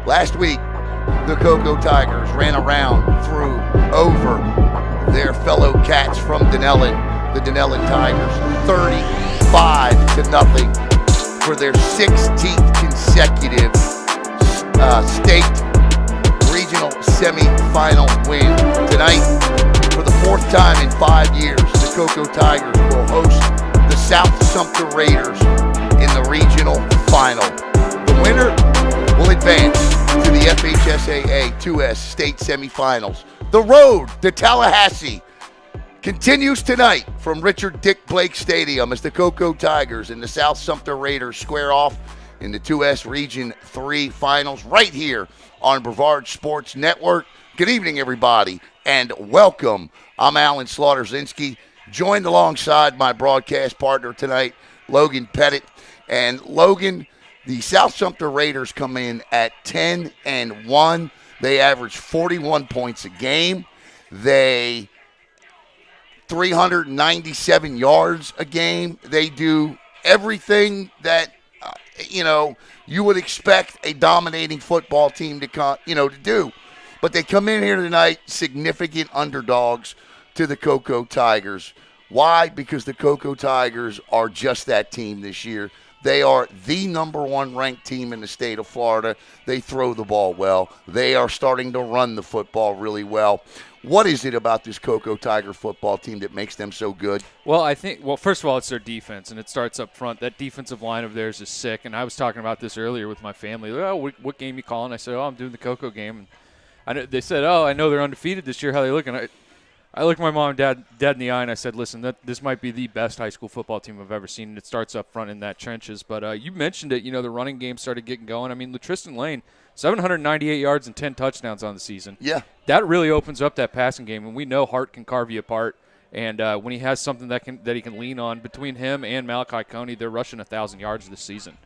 Last week, the Coco Tigers ran around, threw over their fellow cats from Dunellen, the Dunellen Tigers, 35-0 for their 16th consecutive state regional semifinal win. Tonight, for the fourth time in 5 years, the Coco Tigers will host the South Sumter Raiders in the regional final. The winner will advance to the FHSAA 2S state semifinals. The road to Tallahassee continues tonight from Richard Dick Blake Stadium as the Coco Tigers and the South Sumter Raiders square off in the 2S Region 3 finals right here on Brevard Sports Network. Good evening, everybody, and welcome. I'm Alan Slaughter-Zinski, joined alongside my broadcast partner tonight, Logan Pettit. And Logan, the South Sumter Raiders come in at 10-1. They average 41 points a game. They 397 yards a game. They do everything that you would expect a dominating football team to do. But they come in here tonight significant underdogs to the Coco Tigers. Why? Because the Coco Tigers are just that team this year. They are the number one ranked team in the state of Florida. They throw the ball well. They are starting to run the football really well. What is it about this Coco Tiger football team that makes them so good? Well, first of all, it's their defense, and it starts up front. That defensive line of theirs is sick, and I was talking about this earlier with my family. Oh, what game you calling? I said, I'm doing the Coco game. And they said, I know they're undefeated this year. How they looking? I looked my mom and dad dead in the eye, and I said, listen, this might be the best high school football team I've ever seen, and it starts up front in that trenches. But you mentioned it, the running game started getting going. I mean, Tristan Lane, 798 yards and 10 touchdowns on the season. Yeah. That really opens up that passing game, and we know Hart can carve you apart. And when he has something that he can lean on, between him and Malachi Coney, they're rushing 1,000 yards this season.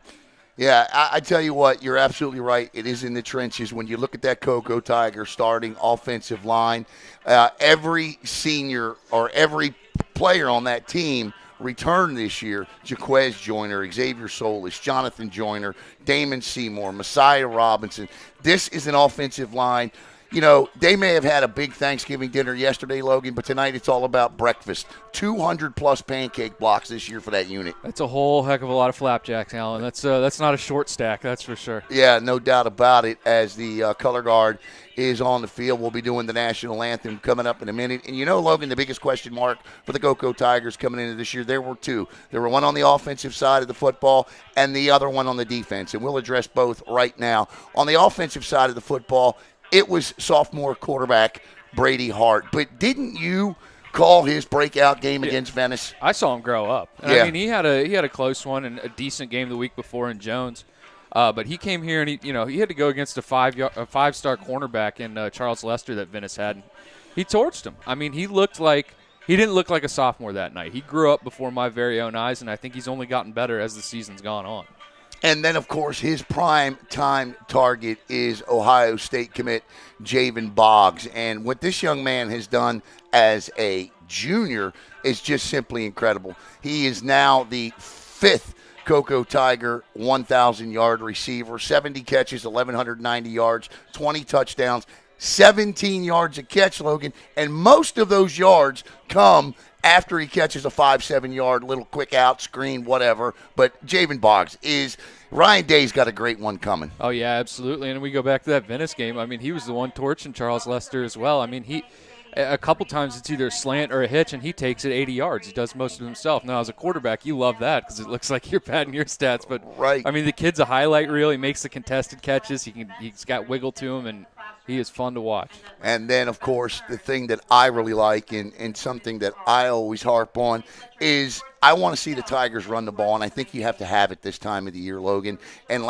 Yeah, I tell you what, you're absolutely right. It is in the trenches. When you look at that Coco Tiger starting offensive line, every senior or every player on that team returned this year. Jaquez Joyner, Xavier Solis, Jonathan Joyner, Damon Seymour, Messiah Robinson. This is an offensive line. They may have had a big Thanksgiving dinner yesterday, Logan, but tonight it's all about breakfast. 200-plus pancake blocks this year for that unit. That's a whole heck of a lot of flapjacks, Alan. That's not a short stack, that's for sure. Yeah, no doubt about it. As the color guard is on the field, we'll be doing the national anthem coming up in a minute. And Logan, the biggest question mark for the Coco Tigers coming into this year, there were two. There were one on the offensive side of the football and the other one on the defense. And we'll address both right now. On the offensive side of the football, it was sophomore quarterback Brady Hart. But didn't you call his breakout game against Venice? I saw him grow up. And yeah. I mean, he had a close one and a decent game the week before in Jones. But he came here and he had to go against a five-star cornerback in Charles Lester that Venice had. He torched him. I mean, he didn't look like a sophomore that night. He grew up before my very own eyes, and I think he's only gotten better as the season's gone on. And then, of course, his prime time target is Ohio State commit Javen Boggs. And what this young man has done as a junior is just simply incredible. He is now the fifth Coco Tiger 1,000-yard receiver, 70 catches, 1,190 yards, 20 touchdowns, 17 yards a catch, Logan. And most of those yards come after he catches a 5-7 yard little quick out screen, whatever. But Javen Boggs Ryan Day's got a great one coming. Oh, yeah, absolutely. And we go back to that Venice game. I mean, he was the one torching Charles Lester as well. I mean, a couple times it's either a slant or a hitch, and he takes it 80 yards. He does most of it himself. Now, as a quarterback, you love that because it looks like you're padding your stats. But, right. I mean, the kid's a highlight reel. He makes the contested catches. He's got wiggle to him, and he is fun to watch. And then, of course, the thing that I really like and something that I always harp on is I want to see the Tigers run the ball, and I think you have to have it this time of the year, Logan. And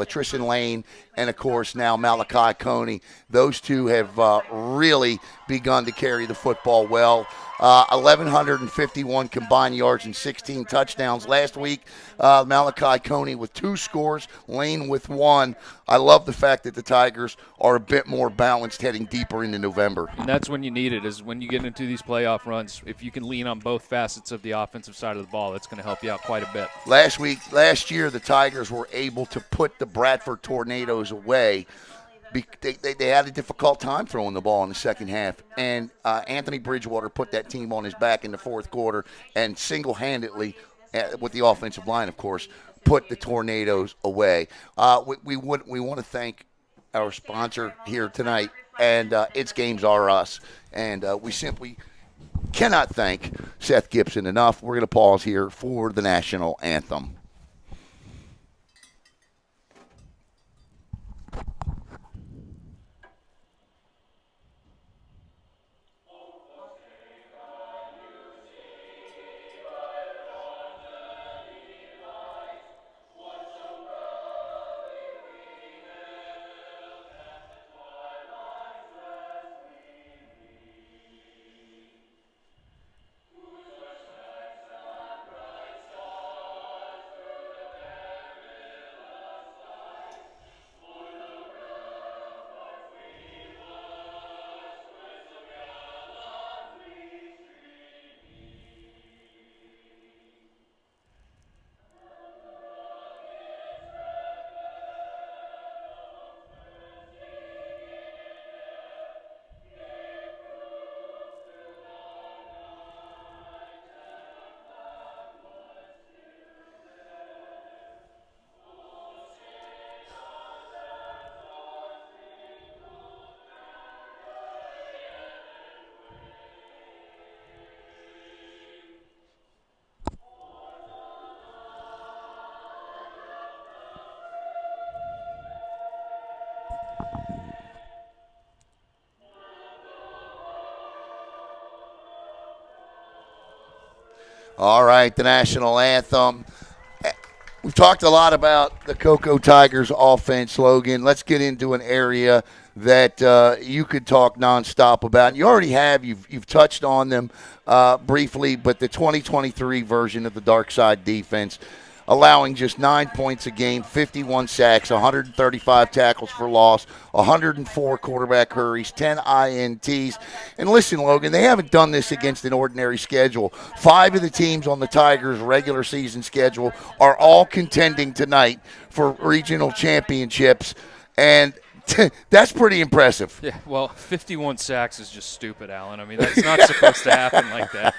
Tristan Lane and, of course, now Malachi Coney, those two have really begun to carry the football well. 1,151 combined yards and 16 touchdowns last week. Malachi Coney with 2 scores, Lane with 1. I love the fact that the Tigers are a bit more balanced heading deeper into November. And that's when you need it, is when you get into these playoff runs. If you can lean on both facets defense of the offensive side of the ball. That's going to help you out quite a bit. Last year, the Tigers were able to put the Bradford Tornadoes away. They had a difficult time throwing the ball in the second half, and Anthony Bridgewater put that team on his back in the fourth quarter and single-handedly, with the offensive line, of course, put the Tornadoes away. We want to thank our sponsor here tonight, and It's Games Are Us, and we simply cannot thank Seth Gibson enough. We're going to pause here for the national anthem. All right, the national anthem. We've talked a lot about the Coco Tigers offense, Logan. Let's get into an area that you could talk nonstop about. You already have. You've touched on them briefly, but the 2023 version of the dark side defense, allowing just 9 points a game, 51 sacks, 135 tackles for loss, 104 quarterback hurries, 10 INTs. And listen, Logan, they haven't done this against an ordinary schedule. 5 of the teams on the Tigers' regular season schedule are all contending tonight for regional championships, and that's pretty impressive. Yeah, well, 51 sacks is just stupid, Alan. I mean, that's not supposed to happen like that.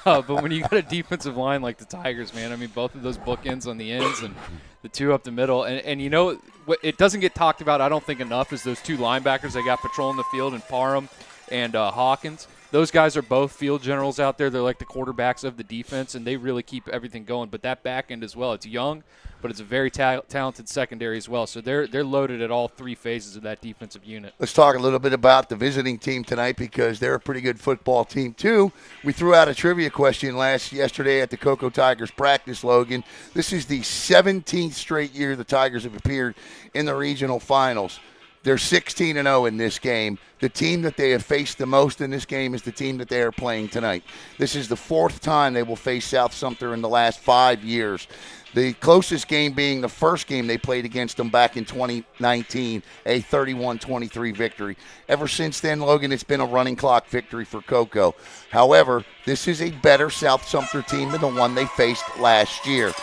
But when you got a defensive line like the Tigers, man, I mean, both of those bookends on the ends and the two up the middle. And you know, it doesn't get talked about, I don't think, enough, is those two linebackers they got patrolling the field in Parham and Hawkins. Those guys are both field generals out there. They're like the quarterbacks of the defense, and they really keep everything going. But that back end as well, it's young, but it's a very talented secondary as well. So they're loaded at all 3 phases of that defensive unit. Let's talk a little bit about the visiting team tonight, because they're a pretty good football team too. We threw out a trivia question yesterday at the Coco Tigers practice, Logan. This is the 17th straight year the Tigers have appeared in the regional finals. They're 16-0 in this game. The team that they have faced the most in this game is the team that they are playing tonight. This is the 4th time they will face South Sumter in the last 5 years. The closest game being the first game they played against them back in 2019, a 31-23 victory. Ever since then, Logan, it's been a running clock victory for Coco. However, this is a better South Sumter team than the one they faced last year.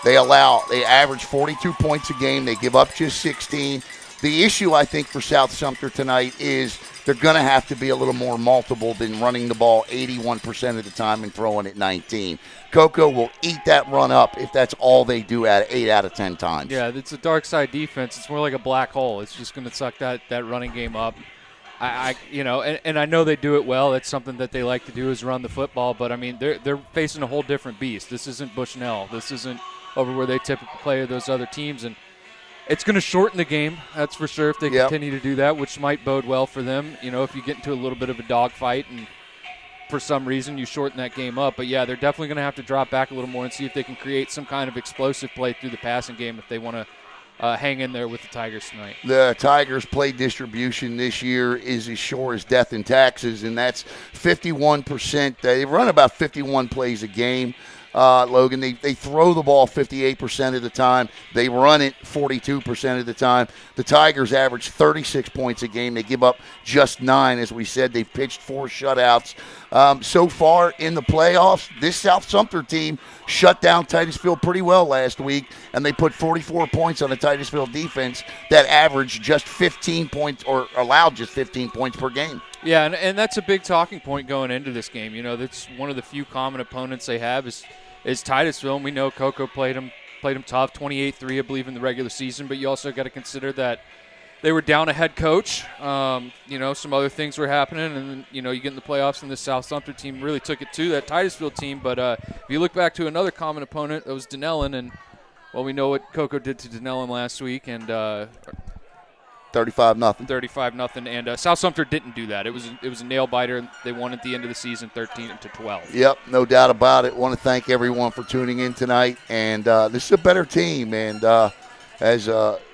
They average 42 points a game. They give up just 16. The issue, I think, for South Sumter tonight is they're going to have to be a little more multiple than running the ball 81% of the time and throwing it 19. Coco will eat that run up if that's all they do at 8 out of 10 times. Yeah, it's a dark side defense. It's more like a black hole. It's just going to suck that running game up. I know they do it well. It's something that they like to do, is run the football. But, I mean, they're facing a whole different beast. This isn't Bushnell. This isn't over where they typically play those other teams. And it's going to shorten the game, that's for sure, if they continue to do that, which might bode well for them. You know, if you get into a little bit of a dogfight and for some reason you shorten that game up. But, yeah, they're definitely going to have to drop back a little more and see if they can create some kind of explosive play through the passing game if they want to hang in there with the Tigers tonight. The Tigers' play distribution this year is as sure as death and taxes, and that's 51%. They run about 51 plays a game. Logan. They throw the ball 58% of the time. They run it 42% of the time. The Tigers average 36 points a game. They give up just 9, as we said. They've pitched 4 shutouts. So far in the playoffs, this South Sumter team shut down Titusville pretty well last week, and they put 44 points on the Titusville defense that averaged just 15 points, or allowed just 15 points per game. Yeah, and that's a big talking point going into this game. You know, that's one of the few common opponents they have is Titusville, and we know Coco played them tough, 28-3, I believe, in the regular season, but you also got to consider that they were down a head coach. You know, some other things were happening, and then, you know, you get in the playoffs, and the South Sumter team really took it to that Titusville team. But if you look back to another common opponent, that was Denellen, and, well, we know what Coco did to Denellen last week, and 35-0. 35-0, and South Sumter didn't do that. It was a nail biter. They won at the end of the season, 13-12. Yep, no doubt about it. Want to thank everyone for tuning in tonight, and this is a better team. And as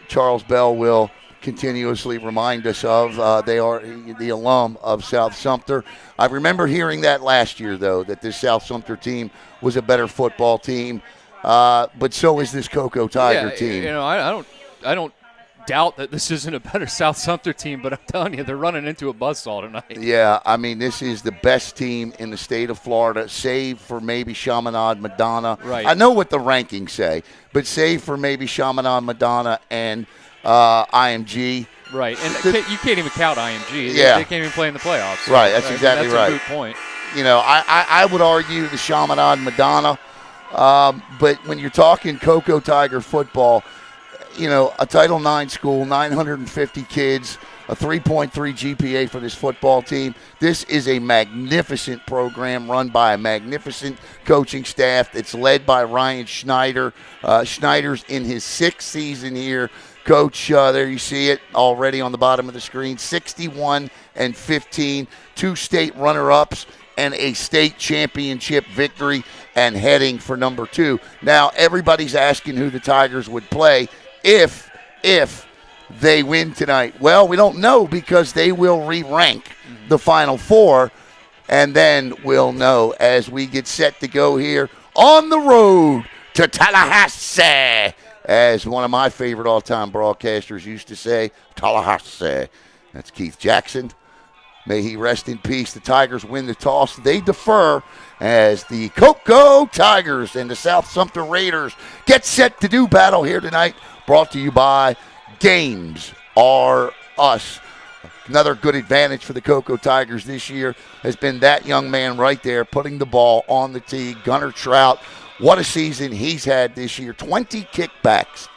Charles Bell will continuously remind us of, they are the alum of South Sumter. I remember hearing that last year, though, that this South Sumter team was a better football team, but so is this Coco Tiger team. You know, I don't doubt that this isn't a better South Sumter team, but I'm telling you, they're running into a buzzsaw tonight. Yeah, I mean, this is the best team in the state of Florida, save for maybe Chaminade, Madonna. Right. I know what the rankings say, but save for maybe Chaminade, Madonna, and IMG. Right, and you can't even count IMG. Yeah. They can't even play in the playoffs. Right, that's exactly right. That's a moot point. You know, I would argue the Chaminade, Madonna, but when you're talking Coco Tiger football, you know, a Title IX school, 950 kids, a 3.3 GPA for this football team. This is a magnificent program run by a magnificent coaching staff. It's led by Ryan Schneider. Schneider's in his 6th season here. Coach, there you see it already on the bottom of the screen, 61-15, 2 state runner-ups, and a state championship victory, and heading for number 2. Now, everybody's asking who the Tigers would play if they win tonight. Well, we don't know, because they will re-rank the Final Four, and then we'll know as we get set to go here on the road to Tallahassee, as one of my favorite all-time broadcasters used to say, Tallahassee. That's Keith Jackson. May he rest in peace. The Tigers win the toss. They defer as the Coco Tigers and the South Sumter Raiders get set to do battle here tonight. Brought to you by Games Are Us. Another good advantage for the Coco Tigers this year has been that young man right there putting the ball on the tee, Gunnar Trout. What a season he's had this year. 20 touchbacks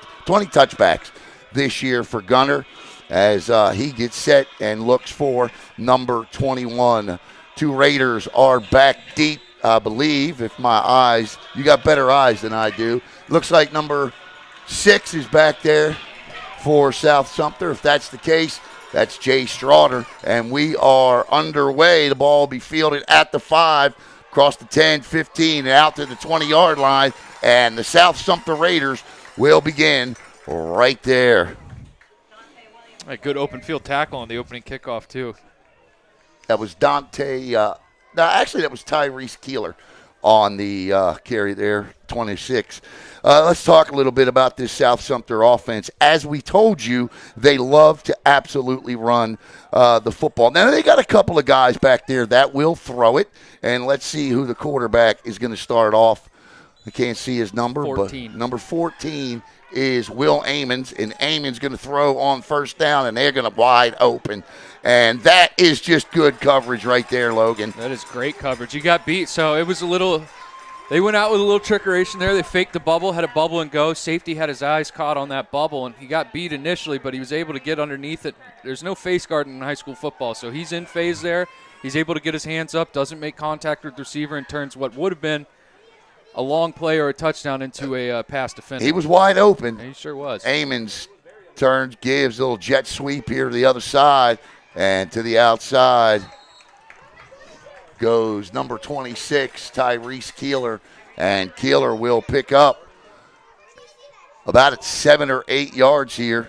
this year for Gunnar as he gets set and looks for number 21. 2 Raiders are back deep, I believe, if my eyes, you got better eyes than I do. Looks like number 6 is back there for South Sumter. If that's the case, that's Jay Strawder. And we are underway. The ball will be fielded at the 5, across the 10, 15, and out to the 20-yard line. And the South Sumter Raiders will begin right there. A good open field tackle on the opening kickoff, too. That was Dante. That was Tyrese Keeler on the carry there, 26. Let's talk a little bit about this South Sumter offense. As we told you, they love to absolutely run the football. Now, they got a couple of guys back there that will throw it, and let's see who the quarterback is going to start off. I can't see his number, 14. But number 14 is Will Amons, and Amons going to throw on first down, and they're going to wide open. And that is just good coverage right there, Logan. That is great coverage. You got beat, so it was a little – they went out with a little trickeration there. They faked the bubble, had a bubble and go. Safety had his eyes caught on that bubble, and he got beat initially, but he was able to get underneath it. There's no face guard in high school football, so he's in phase there. He's able to get his hands up, doesn't make contact with the receiver, and turns what would have been a long play or a touchdown into a pass defender. He was wide open. He sure was. Amons turns, gives a little jet sweep here to the other side, and to the outside goes number 26, Tyrese Keeler, and Keeler will pick up about 7 or 8 yards here.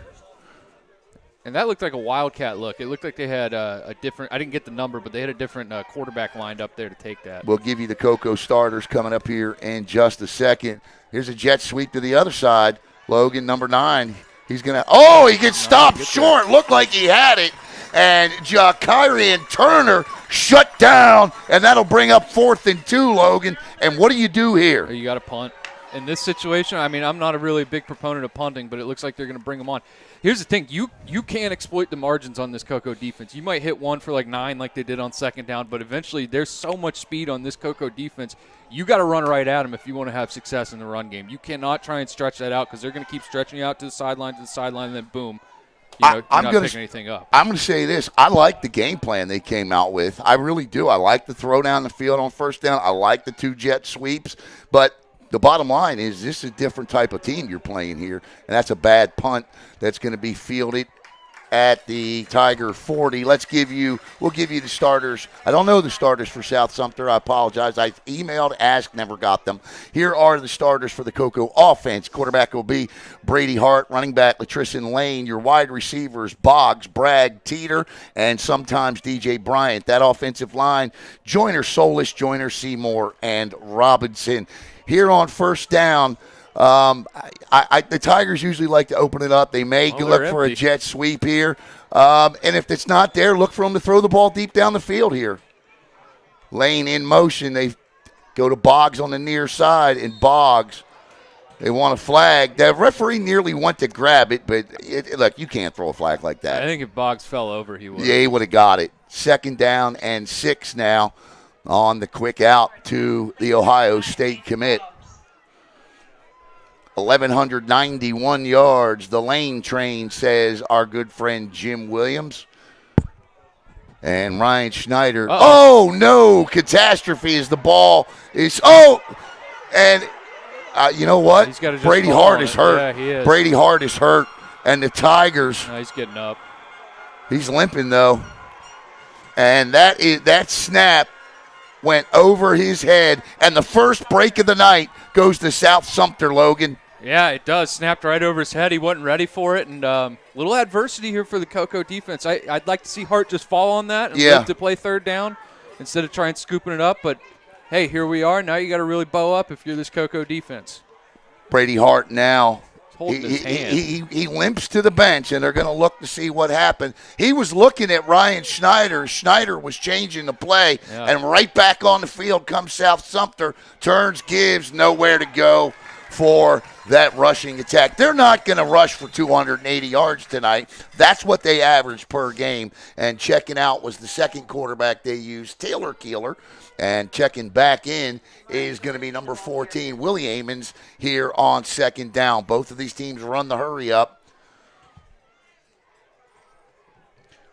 And that looked like a Wildcat look. It looked like they had a different – I didn't get the number, but they had a different quarterback lined up there to take that. We'll give you the Coco starters coming up here in just a second. Here's a jet sweep to the other side. Logan, number 9. He's going to – oh, he gets stopped short. There. Looked like he had it. And Kyrian Turner shut down, and that'll bring up 4th and 2, Logan. And what do you do here? You got to punt. In this situation, I mean, I'm not a really big proponent of punting, but it looks like they're going to bring them on. Here's the thing. You can't exploit the margins on this Coco defense. You might hit one for like 9 like they did on 2nd down, but eventually there's so much speed on this Coco defense. You got to run right at them if you want to have success in the run game. You cannot try and stretch that out because they're going to keep stretching you out to the sideline, and then boom. You're not picking anything up. I'm going to say this. I like the game plan they came out with. I really do. I like the throw down the field on 1st down. I like the 2 jet sweeps. But the bottom line is this is a different type of team you're playing here, and that's a bad punt that's going to be fielded at the Tiger 40. We'll give you the starters. I don't know the starters for South Sumter. I apologize. I emailed, asked, never got them. Here are the starters for the Coco offense. Quarterback will be Brady Hart. Running back, Latrice Lane. Your wide receivers, Boggs, Bragg, Teeter, and sometimes DJ Bryant. That offensive line, Joyner, Solis, Joyner, Seymour, and Robinson. Here on 1st down, the Tigers usually like to open it up. They may look for a jet sweep here. And if it's not there, look for them to throw the ball deep down the field here. Lane in motion. They go to Boggs on the near side, and Boggs, they want a flag. The referee nearly went to grab it, but look, you can't throw a flag like that. I think if Boggs fell over, he would. Yeah, he would have got it. 2nd down and 6 now on the quick out to the Ohio State commit. 1,191 yards. The lane train, says our good friend Jim Williams. And Ryan Schneider. Oh, no. Catastrophe as the ball is. Oh! And you know what? Brady Hart is hurt. Yeah, he is. Brady Hart is hurt. And the Tigers. No, he's getting up. He's limping, though. And that snap went over his head. And the first break of the night goes to South Sumter, Logan. Yeah, it does. Snapped right over his head. He wasn't ready for it. And little adversity here for the Coco defense. I'd like to see Hart just fall on that and live to play 3rd down instead of trying scooping it up. But, hey, here we are. Now you got to really bow up if you're this Coco defense. Brady Hart now. Holding his hand. He limps to the bench, and they're going to look to see what happened. He was looking at Ryan Schneider. Schneider was changing the play, and right back on the field comes South Sumter. Turns, gives, nowhere to go for that rushing attack. They're not going to rush for 280 yards tonight. That's what they average per game. And checking out was the 2nd quarterback they used, Taylor Keeler. And checking back in is going to be number 14, Willie Amons, here on 2nd down. Both of these teams run the hurry up.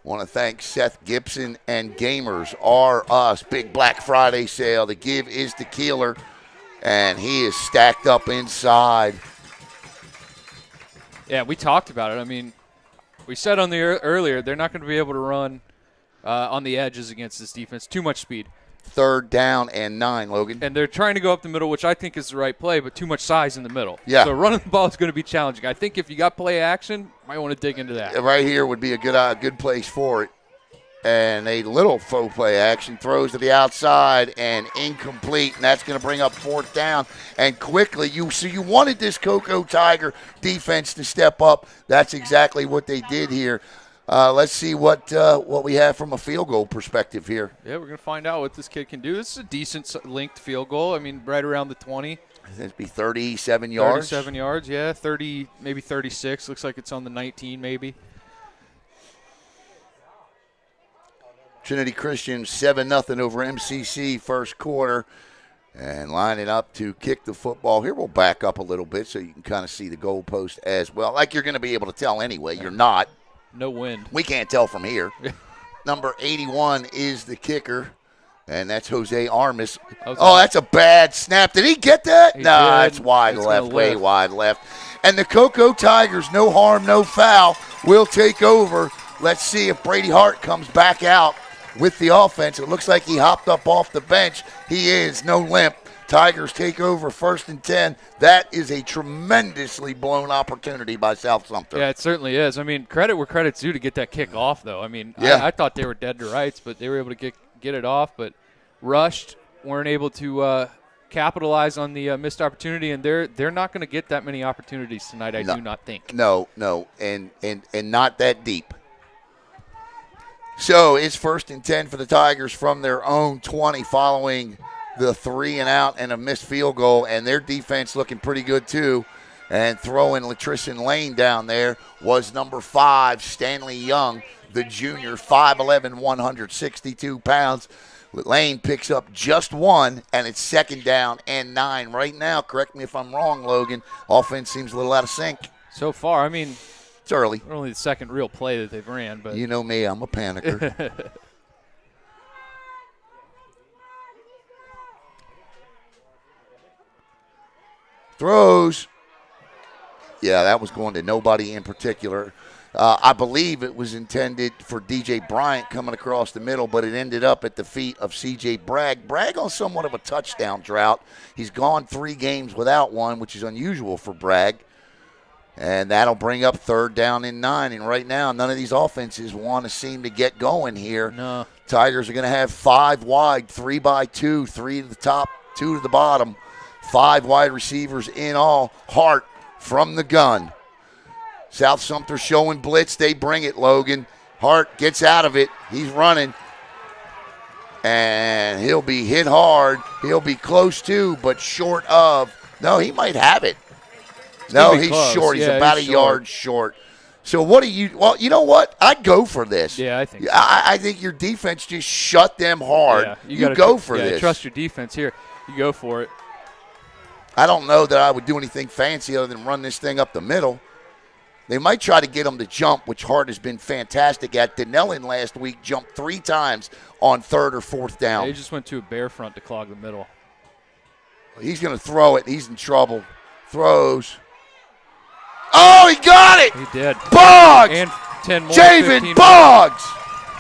Want to thank Seth Gibson and Gamers R Us. Big Black Friday sale. The give is to Keeler. And he is stacked up inside. Yeah, we talked about it. I mean, we said on the earlier they're not going to be able to run on the edges against this defense. Too much speed. 3rd down and 9, Logan. And they're trying to go up the middle, which I think is the right play, but too much size in the middle. Yeah. So running the ball is going to be challenging. I think if you got play action, might want to dig into that. Right here would be a good place for it. And a little faux play action, throws to the outside and incomplete, and that's going to bring up 4th down. And quickly, you wanted this Coco Tiger defense to step up. That's exactly what they did here. Let's see what we have from a field goal perspective here. Yeah, we're going to find out what this kid can do. This is a decent linked field goal. I mean, right around the 20. It'd be 37 yards. 37 yards, yeah. 30, maybe 36. Looks like it's on the 19 maybe. Trinity Christian 7-0 over MCC first quarter, and lining up to kick the football. Here we'll back up a little bit so you can kind of see the goalpost as well. Like you're going to be able to tell anyway. You're not. No wind. We can't tell from here. Number 81 is the kicker, and that's Jose Armas. Oh, that's a bad snap. Did he get that? No, it's wide left, way wide left. And the Coco Tigers, no harm, no foul, will take over. Let's see if Brady Hart comes back out with the offense. It looks like he hopped up off the bench. He is, no limp. Tigers take over 1st and 10. That is a tremendously blown opportunity by South Sumter. Yeah, it certainly is. I mean, credit where credit's due to get that kick off, though. I mean, yeah. I thought they were dead to rights, but they were able to get it off, but rushed, weren't able to capitalize on the missed opportunity, and they're not going to get that many opportunities tonight, I do not think. No, and not that deep. So it's 1st and 10 for the Tigers from their own 20 following the 3-and-out and a missed field goal, and their defense looking pretty good too. And throwing Latricia Lane down there was number 5, Stanley Young, the junior, 5'11", 162 pounds. Lane picks up just 1, and it's 2nd down and 9. Right now, correct me if I'm wrong, Logan, offense seems a little out of sync. So far, I mean, it's early. Only the second real play that they've ran. But you know me, I'm a panicker. Throws. Yeah, that was going to nobody in particular. I believe it was intended for DJ Bryant coming across the middle, but it ended up at the feet of C.J. Bragg. Bragg on somewhat of a touchdown drought. He's gone 3 games without one, which is unusual for Bragg. And that'll bring up 3rd down and 9. And right now, none of these offenses want to seem to get going here. No. Tigers are going to have 5 wide, 3 by 2, 3 to the top, 2 to the bottom. 5 wide receivers in all. Hart from the gun. South Sumter showing blitz. They bring it, Logan. Hart gets out of it. He's running. And he'll be hit hard. He'll be close to, but short of. No, he might have it. No, he's close. short. He's yeah, about he's a yard short. So what do you – well, you know what? I'd go for this. Yeah, I think so. I think your defense just shut them hard. Yeah, you go for this. Trust your defense here. You go for it. I don't know that I would do anything fancy other than run this thing up the middle. They might try to get them to jump, which Hart has been fantastic at. Denellen last week jumped 3 times on 3rd or 4th down. Yeah, he just went to a bear front to clog the middle. He's going to throw it. He's in trouble. Throws. Oh, he got it! He did. Boggs! And 10 more. Javen Boggs!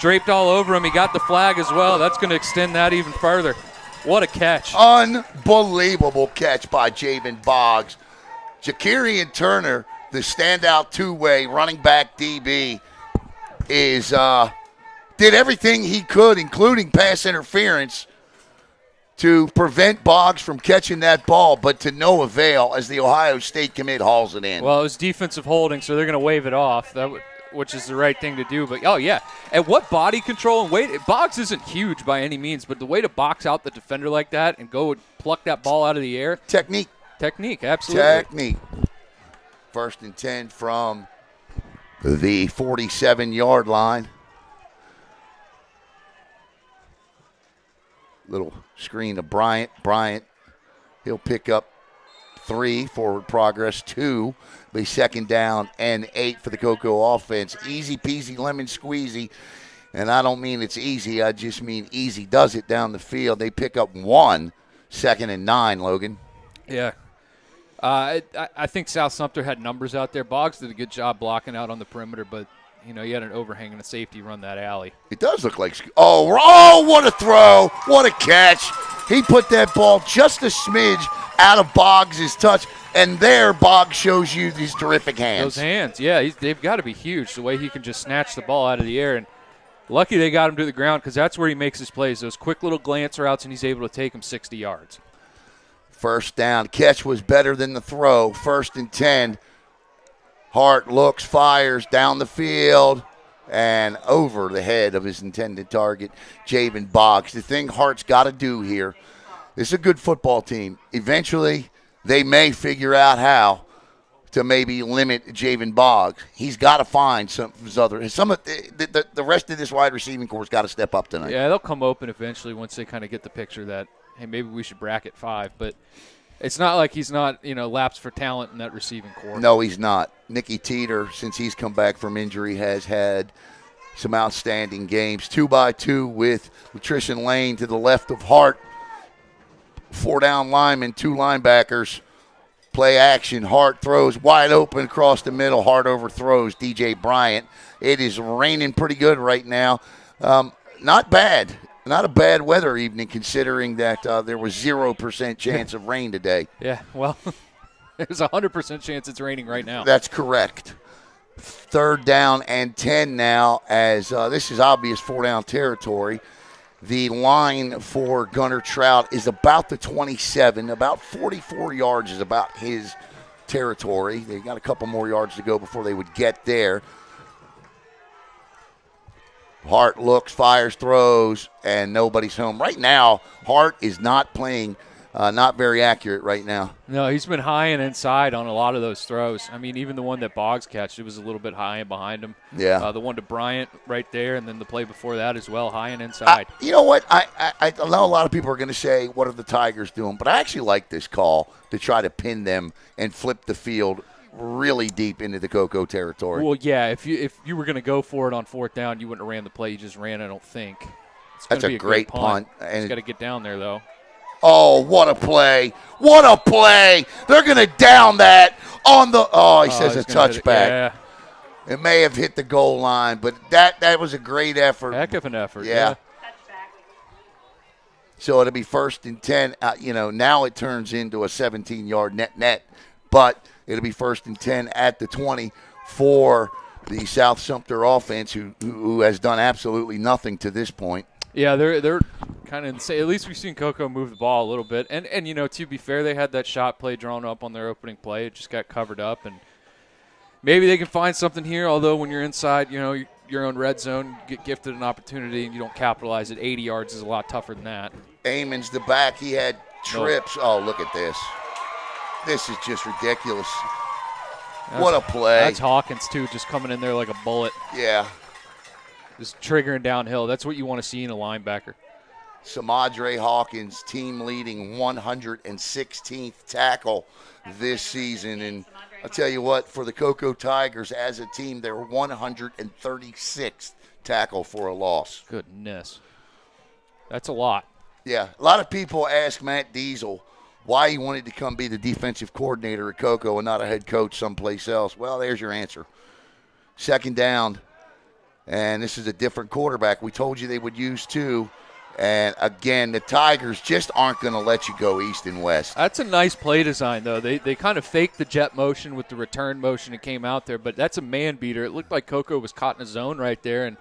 Draped all over him. He got the flag as well. That's going to extend that even further. What a catch. Unbelievable catch by Javen Boggs. Jakarian Turner, the standout two-way running back DB, did everything he could, including pass interference, to prevent Boggs from catching that ball, but to no avail as the Ohio State commit hauls it in. Well, it was defensive holding, so they're going to wave it off, which is the right thing to do. But, oh, yeah, and what body control and weight. Boggs isn't huge by any means, but the way to box out the defender like that and go and pluck that ball out of the air. Technique, absolutely. Technique. 1st and 10 from the 47-yard line. Little screen of Bryant. He'll pick up 3, forward progress 2. Be 2nd down and 8 for the Coco offense. Easy peasy lemon squeezy. And I don't mean it's easy. I just mean easy does it down the field. They pick up 1, 2nd and 9, Logan. Yeah. I think South Sumter had numbers out there. Boggs did a good job blocking out on the perimeter, but you had an overhang and a safety run that alley. It does look like – oh, what a throw. What a catch. He put that ball just a smidge out of Boggs' touch, and there Boggs shows you these terrific hands. Those hands, yeah, they've got to be huge, the way he can just snatch the ball out of the air. And lucky they got him to the ground because that's where he makes his plays, those quick little glance routes, and he's able to take them 60 yards. 1st down. Catch was better than the throw. 1st and 10. Hart looks, fires down the field, and over the head of his intended target, Javen Boggs. The thing Hart's got to do here, this is a good football team. Eventually, they may figure out how to maybe limit Javen Boggs. He's got to find the rest of this wide receiving corps got to step up tonight. Yeah, they'll come open eventually once they kind of get the picture that, hey, maybe we should bracket 5, but it's not like he's not, lapsed for talent in that receiving corps. No, he's not. Nicky Teeter, since he's come back from injury, has had some outstanding games. 2 by 2 with Latricia Lane to the left of Hart. 4 down linemen, 2 linebackers. Play action. Hart throws wide open across the middle. Hart overthrows DJ Bryant. It is raining pretty good right now. Not bad. Not a bad weather evening considering that there was 0% chance of rain today. Yeah, well, there's a 100% chance it's raining right now. That's correct. 3rd down and 10 now as this is obvious 4-down territory. The line for Gunnar Trout is about the 27. About 44 yards is about his territory. They got a couple more yards to go before they would get there. Hart looks, fires, throws, and nobody's home. Right now, Hart is not playing, not very accurate right now. No, he's been high and inside on a lot of those throws. I mean, even the one that Boggs catched, it was a little bit high and behind him. Yeah. The one to Bryant right there, and then the play before that as well, high and inside. You know what? I know a lot of people are going to say, what are the Tigers doing? But I actually like this call to try to pin them and flip the field really deep into the Coco territory. Well, yeah, if you were going to go for it on 4th down, you wouldn't have ran the play you just ran, I don't think. That's a great punt. And he's got to get down there, though. Oh, what a play. What a play. They're going to down that on the – he says a touchback. Yeah. It may have hit the goal line, but that was a great effort. Heck of an effort. Yeah. So it'll be 1st and 10. Now it turns into a 17-yard net, but – it'll be 1st and 10 at the 20 for the South Sumter offense, who has done absolutely nothing to this point. Yeah, they're kind of insane. At least we've seen Coco move the ball a little bit. And to be fair, they had that shot play drawn up on their opening play. It just got covered up. And maybe they can find something here, although when you're inside, your own red zone, you get gifted an opportunity and you don't capitalize it. 80 yards is a lot tougher than that. Amon's the back. He had trips. Oh, look at this. This is just ridiculous. What a play. That's Hawkins, too, just coming in there like a bullet. Yeah. Just triggering downhill. That's what you want to see in a linebacker. Samadre Hawkins, team-leading 116th tackle this season. And I'll tell you what, for the Coco Tigers as a team, they're 136th tackle for a loss. Goodness. That's a lot. Yeah. A lot of people ask Matt Diesel why he wanted to come be the defensive coordinator at Coco and not a head coach someplace else. Well, there's your answer. 2nd down, and this is a different quarterback. We told you they would use 2, and again, the Tigers just aren't going to let you go east and west. That's a nice play design, though. They kind of faked the jet motion with the return motion and came out there, but that's a man beater. It looked like Coco was caught in a zone right there, and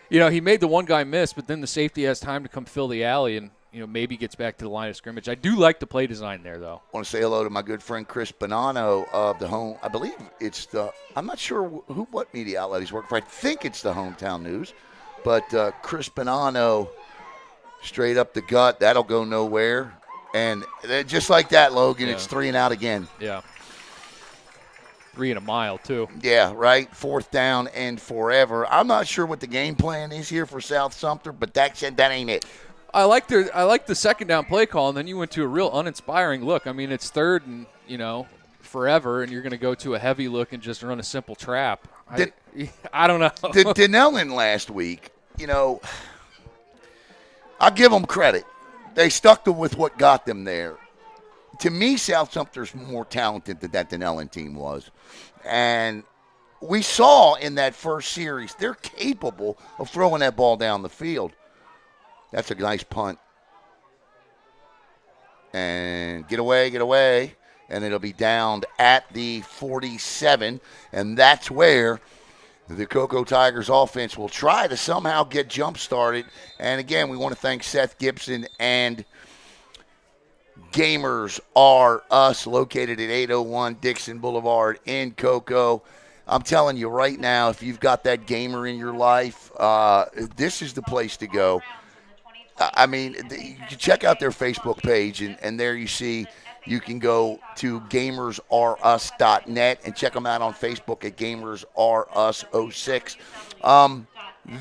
he made the one guy miss, but then the safety has time to come fill the alley and maybe gets back to the line of scrimmage. I do like the play design there, though. I want to say hello to my good friend Chris Bonanno of the home. I believe it's I'm not sure what media outlet he's working for. I think it's the Hometown News. But Chris Bonanno, straight up the gut, that'll go nowhere. And just like that, Logan, It's 3 and out again. Yeah. 3 and a mile, too. Yeah, right. 4th down and forever. I'm not sure what the game plan is here for South Sumter, but that ain't it. I like the 2nd down play call, and then you went to a real uninspiring look. I mean, it's 3rd and, forever, and you're going to go to a heavy look and just run a simple trap. I don't know. Denellen last week, I'll give them credit. They stuck with what got them there. To me, South Sumter's more talented than that Denellen team was. And we saw in that first series, they're capable of throwing that ball down the field. That's a nice punt. And get away. And it'll be downed at the 47. And that's where the Coco Tigers offense will try to somehow get jump-started. And, again, we want to thank Seth Gibson and Gamers R Us, located at 801 Dixon Boulevard in Coco. I'm telling you right now, if you've got that gamer in your life, this is the place to go. I mean, you can check out their Facebook page, and there you see you can go to gamersrus.net and check them out on Facebook at gamersrus06.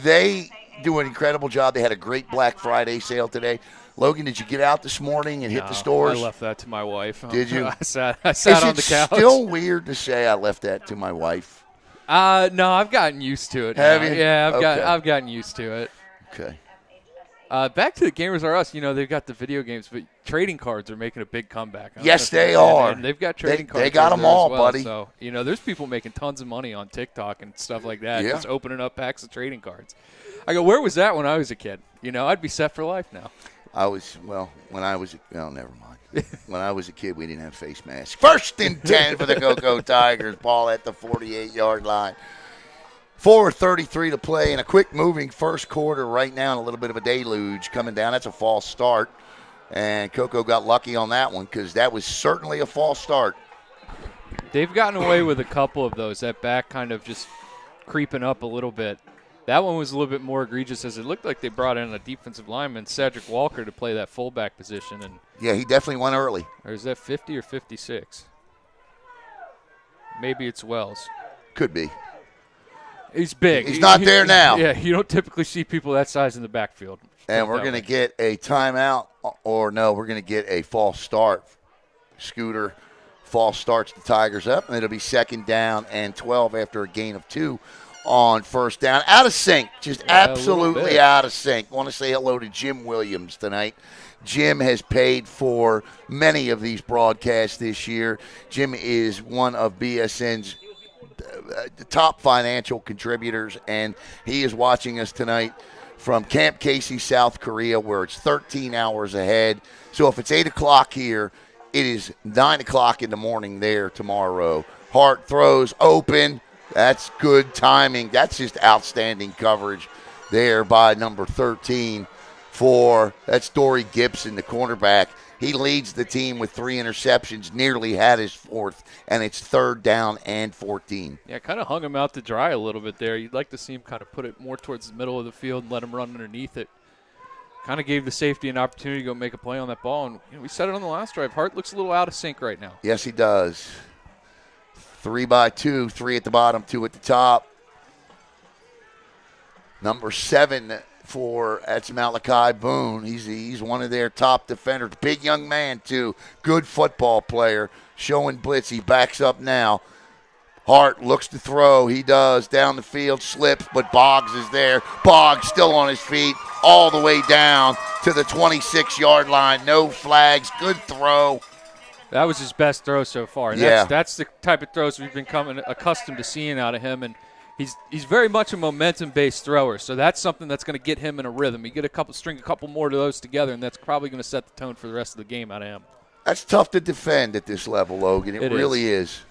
They do an incredible job. They had a great Black Friday sale today. Logan, did you get out this morning and hit the stores? I left that to my wife. Did you? I sat on the couch. It's still weird to say I left that to my wife. No, I've gotten used to it. Have now. you? Yeah, Okay. I've gotten used to it. Okay. Back to the Gamers R Us. They've got the video games, but trading cards are making a big comeback. Yes, they are. They've got trading cards. They got them all, well, buddy. So, there's people making tons of money on TikTok and stuff like that, just opening up packs of trading cards. I go, where was that when I was a kid? I'd be set for life now. When I was never mind. When I was a kid, we didn't have face masks. 1st and 10 for the Coco Tigers. Ball at the 48-yard line. 4:33 to play in a quick-moving first quarter right now, and a little bit of a deluge coming down. That's a false start, and Coco got lucky on that one because that was certainly a false start. They've gotten away with a couple of those, that back kind of just creeping up a little bit. That one was a little bit more egregious as it looked like they brought in a defensive lineman, Cedric Walker, to play that fullback position. And yeah, he definitely went early. Or is that 50 or 56? Maybe it's Wells. Could be. He's big. He's not there now. Yeah, you don't typically see people that size in the backfield. And we're going to get a timeout, or no, we're going to get a false start. Scooter false starts the Tigers up, and it'll be 2nd down and 12 after a gain of 2 on 1st down. Out of sync, just absolutely out of sync. I want to say hello to Jim Williams tonight. Jim has paid for many of these broadcasts this year. Jim is one of BSN's top financial contributors, and he is watching us tonight from Camp Casey, South Korea, where it's 13 hours ahead. So if it's 8 o'clock here, it is 9 o'clock in the morning there tomorrow. Hart throws open. That's good timing. That's just outstanding coverage there by number 13 that's Dory Gibson, the cornerback. He leads the team with 3 interceptions, nearly had his 4th, and it's 3rd down and 14. Yeah, kind of hung him out to dry a little bit there. You'd like to see him kind of put it more towards the middle of the field and let him run underneath it. Kind of gave the safety an opportunity to go make a play on that ball. And we said it on the last drive. Hart looks a little out of sync right now. Yes, he does. 3 by 2, 3 at the bottom, 2 at the top. Number 7 that's Malachi Boone. He's one of their top defenders. Big young man, too. Good football player. Showing blitz. He backs up now. Hart looks to throw. He does. Down the field, slips, but Boggs is there. Boggs still on his feet all the way down to the 26-yard line. No flags. Good throw. That was his best throw so far. And yeah. That's the type of throws we've been accustomed to seeing out of him. And he's very much a momentum-based thrower, so that's something that's going to get him in a rhythm. You get string a couple more of those together, and that's probably going to set the tone for the rest of the game out of him. That's tough to defend at this level, Logan. It really is.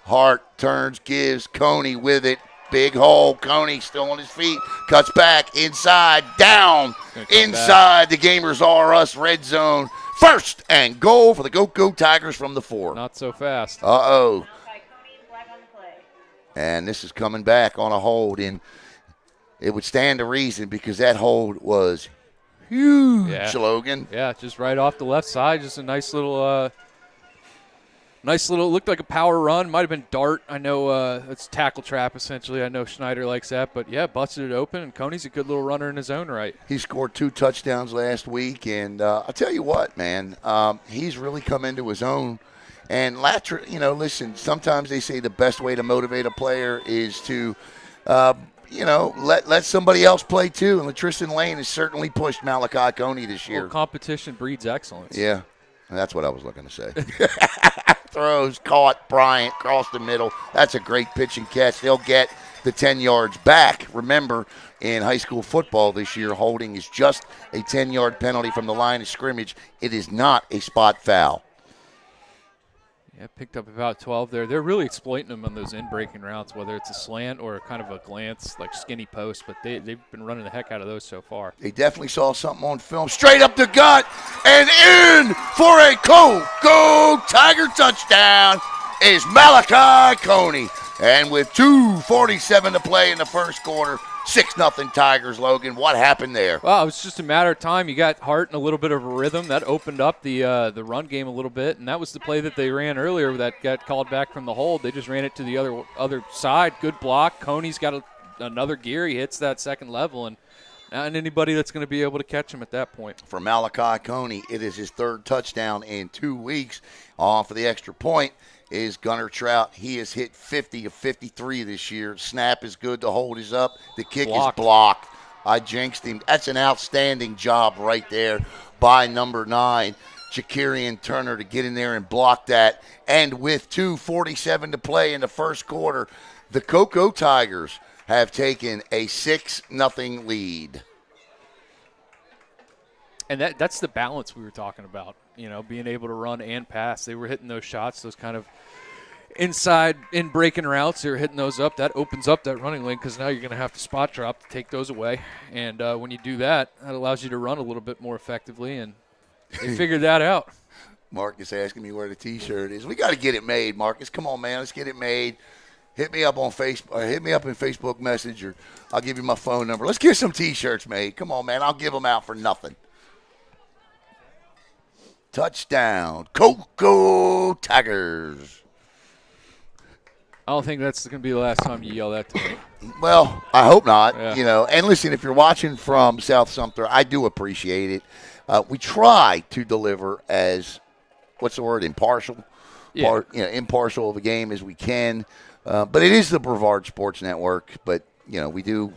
Hart turns, gives, Coney with it. Big hole. Coney still on his feet. Cuts back, inside, down, inside. The Gamers R Us red zone. 1st and goal for the Coco Tigers from the 4. Not so fast. Uh-oh. And this is coming back on a hold, and it would stand to reason because that hold was huge, Logan. Yeah, just right off the left side, just a nice little, looked like a power run. Might have been dart. I know it's tackle trap, essentially. I know Schneider likes that. But, yeah, busted it open, and Coney's a good little runner in his own right. He scored 2 touchdowns last week, and I'll tell you what, man, he's really come into his own. And listen, sometimes they say the best way to motivate a player is to, let somebody else play too. And Tristan Lane has certainly pushed Malachi Coney this year. Well, competition breeds excellence. Yeah, that's what I was looking to say. Throws, caught, Bryant, across the middle. That's a great pitch and catch. They'll get the 10 yards back. Remember, in high school football this year, holding is just a 10-yard penalty from the line of scrimmage. It is not a spot foul. Yeah, picked up about 12 there. They're really exploiting them on those in-breaking routes, whether it's a slant or kind of a glance, like skinny post, but they've been running the heck out of those so far. They definitely saw something on film. Straight up the gut and in for a Coco Tiger touchdown is Malachi Coney. And with 2:47 to play in the first quarter, 6-0 Tigers, Logan. What happened there? Well, it was just a matter of time. You got Hart in a little bit of a rhythm. That opened up the run game a little bit, and that was the play that they ran earlier that got called back from the hold. They just ran it to the other side. Good block. Coney's got another gear. He hits that second level, and not anybody that's going to be able to catch him at that point. For Malachi Coney, it is his 3rd touchdown in 2 weeks. On for the extra point is Gunnar Trout. He has hit 50 of 53 this year. Snap is good. The hold is up. The kick is blocked. I jinxed him. That's an outstanding job right there by number 9, Jakirian Turner, to get in there and block that. And with 2:47 to play in the first quarter, the Coco Tigers have taken a 6-0 lead. And that's the balance we were talking about, being able to run and pass. They were hitting those shots, those kind of inside in breaking routes. They were hitting those up. That opens up that running lane because now you're going to have to spot drop to take those away. And when you do that, that allows you to run a little bit more effectively, and they figured that out. Marcus asking me where the T-shirt is. We got to get it made, Marcus. Come on, man. Let's get it made. Hit me up on Facebook. Hit me up in Facebook Messenger. I'll give you my phone number. Let's get some T-shirts made. Come on, man. I'll give them out for nothing. Touchdown, Coco Tigers. I don't think that's going to be the last time you yell that to me. Well, I hope not. Yeah. And listen, if you're watching from South Sumter, I do appreciate it. We try to deliver as, what's the word, impartial? Yeah. Impartial of a game as we can. But it is the Brevard Sports Network. But, we do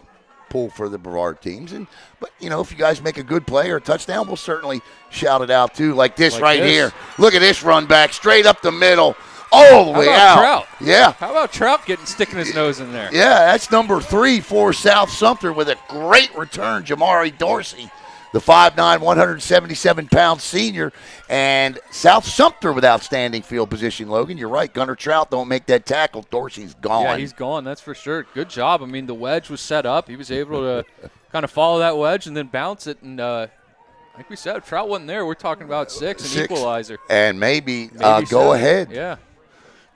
pull for the Brevard teams. But if you guys make a good play or a touchdown, we'll certainly shout it out too, like this here. Look at this run back, straight up the middle, all the way out. Trout? Yeah. How about Trout sticking his nose in there? Yeah, that's number 3 for South Sumter with a great return, Jamari Dorsey, the 5'9", 177-pound senior. And South Sumter with outstanding field position, Logan. You're right. Gunnar Trout don't make that tackle. Dorsey's gone. Yeah, he's gone. That's for sure. Good job. I mean, the wedge was set up. He was able to kind of follow that wedge and then bounce it. And like we said, Trout wasn't there. We're talking about 6, an equalizer. And maybe go ahead. Yeah.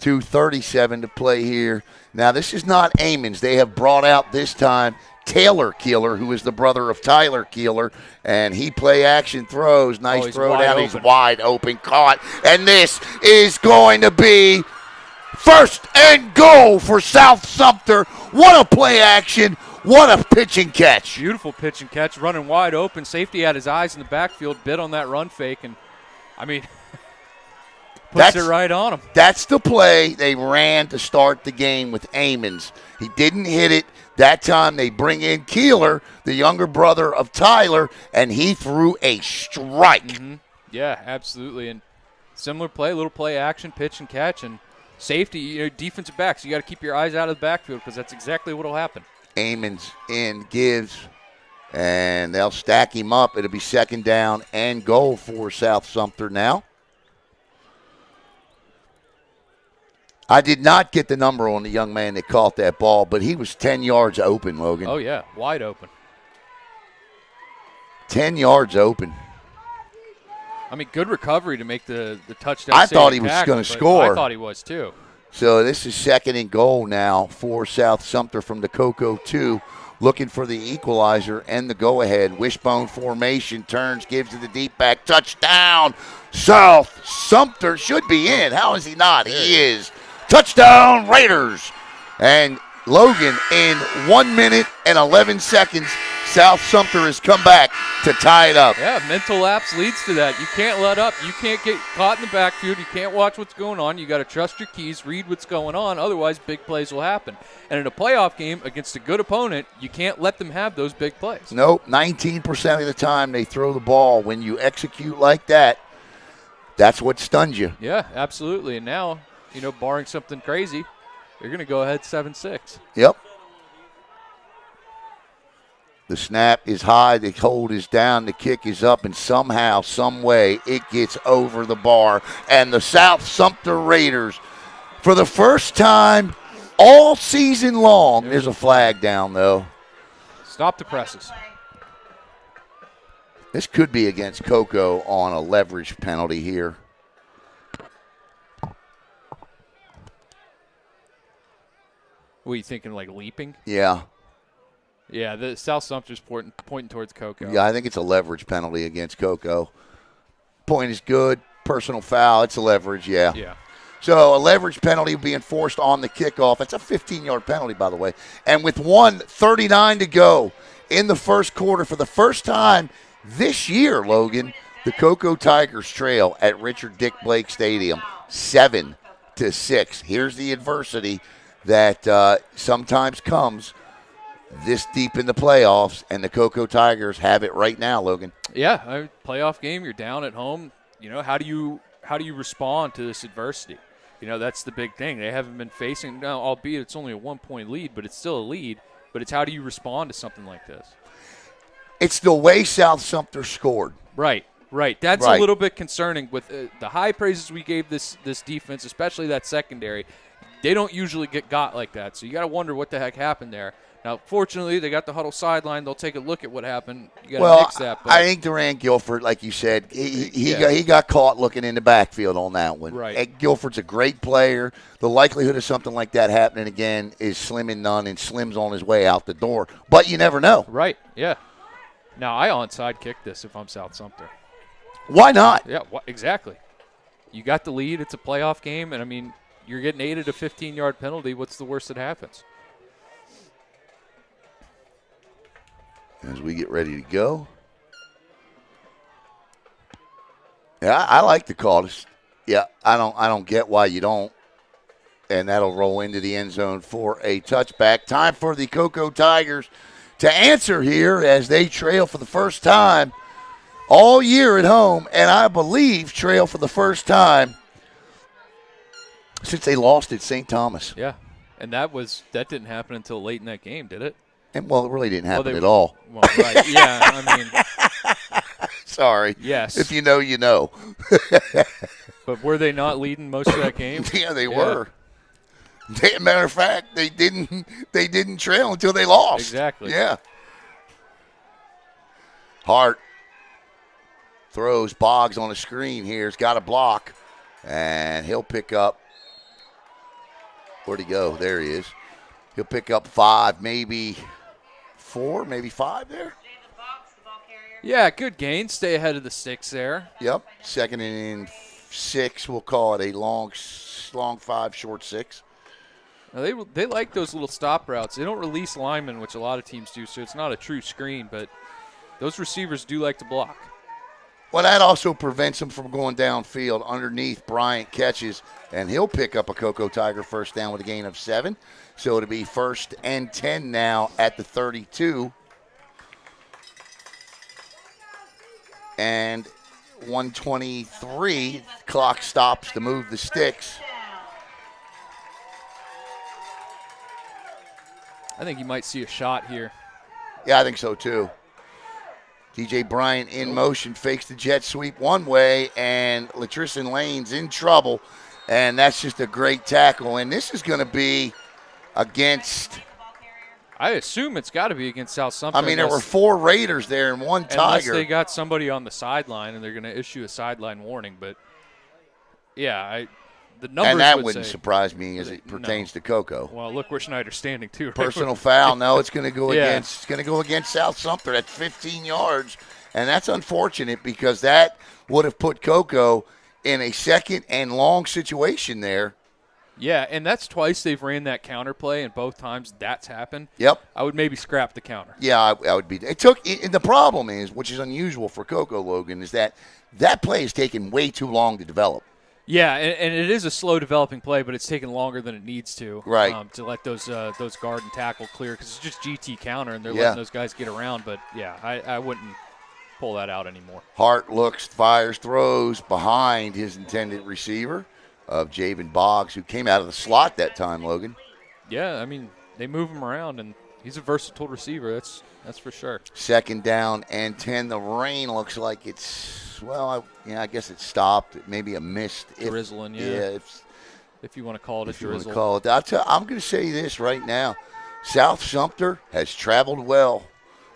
2:37 to play here. Now, this is not Amons. They have brought out this time Taylor Keeler, who is the brother of Tyler Keeler, and he play action throws. Nice throw down. He's wide open, caught. And this is going to be first and goal for South Sumter. What a play action. What a pitch and catch. Beautiful pitch and catch, running wide open. Safety had his eyes in the backfield, bit on that run fake, and, puts it right on him. That's the play they ran to start the game with Amons. He didn't hit it. That time they bring in Keeler, the younger brother of Tyler, and he threw a strike. Mm-hmm. Yeah, absolutely. And similar play, little play action, pitch and catch, and safety, defensive backs. You got to keep your eyes out of the backfield because that's exactly what will happen. Amons gives, and they'll stack him up. It'll be second down and goal for South Sumter now. I did not get the number on the young man that caught that ball, but he was 10 yards open, Logan. Oh, yeah, wide open. 10 yards open. Good recovery to make the touchdown. I thought he was going to score. I thought he was too. So this is second and goal now for South Sumter from the Coco 2, looking for the equalizer and the go-ahead. Wishbone formation, turns, gives to the deep back. Touchdown! South Sumter should be in. How is he not? He is. Touchdown, Raiders. And Logan, in 1 minute and 11 seconds, South Sumter has come back to tie it up. Yeah, mental lapse leads to that. You can't let up. You can't get caught in the backfield. You can't watch what's going on. You got to trust your keys, read what's going on. Otherwise, big plays will happen. And in a playoff game against a good opponent, you can't let them have those big plays. Nope, 19% of the time they throw the ball. When you execute like that, that's what stuns you. Yeah, absolutely. And now, barring something crazy, you're going to go ahead 7-6. Yep. The snap is high, the hold is down, the kick is up, and somehow, some way, it gets over the bar. And the South Sumter Raiders, for the first time all season long, there's a flag down, though. Stop the presses. This could be against Coco on a leverage penalty here. What are you thinking, like leaping? Yeah. Yeah, the South Sumter's pointing towards Coco. Yeah, I think it's a leverage penalty against Coco. Point is good. Personal foul. It's a leverage, yeah. Yeah. So a leverage penalty will be enforced on the kickoff. It's a 15-yard penalty, by the way. And with 1:39 to go in the first quarter, for the first time this year, Logan, the Coco Tigers trail at Richard Dick Blake Stadium, 7-6. Here's the adversity that sometimes comes this deep in the playoffs, and the Coco Tigers have it right now, Logan. Yeah, playoff game, you're down at home. How do you respond to this adversity? That's the big thing. They haven't been facing, now, albeit it's only a 1-point lead, but it's still a lead. but it's how do you respond to something like this? It's the way South Sumter scored. Right. That's Right. a little bit concerning with the high praises we gave this defense, especially that secondary. They don't usually get got like that, so you got to wonder what the heck happened there. Now, fortunately, they got the huddle sideline. They'll take a look at what happened. You got to mix that. But I think Durant Guilford, like you said, he got caught looking in the backfield on that one. Right. And Guilford's a great player. The likelihood of something like that happening again is slim and none, and Slim's on his way out the door. But you never know. Right, yeah. Now, I onside kick this if I'm South Sumter. Why not? Yeah, exactly. You got the lead. It's a playoff game, and, I mean, you're getting aided a 15-yard penalty. What's the worst that happens? As we get ready to go. Yeah, I like the call. Yeah, I don't get why you don't. And that'll roll into the end zone for a touchback. Time for the Coco Tigers to answer here as they trail for the first time all year at home, and I believe trail for the first time since they lost at St. Thomas. Yeah, and that didn't happen until late in that game, did it? And, well, it really didn't happen at all. Well, right, yeah, I mean. Sorry. Yes. If you know, you know. But were they not leading most of that game? Yeah, they were. Matter of fact, they didn't trail until they lost. Exactly. Yeah. Hart throws Boggs on the screen here. He's got a block, and he'll pick up. Where'd he go? There he is. He'll pick up 5, maybe 4, maybe 5 there. Yeah, good gain. Stay ahead of the sticks there. Yep. 2nd and 6. We'll call it a long 5, short 6. Now they like those little stop routes. They don't release linemen, which a lot of teams do, so it's not a true screen, but those receivers do like to block. Well, that also prevents them from going downfield. Underneath, Bryant catches, and he'll pick up a Coco Tiger first down with a gain of 7. So it'll be 1st and 10 now at the 32. And 1:23, clock stops to move the sticks. I think you might see a shot here. Yeah, I think so too. DJ Bryant in motion, fakes the jet sweep one way, and Latrison Lane's in trouble, and that's just a great tackle. And this is going to be against, I assume it's got to be against South Sumter. I mean, there were 4 Raiders there and 1 Tiger. Unless they got somebody on the sideline and they're going to issue a sideline warning. But, yeah, the numbers and that would wouldn't say, surprise me as it pertains to Coco. Well, look where Schneider's standing too. Right? Personal foul. No, it's going to go Yeah. against. It's going to go against South Sumter. That's 15 yards, and that's unfortunate because that would have put Coco in a 2nd and long situation there. Yeah, and that's twice they've ran that counter play, and both times that's happened. Yep. I would maybe scrap the counter. Yeah, I would be. And the problem is, which is unusual for Coco, Logan, is that play has taken way too long to develop. Yeah, and it is a slow developing play, but it's taken longer than it needs to. Right. To let those guard and tackle clear because it's just GT counter, and they're Yeah. letting those guys get around. But, yeah, I wouldn't pull that out anymore. Hart looks, fires, throws behind his intended receiver of Javen Boggs, who came out of the slot that time, Logan. Yeah, I mean, they move him around, and he's a versatile receiver. That's for sure. 2nd down and 10. The rain looks like it's, well, I guess it stopped. Maybe a mist. Drizzling, yeah. Yeah, if you want to call it a if you want to drizzle. call it. I'm going to say this right now. South Sumter has traveled well.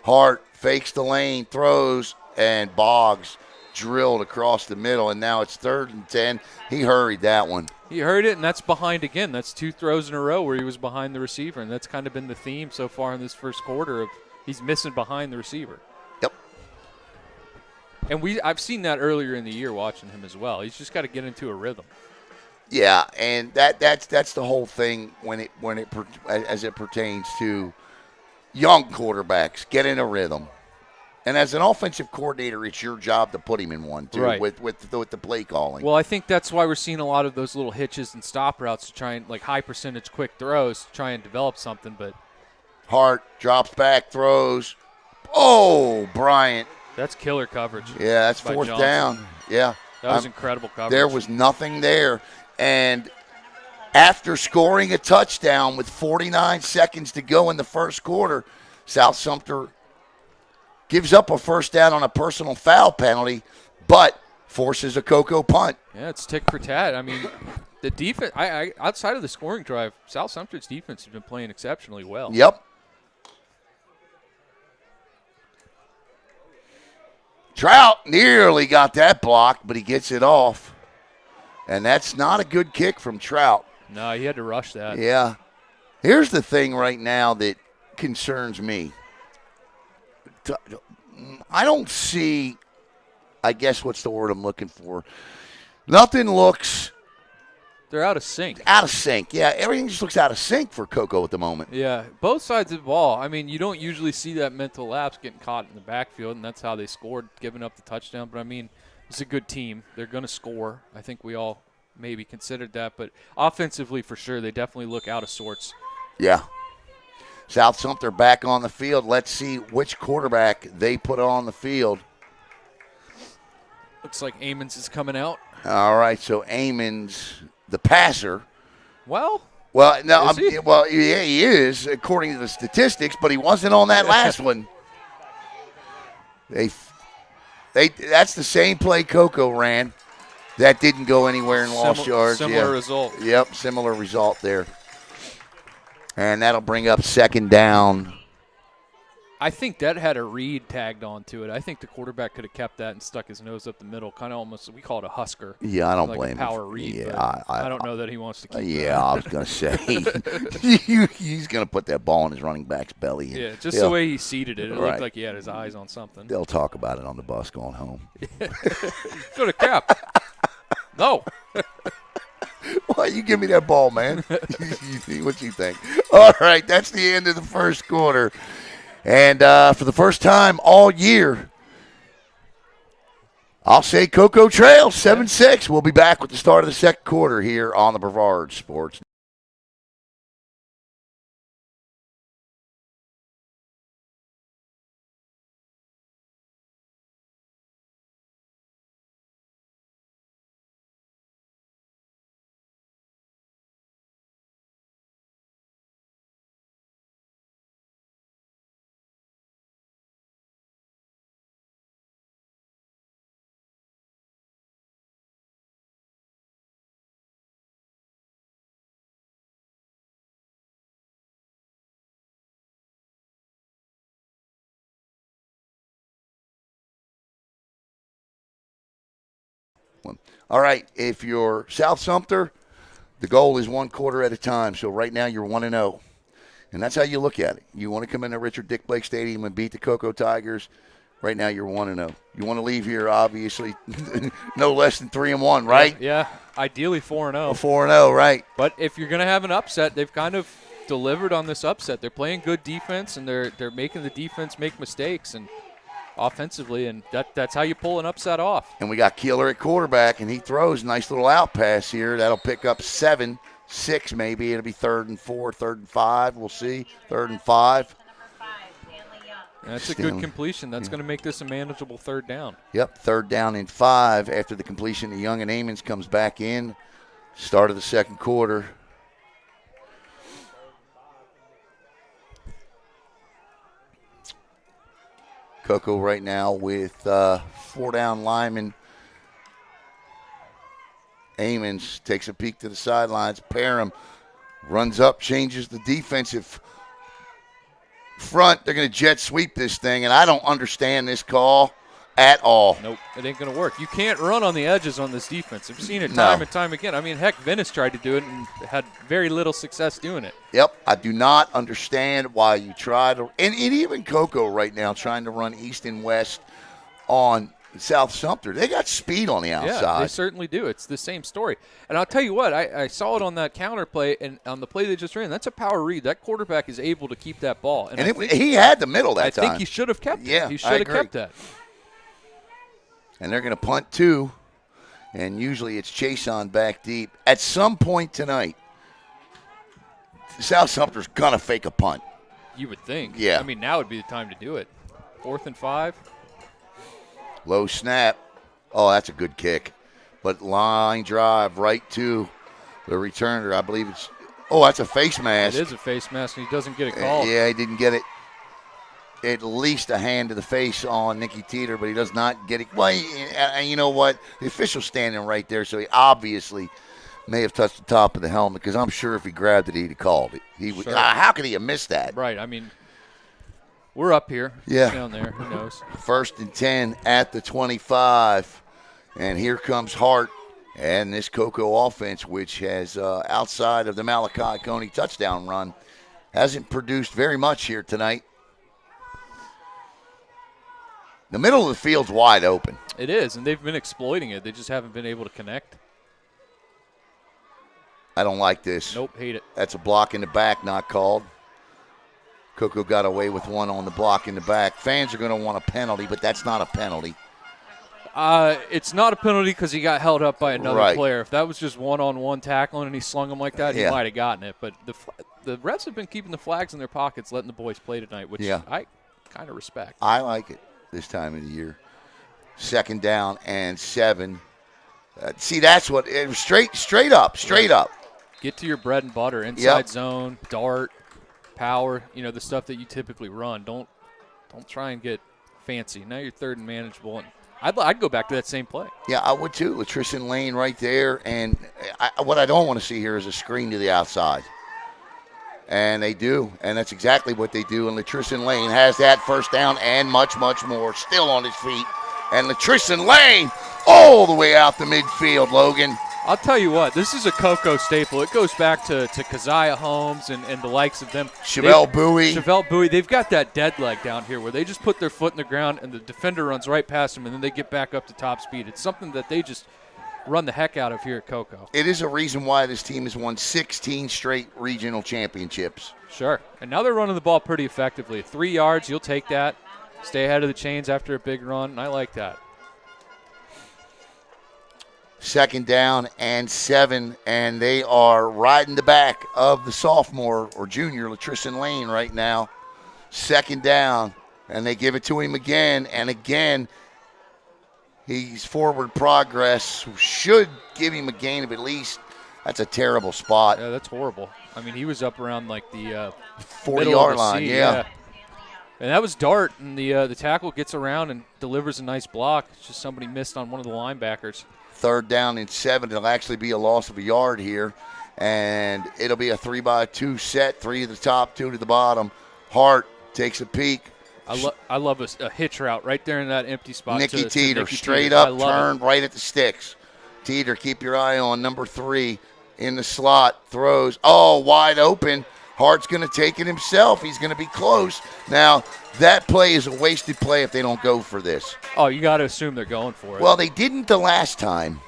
Hart fakes the lane, throws, and Boggs drilled across the middle, and now it's 3rd and 10. He hurried that one. He heard it, and that's behind again. That's 2 throws in a row where he was behind the receiver, and that's kind of been the theme so far in this first quarter of he's missing behind the receiver. Yep. And I've seen that earlier in the year watching him as well. He's just got to get into a rhythm. Yeah, and that's the whole thing as it pertains to young quarterbacks. Get in a rhythm. And as an offensive coordinator, it's your job to put him in one, too, right. with the play calling. Well, I think that's why we're seeing a lot of those little hitches and stop routes to try and, like, high-percentage quick throws to try and develop something. But Hart drops back, throws. Oh, Bryant. that's killer coverage. Yeah, that's by 4th Johnson. down. Yeah. That was incredible coverage. There was nothing there. And After scoring a touchdown with 49 seconds to go in the first quarter, South Sumter gives up a first down on a personal foul penalty, but forces a Coco punt. Yeah, it's tick for tat. I mean, the defense, outside of the scoring drive, South Sumter's defense has been playing exceptionally well. Yep. Trout nearly got that blocked, but he gets it off. And that's not a good kick from Trout. No, he had to rush that. Yeah. Here's the thing right now that concerns me. I don't see, I guess what's the word I'm looking for? Nothing looks. They're out of sync. Out of sync. Yeah, everything just looks out of sync for Coco at the moment. Yeah, both sides of the ball. I mean, you don't usually see that mental lapse getting caught in the backfield, and that's how they scored, giving up the touchdown. But, I mean, it's a good team. They're going to score. I think we all maybe considered that. But offensively, for sure, they definitely look out of sorts. Yeah. South Sumter back on the field. Let's see which quarterback they put on the field. Looks like Amons is coming out. All right, so Amons, the passer. Well, no, is he? Well, yeah, he is according to the statistics, but he wasn't on that last one. That's the same play Coco ran. That didn't go anywhere in lost yards. Similar result. Yep, similar result there. And that'll bring up second down. I think that had a read tagged onto it. I think the quarterback could have kept that and stuck his nose up the middle, kind of almost, we call it a husker. Yeah, I don't like blame a power him. read. Yeah, I don't know that he wants to keep Yeah, I was going to say. He's going to put that ball in his running back's belly. And yeah, just the way he seated it. It right. looked like he had his eyes on something. They'll talk about it on the bus going home. Could have kept. No. Why you give me that ball, man? You see what you think. All right, that's the end of the first quarter. And for the first time all year, I'll say Coco trails 7-6. We'll be back with the start of the second quarter here on the Brevard Sports. All right, if you're South Sumter, the goal is one quarter at a time. So right now you're 1-0. And that's how you look at it. You want to come into Richard Dick Blake Stadium and beat the Coco Tigers. Right now you're 1-0. You want to leave here, obviously, no less than 3-1, right? Yeah, ideally 4-0. 4-0, right. But if you're going to have an upset, they've kind of delivered on this upset. They're playing good defense, and they're making the defense make mistakes and offensively, and that's how you pull an upset off. And we got Keeler at quarterback, and he throws a nice little out pass here. That'll pick up 7-6 maybe. It'll be 3rd and 4, 3rd and 5. We'll see. 3rd and 5. That's a good completion. That's going to make this a manageable 3rd down. Yep, 3rd down and 5. After the completion, the Young and Amons comes back in. Start of the second quarter. Coco right now with 4 down linemen. Amons takes a peek to the sidelines. Parham runs up, changes the defensive front. They're going to jet sweep this thing, and I don't understand this call at all. Nope, it ain't going to work. You can't run on the edges on this defense. I've seen it time and time again. I mean, heck, Venice tried to do it and had very little success doing it. Yep, I do not understand why you try to – and even Coco right now trying to run east and west on South Sumter. They got speed on the outside. Yeah, they certainly do. It's the same story. And I'll tell you what, I saw it on that counter play, and on the play they just ran, that's a power read. That quarterback is able to keep that ball. And he had the middle that time. I think he should have kept it. Yeah, he should have kept that. And they're going to punt 2, and usually it's Chase on back deep. At some point tonight, South Sumter's going to fake a punt. You would think. Yeah. I mean, now would be the time to do it. 4th and 5. Low snap. Oh, that's a good kick. But line drive right to The returner, I believe it's – oh, that's a face mask. It is a face mask, and he doesn't get it called. Yeah, he didn't get it. At least a hand to the face on Nicky Teeter, but he does not get it. Well, and you know what? The official's standing right there, so he obviously may have touched the top of the helmet because I'm sure if he grabbed it, he'd have called it. He would. Sure. How could he have missed that? Right. I mean, we're up here. Yeah. Down there. Who knows? 1st and 10 at the 25. And here comes Hart and this Coco offense, which has, outside of the Malachi Coney touchdown run, hasn't produced very much here tonight. The middle of the field's wide open. It is, and they've been exploiting it. They just haven't been able to connect. I don't like this. Nope, hate it. That's a block in the back, not called. Coco got away with one on the block in the back. Fans are going to want a penalty, but that's not a penalty. It's not a penalty because he got held up by another Right. player. If that was just one-on-one tackling and he slung him like that, he might have gotten it. But the refs have been keeping the flags in their pockets, letting the boys play tonight, which I kind of respect. I like it this time of the year. 2nd down and 7. See, that's what it was. Straight up. Get to your bread and butter, inside zone, dart, power. You know, the stuff that you typically run. Don't try and get fancy. Now you're 3rd and manageable. And I'd go back to that same play. Yeah, I would too. Latricia Lane right there, and what I don't want to see here is a screen to the outside. And they do, and that's exactly what they do. And Latricia Lane has that 1st down and much, much more. Still on his feet. And Latricia Lane all the way out the midfield, Logan. I'll tell you what, this is a Coco staple. It goes back to Keziah Holmes and the likes of them. Chevelle Bowie. They've got that dead leg down here where they just put their foot in the ground and the defender runs right past them and then they get back up to top speed. It's something that they just run the heck out of here at Coco. It is a reason why this team has won 16 straight regional championships. Sure. And now they're running the ball pretty effectively. 3 yards, you'll take that. Stay ahead of the chains after a big run, and I like that. 2nd down and 7, and they are riding the back of the sophomore or junior Latricia Lane right now. 2nd down, and they give it to him again, and again, he's forward progress. Should give him a gain of at least. That's a terrible spot. Yeah, that's horrible. I mean, he was up around like the 40-yard line, yeah. And that was dart, and the tackle gets around and delivers a nice block. It's just somebody missed on one of the linebackers. 3rd down and 7. It'll actually be a loss of a yard here. And it'll be a 3-by-2 set, 3 to the top, 2 to the bottom. Hart takes a peek. I love a hitch route right there in that empty spot. Nicky Teeter, Nicky straight Teeter. up, turned right at the sticks. Teeter, keep your eye on number 3 in the slot. Throws. Oh, wide open. Hart's going to take it himself. He's going to be close. Now, that play is a wasted play if they don't go for this. Oh, you got to assume they're going for it. Well, they didn't the last time.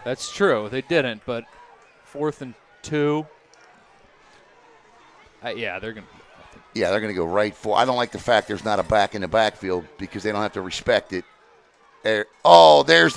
That's true. They didn't, but 4th and 2. Yeah, they're going to. Yeah, they're going to go right for. I don't like the fact there's not a back in the backfield because they don't have to respect it. There. Oh, there's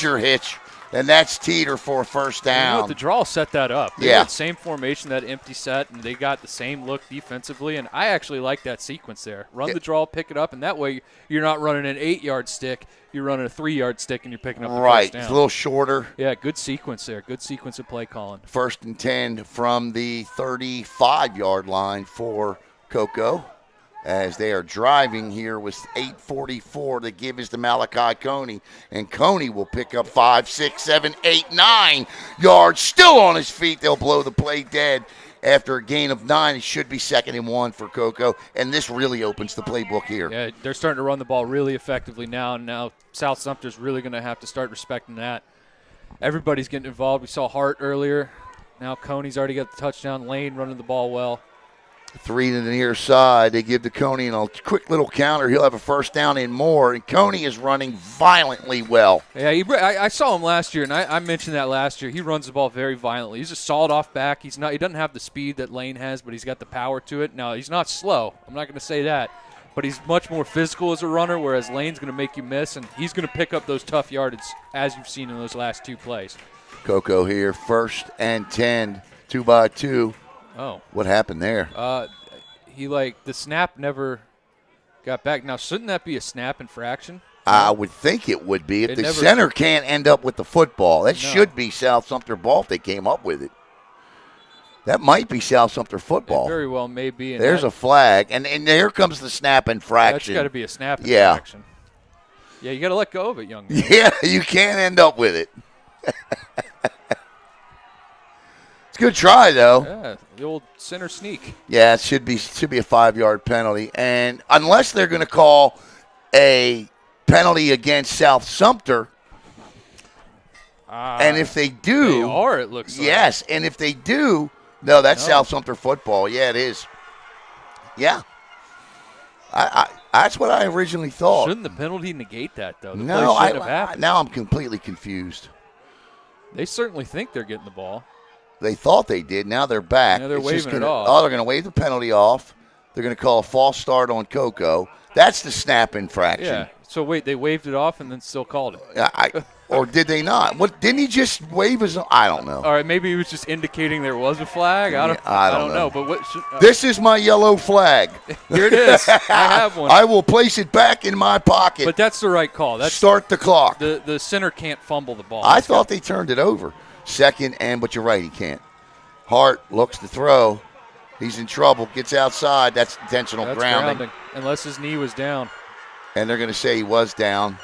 your hitch. And that's Teeter for a 1st down. You know, the draw set that up. They Yeah. had the same formation, that empty set, and they got the same look defensively. And I actually like that sequence there. Run the draw, pick it up, and that way you're not running an 8-yard stick. You're running a 3-yard stick, and you're picking up the 1st down. It's a little shorter. Yeah, good sequence there. Good sequence of play calling. 1st and 10 from the 35-yard line for Coco. As they are driving here with 8:44 to give is to Malachi Coney. And Coney will pick up 5, 6, 7, 8, 9 yards. Still on his feet. They'll blow the play dead after a gain of 9. It should be 2nd and 1 for Coco. And this really opens the playbook here. Yeah, they're starting to run the ball really effectively now. And now South Sumter's really going to have to start respecting that. Everybody's getting involved. We saw Hart earlier. Now Coney's already got the touchdown. Lane running the ball well. 3 to the near side. They give to Coney and a quick little counter. He'll have a 1st down and more. And Coney is running violently well. Yeah, I saw him last year, and I mentioned that last year. He runs the ball very violently. He's a sawed-off back. He doesn't have the speed that Lane has, but he's got the power to it. Now, he's not slow. I'm not going to say that. But he's much more physical as a runner, whereas Lane's going to make you miss, and he's going to pick up those tough yardage, as you've seen in those last 2 plays. Coco here, 1st and 10, 2-by-2. Oh. What happened there? The snap never got back. Now, shouldn't that be a snap infraction? I would think it would be. If It the never- center can't end up with the football, that should be South Sumter ball if they came up with it. That might be South Sumter football. It very well may be. And There's a flag, and there comes the snap infraction. That's got to be a snap Yeah. infraction. Yeah, you got to let go of it, young man. Yeah, you can't end up with it. It's a good try, though. Yeah, the old center sneak. Yeah, it should be a 5-yard penalty. And unless they're going to call a penalty against South Sumter, and if they do. They are, it looks like. Yes, and if they do, no, that's South Sumter football. Yeah, it is. Yeah. That's what I originally thought. Shouldn't the penalty negate that, though? The No, play shouldn't have happened. now I'm completely confused. They certainly think they're getting the ball. They thought they did. Now they're back. Now they're It's just waving it gonna- off. Oh, they're going to wave the penalty off. They're going to call a false start on Coco. That's the snap infraction. Yeah. So, wait, they waved it off and then still called it. Or did they not? What didn't he just wave his? I don't know. All right, maybe he was just indicating there was a flag. I don't know. But what? This is my yellow flag. Here it is. I have one. I will place it back in my pocket. But that's the right call. That's start the clock. The center can't fumble the ball. I thought they turned it over. Second, but you're right, he can't. Hart looks to throw. He's in trouble. Gets outside. That's intentional grounding. Unless his knee was down. And they're going to say he was down.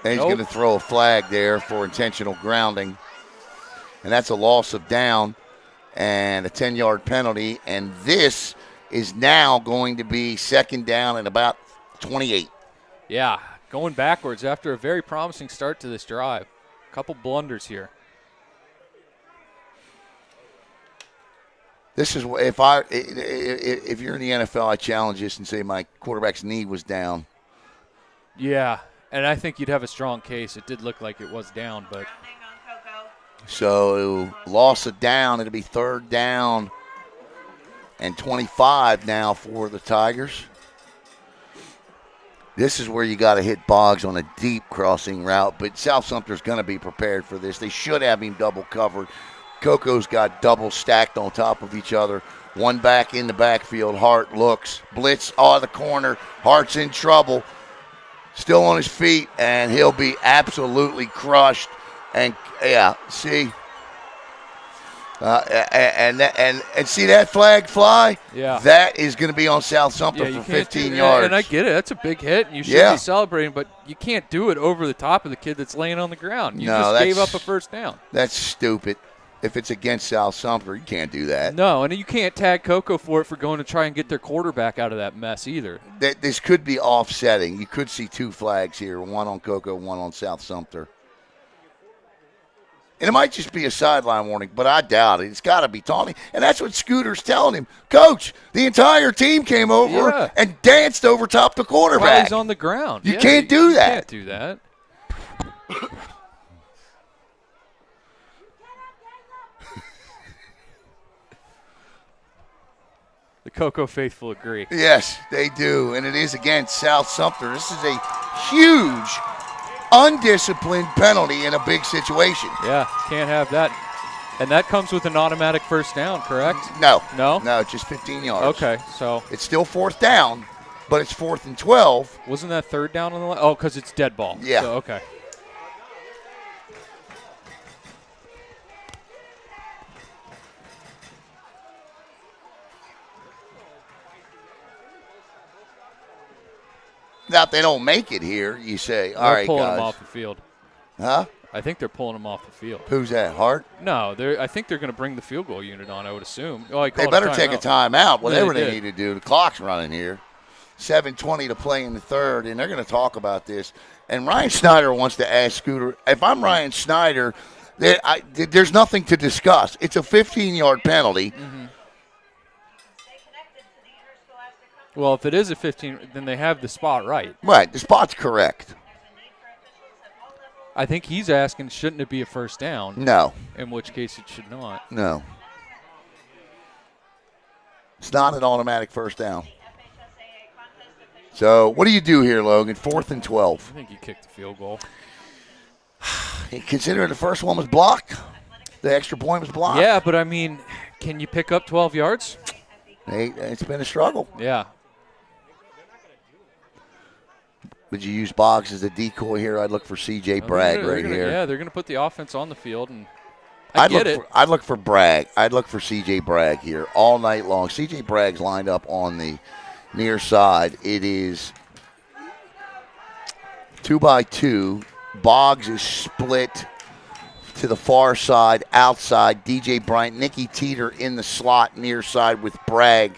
And he's going to throw a flag there for intentional grounding. And that's a loss of down and a 10-yard penalty. And this is now going to be second down and about 28. Yeah, going backwards after a very promising start to this drive. A couple blunders here. This is if you're in the NFL, I challenge this and say my quarterback's knee was down. Yeah, and I think you'd have a strong case. It did look like it was down, but so loss of down. It'll be third down and 25 now for the Tigers. This is where you got to hit Boggs on a deep crossing route, but South Sumter's going to be prepared for this. They should have him double covered. Coco's got double stacked on top of each other. One back in the backfield. Hart looks. Blitz out of the corner. Hart's in trouble. Still on his feet, and he'll be absolutely crushed. And, yeah, see. And see that flag fly? Yeah. That is going to be on South Sumter for 15 yards. And I get it. That's a big hit, and you should be celebrating, but you can't do it over the top of the kid that's laying on the ground. You just gave up a first down. That's stupid. If it's against South Sumter, you can't do that. No, and you can't tag Coco for it for going to try and get their quarterback out of that mess either. This could be offsetting. You could see two flags here, one on Coco, one on South Sumter. And it might just be a sideline warning, but I doubt it. It's got to be taunting. And that's what Scooter's telling him. Coach, the entire team came over and danced over top the quarterback. While he's on the ground. You can't do that. You can't do that. The Coco faithful agree. Yes, they do, and it is against South Sumter. This is a huge, undisciplined penalty in a big situation. Yeah, can't have that. And that comes with an automatic first down, correct? No. No? No, just 15 yards. Okay, so. It's still fourth down, but it's 4th and 12. Wasn't that third down on the line? Oh, because it's dead ball. Yeah. So, okay. Now, if they don't make it here, you say, all right, They're pulling guys. him off the field. Huh? I think they're pulling him off the field. Who's that, Hart? No, I think they're going to bring the field goal unit on, I would assume. Oh, they better take a timeout, whatever they they need to do. The clock's running here. 7:20 to play in the third, and they're going to talk about this. And Ryan Snyder wants to ask Scooter, if I'm Ryan Snyder, there's nothing to discuss. It's a 15-yard penalty. Mm-hmm. Well, if it is a 15, then they have the spot right. Right, the spot's correct. I think he's asking, shouldn't it be a first down? No. In which case it should not. No. It's not an automatic first down. So what do you do here, Logan? 4th and 12. I think you kicked the field goal. Considering the first one was blocked, the extra point was blocked. Yeah, but I mean, can you pick up 12 yards? It's been a struggle. Yeah. Would you use Boggs as a decoy here? I'd look for C.J. Bragg here. Yeah, they're going to put the offense on the field, and I'd look for Bragg. I'd look for C.J. Bragg here all night long. C.J. Bragg's lined up on the near side. It is 2-by-2. Boggs is split to the far side, outside. DJ Bryant, Nicky Teeter in the slot near side with Bragg.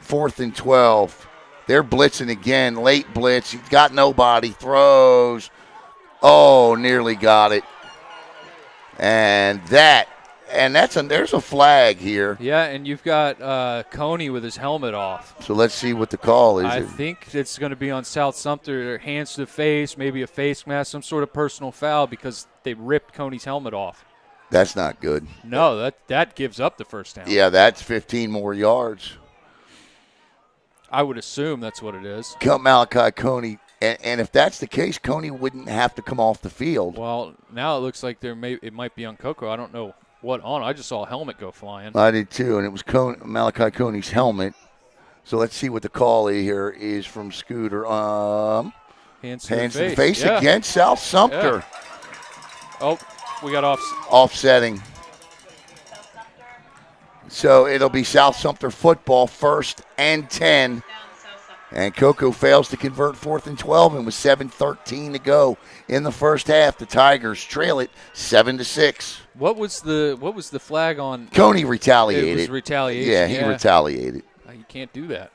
4th and 12. They're blitzing again. Late blitz. He's got nobody. Throws. Oh, nearly got it. And there's a flag here. Yeah, and you've got Coney with his helmet off. So let's see what the call is. I think it's going to be on South Sumter. Their hands to the face, maybe a face mask, some sort of personal foul because they ripped Coney's helmet off. That's not good. No, that gives up the first down. Yeah, that's 15 more yards. I would assume that's what it is. Cut Malachi Coney, and if that's the case, Coney wouldn't have to come off the field. Well, now it looks like it might be on Coco. I don't know what on. I just saw a helmet go flying. I did too, and it was Malachi Coney's helmet. So let's see what the call here is from Scooter. Hands to the face against South Sumter. Yeah. Oh, we got offsetting. So it'll be South Sumter football, 1st and 10. And Coco fails to convert 4th and 12, and with 7:13 to go in the first half, the Tigers trail it 7-6. What was the flag on? Coney retaliated. It was retaliation. Yeah, he retaliated. You can't do that.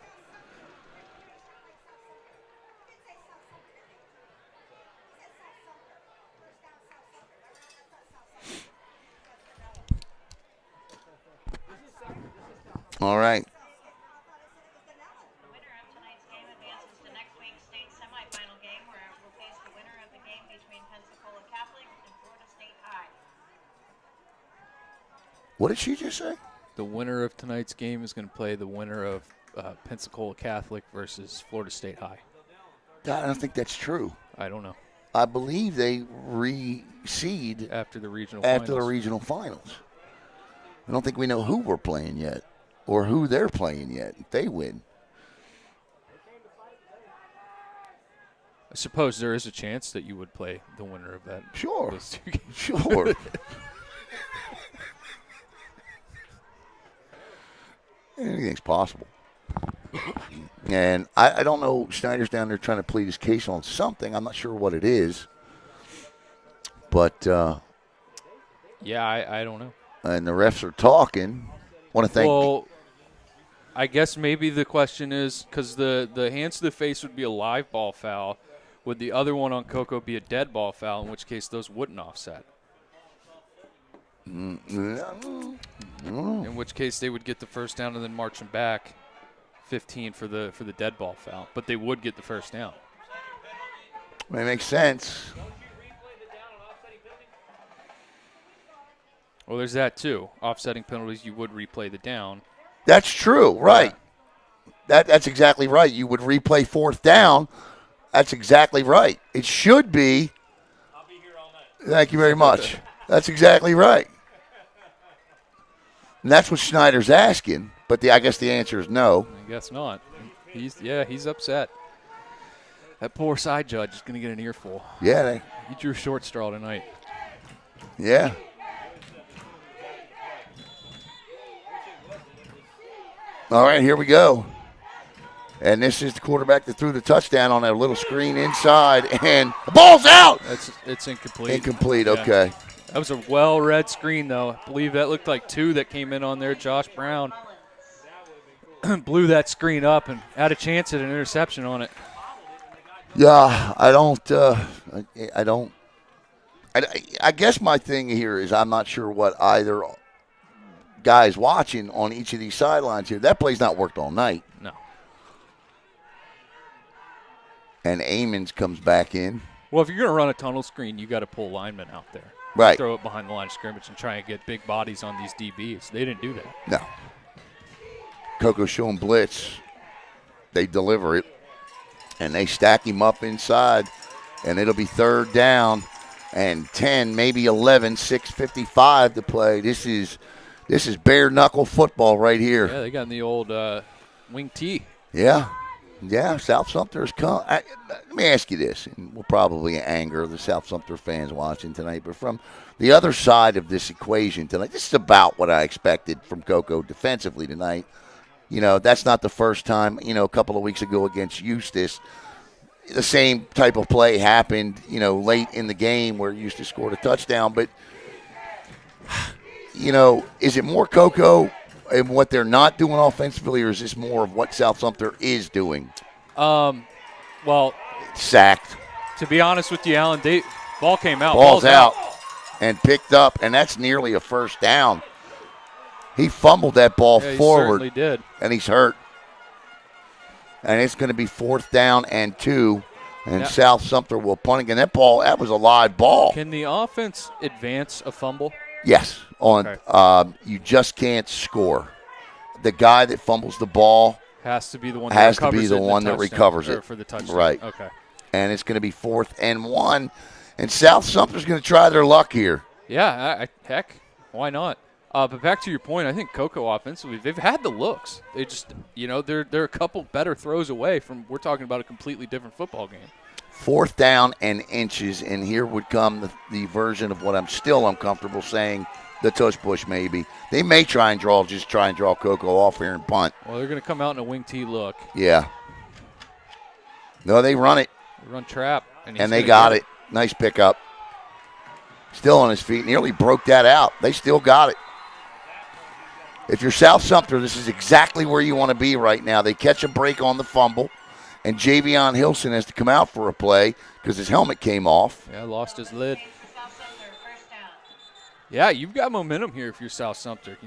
All right. What did she just say? The winner of tonight's game is going to play the winner of Pensacola Catholic versus Florida State High. I don't think that's true. I don't know. I believe they reseed after the regional finals. I don't think we know who we're playing yet or who they're playing yet if they win. I suppose there is a chance that you would play the winner of that. Sure. Those 2 games. Sure. Anything's possible. And I don't know. Schneider's down there trying to plead his case on something. I'm not sure what it is. But, yeah, I don't know. And the refs are talking. Want to thank. Well, I guess maybe the question is because the hands to the face would be a live ball foul. Would the other one on Coco be a dead ball foul, in which case those wouldn't offset? In which case they would get the first down and then march them back 15 for the dead ball foul. But they would get the first down. It makes sense. Well, there's that too. Offsetting penalties, you would replay the down. That's true, right. Yeah. That's exactly right. You would replay 4th down. That's exactly right. It should be. I'll be here all night. Thank you very much. That's exactly right. And that's what Schneider's asking, but I guess the answer is no. I guess not. He's upset. That poor side judge is going to get an earful. Yeah. He drew short straw tonight. Yeah. All right, here we go. And this is the quarterback that threw the touchdown on that little screen inside, and the ball's out. It's incomplete. Incomplete, yeah. Okay. That was a well-read screen, though. I believe that looked like 2 that came in on there. Josh Brown blew that screen up and had a chance at an interception on it. Yeah, I guess my thing here is I'm not sure what either guy's watching on each of these sidelines here. That play's not worked all night. No. And Amons comes back in. Well, if you're going to run a tunnel screen, you got to pull linemen out there. Right. Throw it behind the line of scrimmage and try and get big bodies on these DBs. They didn't do that. No. Coco's showing blitz. They deliver it. And they stack him up inside. And it'll be 3rd down and 10, maybe 11, 6:55 to play. This is bare knuckle football right here. Yeah, they got in the old wing T. Yeah. Yeah, South Sumter's come. Let me ask you this, and we'll probably anger the South Sumter fans watching tonight, but from the other side of this equation tonight, this is about what I expected from Coco defensively tonight. That's not the first time, a couple of weeks ago against Eustis, the same type of play happened, late in the game where Eustis scored a touchdown. But, is it more Coco and what they're not doing offensively, or is this more of what South Sumter is doing? Well, sacked. To be honest with you, Alan, ball came out. Ball's out and picked up, and that's nearly a first down. He fumbled that ball forward. He certainly did. And he's hurt. And it's going to be 4th down and 2, and South Sumter will punt again. That was a live ball. Can the offense advance a fumble? Yes. You just can't score. The guy that fumbles the ball has to be the one that recovers it for the touchdown. Right. Okay. And it's going to be 4th and 1, and South Sumter's going to try their luck here. Yeah, heck, why not? But back to your point, I think Coco offensively, they've had the looks. They just, they're a couple better throws away from, we're talking about a completely different football game. 4th down and inches, and here would come the version of what I'm still uncomfortable saying, the tush push maybe. They may try and draw Coco off here and punt. Well, they're going to come out in a wing T look. Yeah. No, they run it. They run trap. And they got it. Nice pickup. Still on his feet. Nearly broke that out. They still got it. If you're South Sumter, this is exactly where you want to be right now. They catch a break on the fumble, and Javion Hilson has to come out for a play because his helmet came off. Yeah, lost his lid. Yeah, you've got momentum here if you're South Sumter.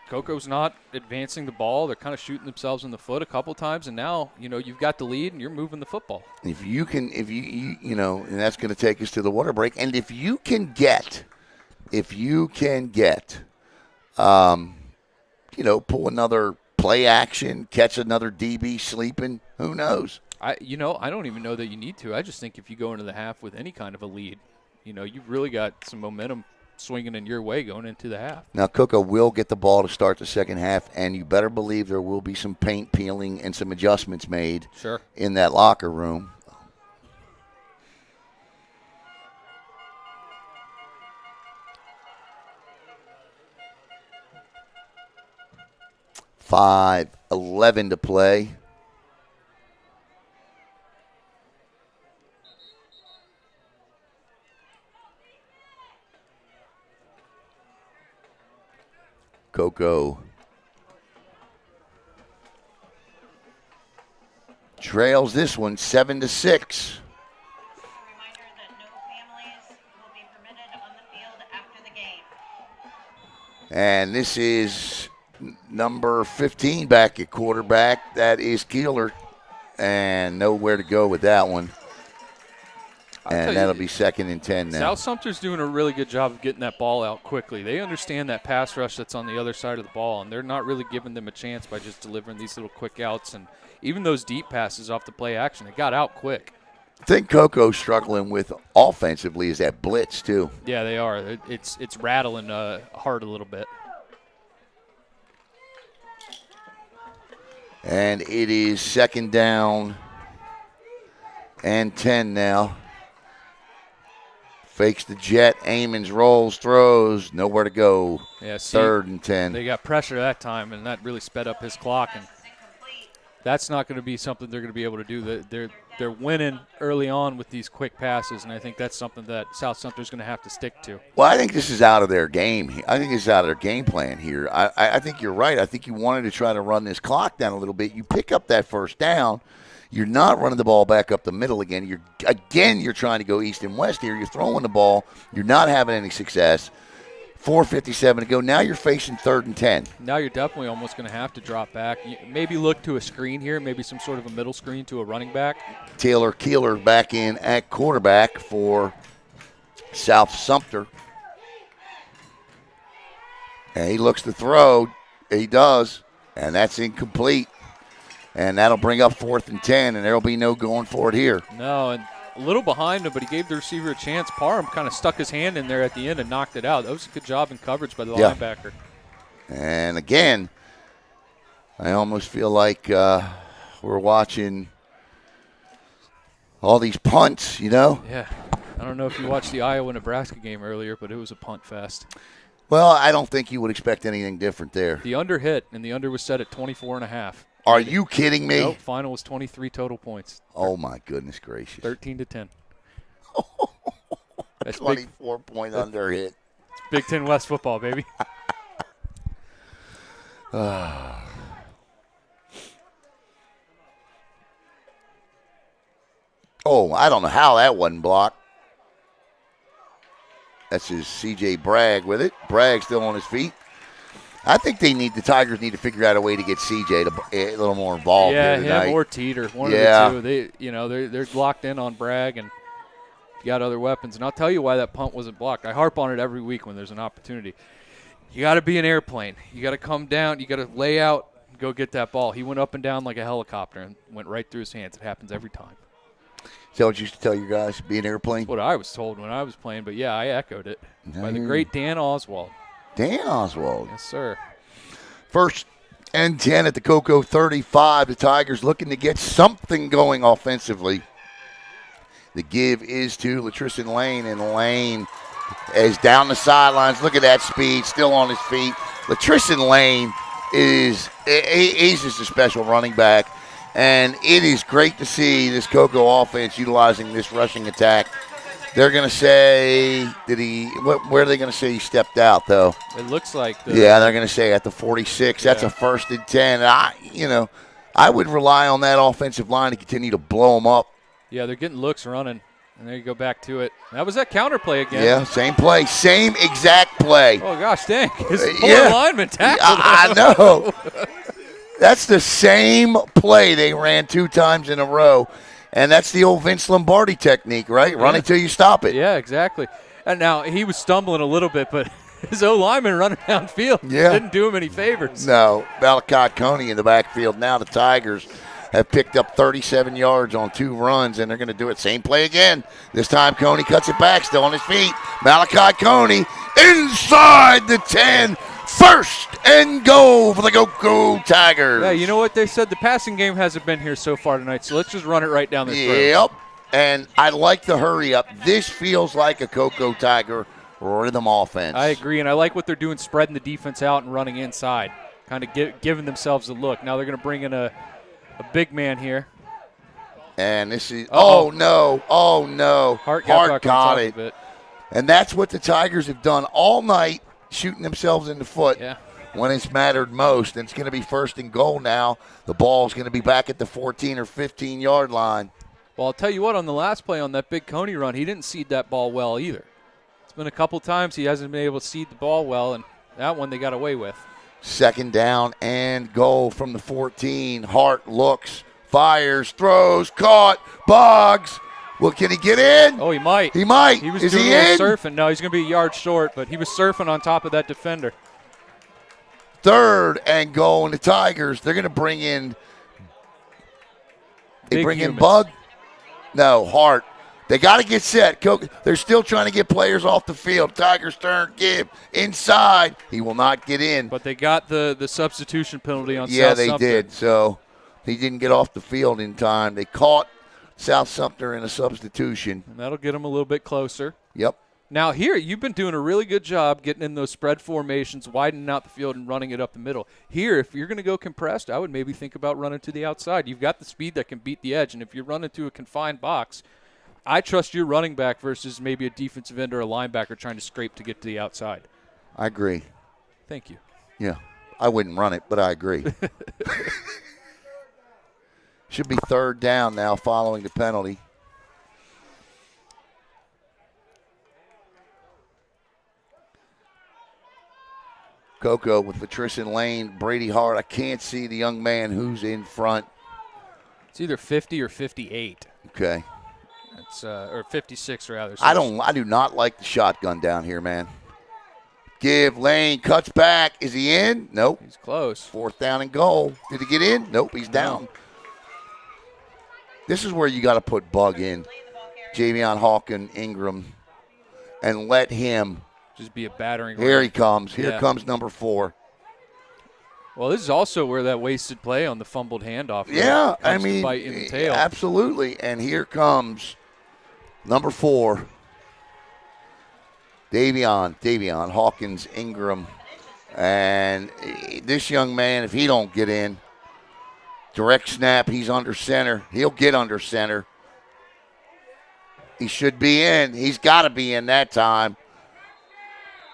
Coco's not advancing the ball. They're kind of shooting themselves in the foot a couple times, and now, you've got the lead and you're moving the football. If you and that's going to take us to the water break. And if you can get, pull another play action, catch another DB sleeping, who knows? I don't even know that you need to. I just think if you go into the half with any kind of a lead, you've really got some momentum swinging in your way going into the half. Now, Coco will get the ball to start the second half, and you better believe there will be some paint peeling and some adjustments made in that locker room. $5:11 to play. Coco trails this one 7-6. A reminder that no families will be permitted on the field after the game. And this is number 15 back at quarterback. That is Keeler. And nowhere to go with that one. And that'll be 2nd and 10 now. South Sumter's doing a really good job of getting that ball out quickly. They understand that pass rush that's on the other side of the ball, and they're not really giving them a chance by just delivering these little quick outs. And even those deep passes off the play action, they got out quick. I think Coco's struggling with offensively is that blitz, too. Yeah, they are. It's rattling hard a little bit. And it is 2nd down and 10 now. Fakes the jet, Amons rolls, throws, nowhere to go. Yeah, 3rd and 10. They got pressure that time, and that really sped up his clock. And that's not going to be something they're going to be able to do. They're winning early on with these quick passes, and I think that's something that South Sumter's going to have to stick to. Well, I think this is out of their game. I think this is out of their game plan here. I think you're right. I think you wanted to try to run this clock down a little bit. You pick up that 1st down. You're not running the ball back up the middle again. You're trying to go east and west here. You're throwing the ball. You're not having any success. 4:57 to go. Now you're facing 3rd and 10. Now you're definitely almost going to have to drop back. Maybe look to a screen here, maybe some sort of a middle screen to a running back. Taylor Keeler back in at quarterback for South Sumter. And he looks to throw. He does. And that's incomplete. And that'll bring up 4th and 10, and there will be no going for it here. No, and a little behind him, but he gave the receiver a chance. Parham kind of stuck his hand in there at the end and knocked it out. That was a good job in coverage by the linebacker. And again, I almost feel like we're watching all these punts, you know. Yeah. I don't know if you watched the Iowa-Nebraska game earlier, but it was a punt fest. Well, I don't think you would expect anything different there. The under hit, and the under was set at 24.5. Are you kidding me? Nope, final was 23 total points. Oh, my goodness gracious. 13-10. That's 24-point under hit. Big Ten West football, baby. Oh, I don't know how that wasn't blocked. That's his C.J. Bragg with it. Bragg still on his feet. I think the Tigers need to figure out a way to get C.J. a little more involved here tonight. Him or Teeter, one of the two. They're locked in on Bragg and you got other weapons. And I'll tell you why that punt wasn't blocked. I harp on it every week when there's an opportunity. You got to be an airplane. You got to come down. You got to lay out and go get that ball. He went up and down like a helicopter and went right through his hands. It happens every time. Is that what you used to tell your guys, be an airplane? That's what I was told when I was playing, but yeah, I echoed it. By the great Dan Oswald. Dan Oswald. Yes, sir. First and 10 at the Coco 35. The Tigers looking to get something going offensively. The give is to Latrician Lane, and Lane is down the sidelines. Look at that speed, still on his feet. Latrician Lane he's just a special running back. And it is great to see this Coco offense utilizing this rushing attack. They're going to say, where are they going to say he stepped out, though? It looks like. They're going to say at the 46. That's a 1st and 10. I would rely on that offensive line to continue to blow them up. Yeah, they're getting looks running. And there you go back to it. That was that counter play again. Yeah, same play. Same exact play. Oh, gosh, dang. His poor lineman tackled him. I know. That's the same play they ran 2 times in a row. And that's the old Vince Lombardi technique, right? Run it till you stop it. Yeah, exactly. And now he was stumbling a little bit, but his O-lineman running downfield didn't do him any favors. No. Malachi Coney in the backfield now. The Tigers have picked up 37 yards on 2 runs, and they're going to do it. Same play again. This time Coney cuts it back, still on his feet. Malachi Coney inside the 10. 1st and goal for the Coco Tigers. Yeah, you know what they said? The passing game hasn't been here so far tonight, so let's just run it right down the throat. Yep, and I like the hurry up. This feels like a Coco Tiger rhythm offense. I agree, and I like what they're doing, spreading the defense out and running inside, kind of giving themselves a look. Now they're going to bring in a big man here. And this is, oh no. Hart got it. And that's what the Tigers have done all night, shooting themselves in the foot when it's mattered most. And it's going to be 1st and goal now. The ball's going to be back at the 14 or 15-yard line. Well, I'll tell you what, on the last play on that big Coney run, he didn't seed that ball well either. It's been a couple times he hasn't been able to seed the ball well, and that one they got away with. 2nd down and goal from the 14. Hart looks, fires, throws, caught, Boggs. Well, can he get in? Oh, he might. He might. He was Is doing he a in? little surfing. No, he's going to be a yard short, but he was surfing on top of that defender. 3rd and goal, and the Tigers, they're going to bring in – they bring in Bug? No, Hart. They got to get set. They're still trying to get players off the field. Tigers turn, give, inside. He will not get in. But they got the substitution penalty on South Sumter. Yeah, they did. So he didn't get off the field in time. They caught South Sumter in a substitution. And that'll get them a little bit closer. Yep. Now here, you've been doing a really good job getting in those spread formations, widening out the field and running it up the middle. Here, if you're going to go compressed, I would maybe think about running to the outside. You've got the speed that can beat the edge, and if you're running to a confined box, I trust your running back versus maybe a defensive end or a linebacker trying to scrape to get to the outside. I agree. Thank you. Yeah. I wouldn't run it, but I agree. Should be 3rd down now following the penalty. Coco with Latrician Lane, Brady Hart. I can't see the young man who's in front. It's either 50 or 58. Okay. It's or 56 rather. So I do not like the shotgun down here, man. Give, Lane cuts back. Is he in? Nope. He's close. 4th down and goal. Did he get in? Nope, he's down. This is where you got to put Bug in, Javion Hawkins, Ingram, and let him. Just be a battering. Here he comes. Here comes number 4. Well, this is also where that wasted play on the fumbled handoff. Yeah, I comes to mean, bite in the tail. absolutely. And here comes number 4, Davion Hawkins Ingram. And this young man, if he don't get in, direct snap, he's under center. He'll get under center. He should be in. He's got to be in that time.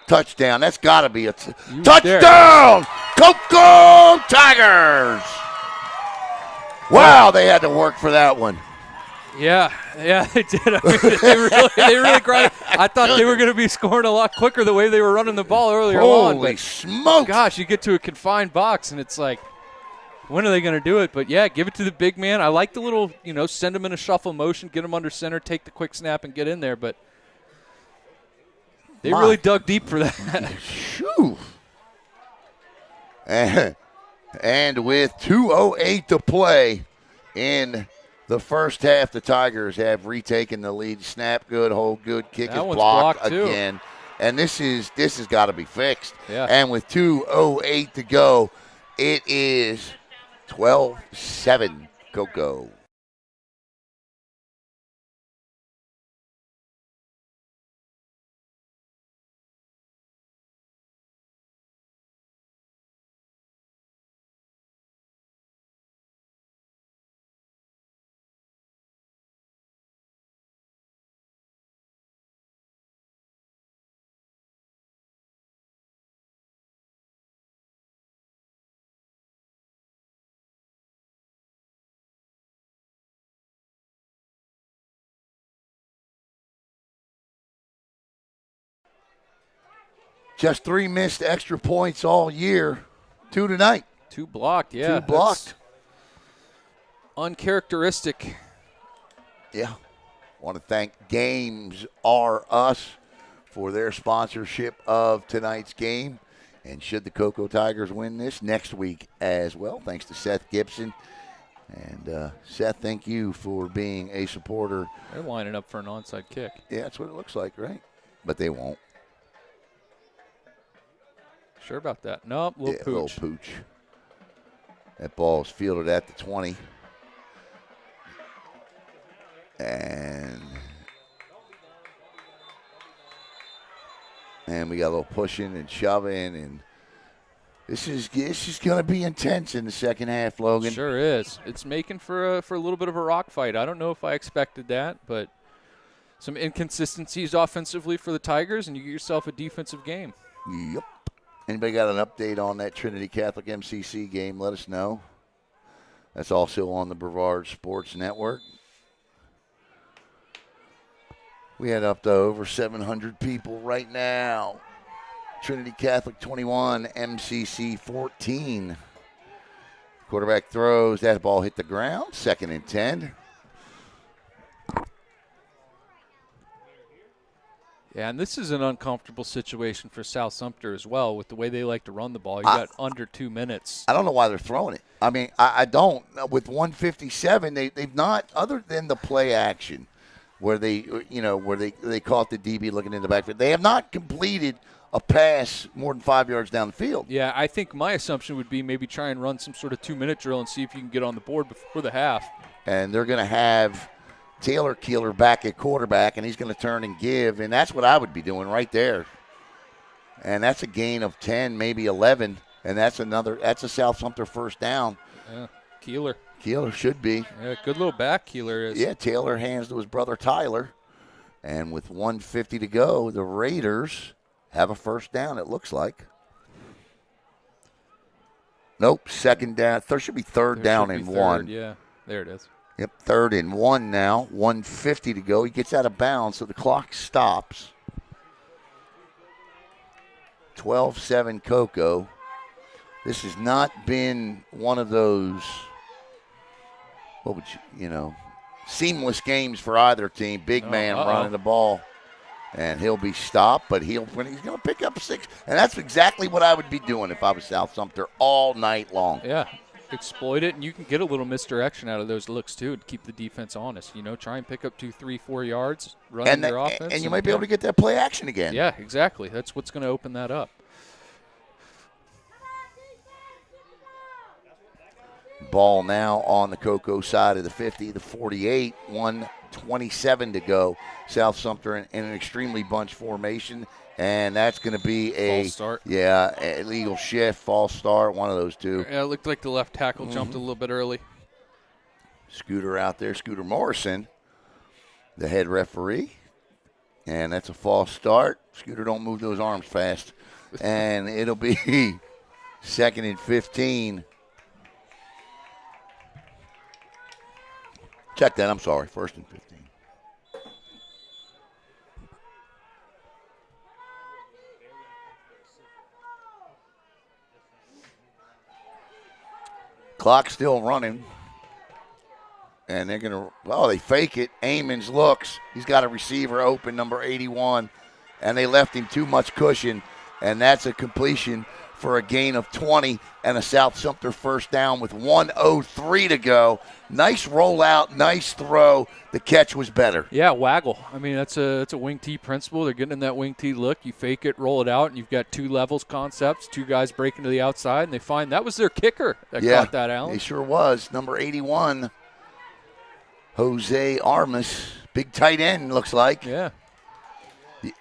Touchdown. That's got to be a touchdown. Coco Tigers. Wow, they had to work for that one. Yeah, they did. I mean, they really grinded. I thought they were going to be scoring a lot quicker the way they were running the ball earlier on. Holy smokes. Gosh, you get to a confined box, and it's like, when are they going to do it? But, yeah, give it to the big man. I like the little, send him in a shuffle motion, get him under center, take the quick snap, and get in there. But they really dug deep for that. Shoo. And with 2:08 to play in the first half, the Tigers have retaken the lead. Snap good, hold good, kick is blocked again. And this has got to be fixed. Yeah. And with 2:08 to go, it is 12-7 Coco. Just 3 missed extra points all year. 2 tonight. 2 blocked, yeah. 2 blocked. Uncharacteristic. Yeah. Want to thank Games R Us for their sponsorship of tonight's game. And should the Coco Tigers win this next week as well, thanks to Seth Gibson. And Seth, thank you for being a supporter. They're lining up for an onside kick. Yeah, that's what it looks like, right? But they won't. Sure about that? No, little pooch. Little pooch. That ball is fielded at the 20. And we got a little pushing and shoving, and this is going to be intense in the second half, Logan. Sure is. It's making for a little bit of a rock fight. I don't know if I expected that, but some inconsistencies offensively for the Tigers, and you get yourself a defensive game. Yep. Anybody got an update on that Trinity Catholic MCC game? Let us know. That's also on the Brevard Sports Network. We had up to over 700 people right now. Trinity Catholic 21, MCC 14. Quarterback throws. That ball hit the ground. 2nd and 10. Yeah, and this is an uncomfortable situation for South Sumter as well with the way they like to run the ball. You got under 2 minutes. I don't know why they're throwing it. I mean, I don't. With 157, they've not, other than the play action where they caught the DB looking in the backfield, they have not completed a pass more than 5 yards down the field. Yeah, I think my assumption would be maybe try and run some sort of 2-minute drill and see if you can get on the board before the half. And they're going to have Taylor Keeler back at quarterback, and he's going to turn and give, and that's what I would be doing right there. And that's a gain of 10, maybe 11, and that's a South Sumter first down. Yeah, Keeler. Keeler should be. Yeah, good little back Keeler is. Yeah, Taylor hands to his brother Tyler, and with 1:50 to go, the Raiders have a first down, it looks like. Nope, second down. There should be third down and 1. Yeah, there it is. Yep, 3rd and 1 now. 1:50 to go. He gets out of bounds, so the clock stops. 12-7 Coco. This has not been one of those, seamless games for either team. Big man running the ball. And he'll be stopped, but he's going to pick up 6. And that's exactly what I would be doing if I was South Sumter all night long. Yeah. Exploit it, and you can get a little misdirection out of those looks too to keep the defense honest. Try and pick up 2, 3, 4 yards running your offense. And you might be able to get that play action again. Yeah, exactly. That's what's going to open that up. Ball now on the Coco side of the 50, the 48, 1:27 to go. South Sumter in an extremely bunched formation, and that's going to be a False start. Yeah, illegal shift, false start, one of those two. Yeah, it looked like the left tackle jumped a little bit early. Scooter out there, Scooter Morrison, the head referee, and that's a false start. Scooter, don't move those arms fast, and it'll be 2nd and 15. Check that, I'm sorry, 1st and 15. Clock still running. And they're going to, they fake it. Amons looks. He's got a receiver open, number 81. And they left him too much cushion. And that's a completion for a gain of 20 and a South Sumter first down with 1:03 to go. Nice rollout, nice throw. The catch was better. Yeah, waggle. I mean, that's a wing tee principle. They're getting in that wing tee look. You fake it, roll it out, and you've got two levels concepts, two guys breaking to the outside, and they find that was their kicker that caught that, Allen. It sure was. Number 81, Jose Armas, big tight end, looks like. Yeah.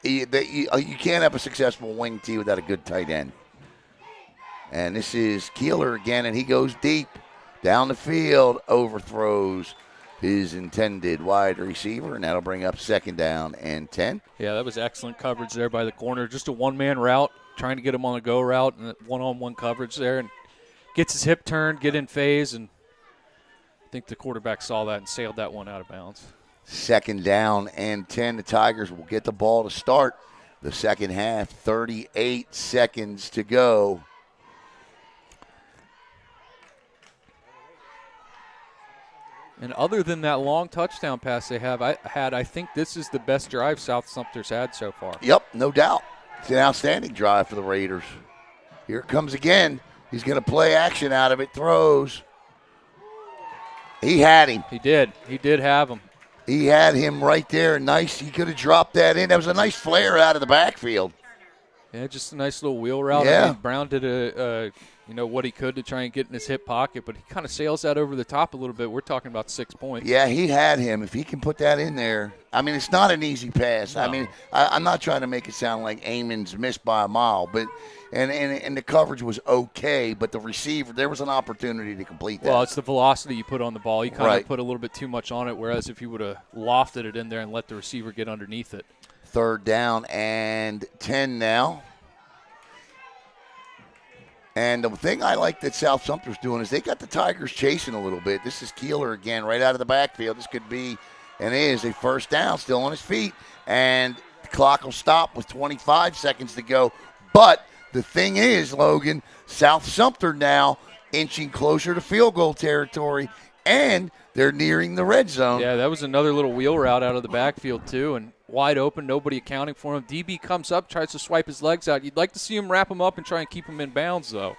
You can't have a successful wing tee without a good tight end. And this is Keeler again, and he goes deep down the field, overthrows his intended wide receiver, and that'll bring up 2nd down and 10. Yeah, that was excellent coverage there by the corner. Just a one-man route, trying to get him on a go route, and one-on-one coverage there, and gets his hip turned, get in phase, and I think the quarterback saw that and sailed that one out of bounds. 2nd down and 10. The Tigers will get the ball to start the second half. 38 seconds to go. And other than that long touchdown pass they I think this is the best drive South Sumter's had so far. Yep, no doubt. It's an outstanding drive for the Raiders. Here it comes again. He's going to play action out of it. Throws. He had him. He did. He did have him. He had him right there. Nice. He could have dropped that in. That was a nice flare out of the backfield. Yeah, just a nice little wheel route. Yeah. I mean, Brown did what he could to try and get in his hip pocket, but he kind of sails that over the top a little bit. We're talking about 6 points. Yeah, he had him. If he can put that in there, I mean, it's not an easy pass. No. I mean, I'm not trying to make it sound like Amon's missed by a mile, but and the coverage was okay, but the receiver, there was an opportunity to complete that. Well, it's the velocity you put on the ball. You kind Right. of put a little bit too much on it, whereas if you would have lofted it in there and let the receiver get underneath it. 3rd down and 10 now. And the thing I like that South Sumter's doing is they got the Tigers chasing a little bit. This is Keeler again right out of the backfield. This could be and is a first down, still on his feet. And the clock will stop with 25 seconds to go. But the thing is, Logan, South Sumter now inching closer to field goal territory, and they're nearing the red zone. Yeah, that was another little wheel route out of the backfield too, and wide open, nobody accounting for him. DB comes up, tries to swipe his legs out. You'd like to see him wrap him up and try and keep him in bounds, though.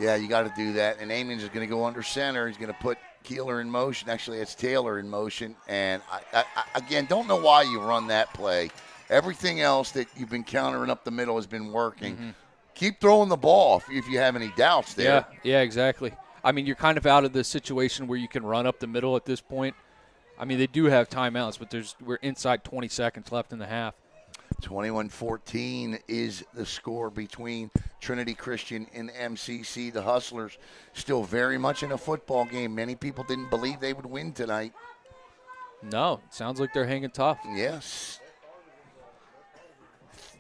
Yeah, you got to do that. And Amons is going to go under center. He's going to put Keeler in motion. Actually, it's Taylor in motion. And, I again, don't know why you run that play. Everything else that you've been countering up the middle has been working. Mm-hmm. Keep throwing the ball if you have any doubts there. Yeah, exactly. I mean, you're kind of out of the situation where you can run up the middle at this point. I mean, they do have timeouts, but we're inside 20 seconds left in the half. 21-14 is the score between Trinity Christian and MCC. The Hustlers still very much in a football game. Many people didn't believe they would win tonight. No, it sounds like they're hanging tough. Yes.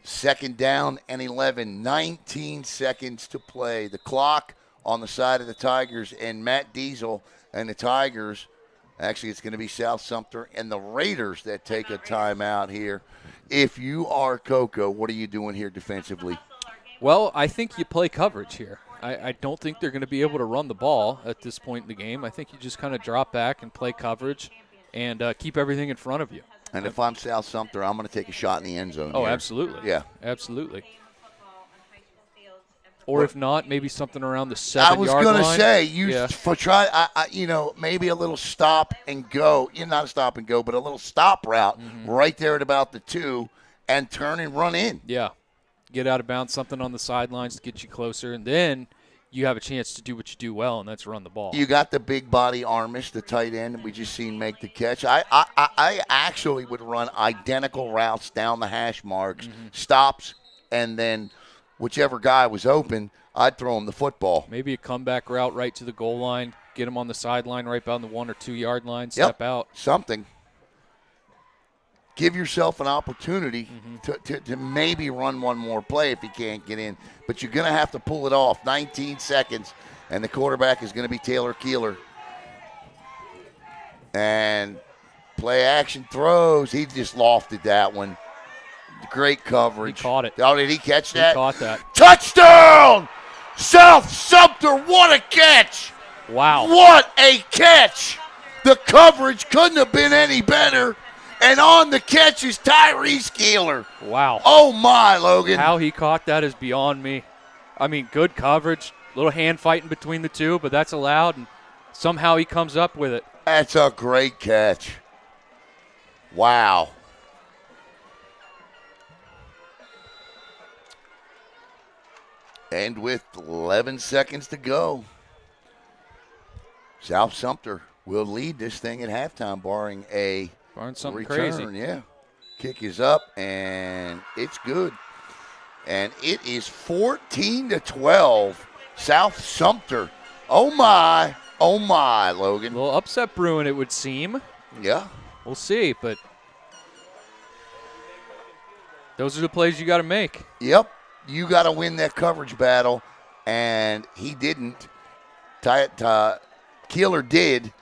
2nd down and 11. 19 seconds to play. The clock on the side of the Tigers, and Matt Diesel and the Tigers. Actually, it's going to be South Sumter and the Raiders that take a timeout here. If you are Coco, what are you doing here defensively? Well, I think you play coverage here. I don't think they're going to be able to run the ball at this point in the game. I think you just kind of drop back and play coverage and keep everything in front of you. And if I'm South Sumter, I'm going to take a shot in the end zone. Oh, here. Absolutely. Yeah. Absolutely. Or if not, maybe something around the 7-yard line. I was going to say, maybe a little stop and go. Not a stop and go, but a little stop route right there at about the 2 and turn and run in. Yeah. Get out of bounds, something on the sidelines to get you closer. And then you have a chance to do what you do well, and that's run the ball. You got the big body Armish, the tight end we just seen make the catch. I actually would run identical routes down the hash marks, stops, and then whichever guy was open, I'd throw him the football. Maybe a comeback route right to the goal line, get him on the sideline right down the 1 or 2 yard line, step out. Something. Give yourself an opportunity to maybe run one more play if you can't get in. But you're going to have to pull it off. 19 seconds, and the quarterback is going to be Taylor Keeler. And play action throws. He just lofted that one. Great coverage. He caught it. Oh, did he catch that? He caught that. Touchdown! South Sumter, what a catch! Wow. What a catch! The coverage couldn't have been any better. And on the catch is Tyrese Keeler. Wow. Oh, my, Logan. How he caught that is beyond me. I mean, good coverage, little hand fighting between the two, but that's allowed, and somehow he comes up with it. That's a great catch. Wow. And with 11 seconds to go, South Sumter will lead this thing at halftime, barring a something return. crazy. Yeah. Kick is up, and it's good. And it is 14-12, South Sumter. Oh, my, Logan. A little upset brewing, it would seem. Yeah. We'll see, but those are the plays you got to make. Yep. You got to win that coverage battle, and he didn't. Keeler did,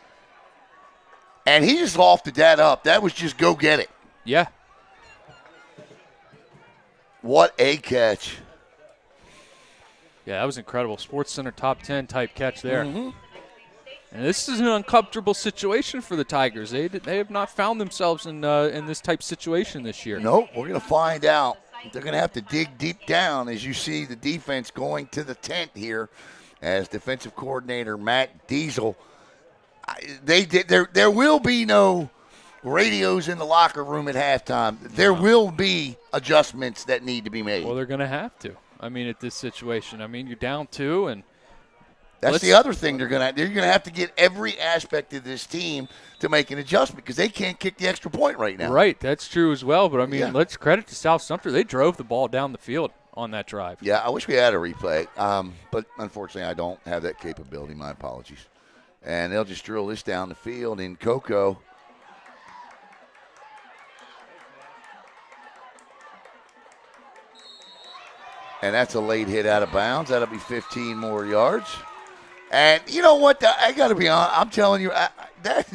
and he just lofted that up. That was just go get it. Yeah. What a catch. Yeah, that was incredible. Sports Center top 10 type catch there. And this is an uncomfortable situation for the Tigers. They have not found themselves in this type situation this year. Nope, we're going to find out. They're going to have to dig deep down as you see the defense going to the tent here as defensive coordinator Matt Diesel. There will be no radios in the locker room at halftime. There will be adjustments that need to be made. Well, they're going to have to. I mean, at this situation. I mean, you're down 2, and that's the other thing they're going to have to get every aspect of this team to make an adjustment because they can't kick the extra point right now. Right, that's true as well. But, I mean, let's credit to South Sumter. They drove the ball down the field on that drive. Yeah, I wish we had a replay, but unfortunately I don't have that capability. My apologies. And they'll just drill this down the field in Coco. And that's a late hit out of bounds. That'll be 15 more yards. And you know what? I got to be honest. I'm telling you, that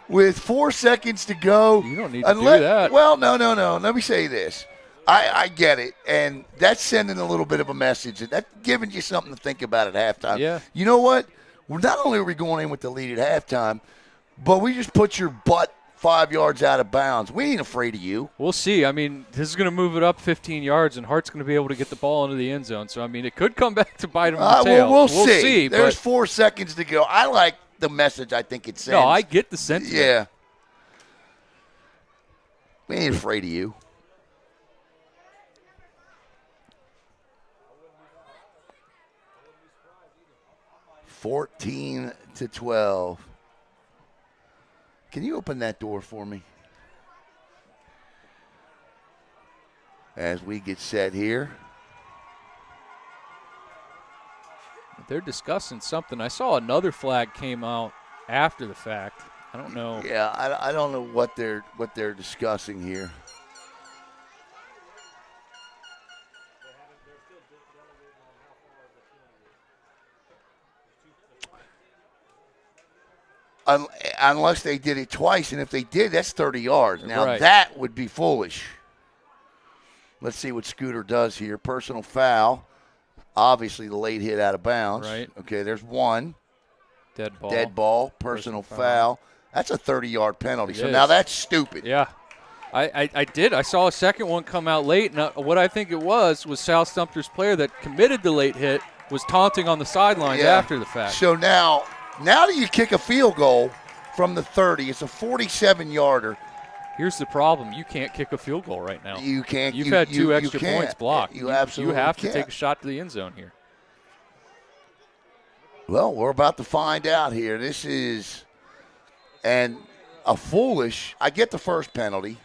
with 4 seconds to go. You don't need to do that. Well, no. Let me say this. I get it. And that's sending a little bit of a message. And that's giving you something to think about at halftime. Yeah. You know what? Not only are we going in with the lead at halftime, but we just put your butt 5 yards out of bounds. We ain't afraid of you. We'll see. I mean, this is going to move it up 15 yards, and Hart's going to be able to get the ball into the end zone. So, I mean, it could come back to bite him in the tail. We'll see. There's but 4 seconds to go. I like the message I think it sends. No, I get the sentiment. Yeah. We ain't afraid of you. (14-12). Can you open that door for me? As we get set here. They're discussing something. I saw another flag came out after the fact. I don't know. Yeah, I don't know what they're discussing here. Unless they did it twice, and if they did, that's 30 yards. Now, That would be foolish. Let's see what Scooter does here. Personal foul. Obviously, the late hit out of bounds. Right. Okay, there's one. Dead ball. Personal foul. That's a 30-yard penalty. So now that's stupid. Yeah. I did. I saw a second one come out late, and what I think it was South Sumter's player that committed the late hit was taunting on the sidelines after the fact. So now do you kick a field goal from the 30? It's a 47-yarder. Here's the problem. You can't kick a field goal right now. You can't. You've had 2 extra can't. points blocked. You absolutely have to can't. take a shot to the end zone here. Well, we're about to find out here. This is I get the first penalty,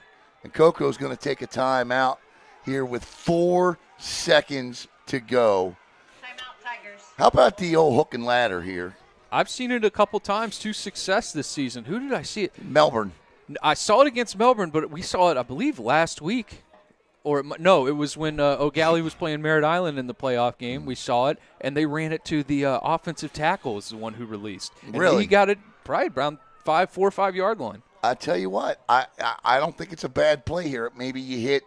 and Coco's going to take a timeout here with 4 seconds to go. Timeout, Tigers. How about the old hook and ladder here? I've seen it a couple times to success this season. Who did I see it? Melbourne. I saw it against Melbourne, but we saw it, I believe, last week. No, it was when O'Galley was playing Merritt Island in the playoff game. We saw it, and they ran it to the offensive tackle is the one who released. And really? He got it probably around 4 or 5 yard line. I tell you what, I don't think it's a bad play here. Maybe you hit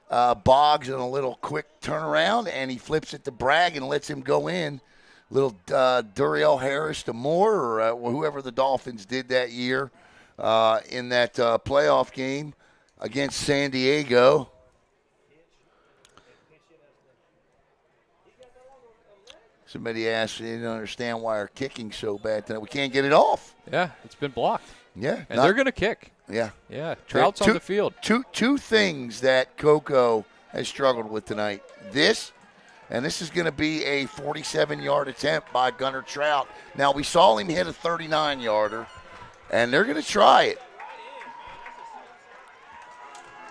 Boggs in a little quick turnaround, and he flips it to Bragg and lets him go in. Little Duriel Harris to Moore, or whoever the Dolphins did that year in that playoff game against San Diego. Somebody asked, they didn't understand why our kicking's so bad tonight. We can't get it off. Yeah, it's been blocked. Yeah. And they're going to kick. Yeah. Yeah, Trout's on the field. Two things that Coco has struggled with tonight. This is going to be a 47-yard attempt by Gunnar Trout. Now, we saw him hit a 39-yarder, and they're going to try it.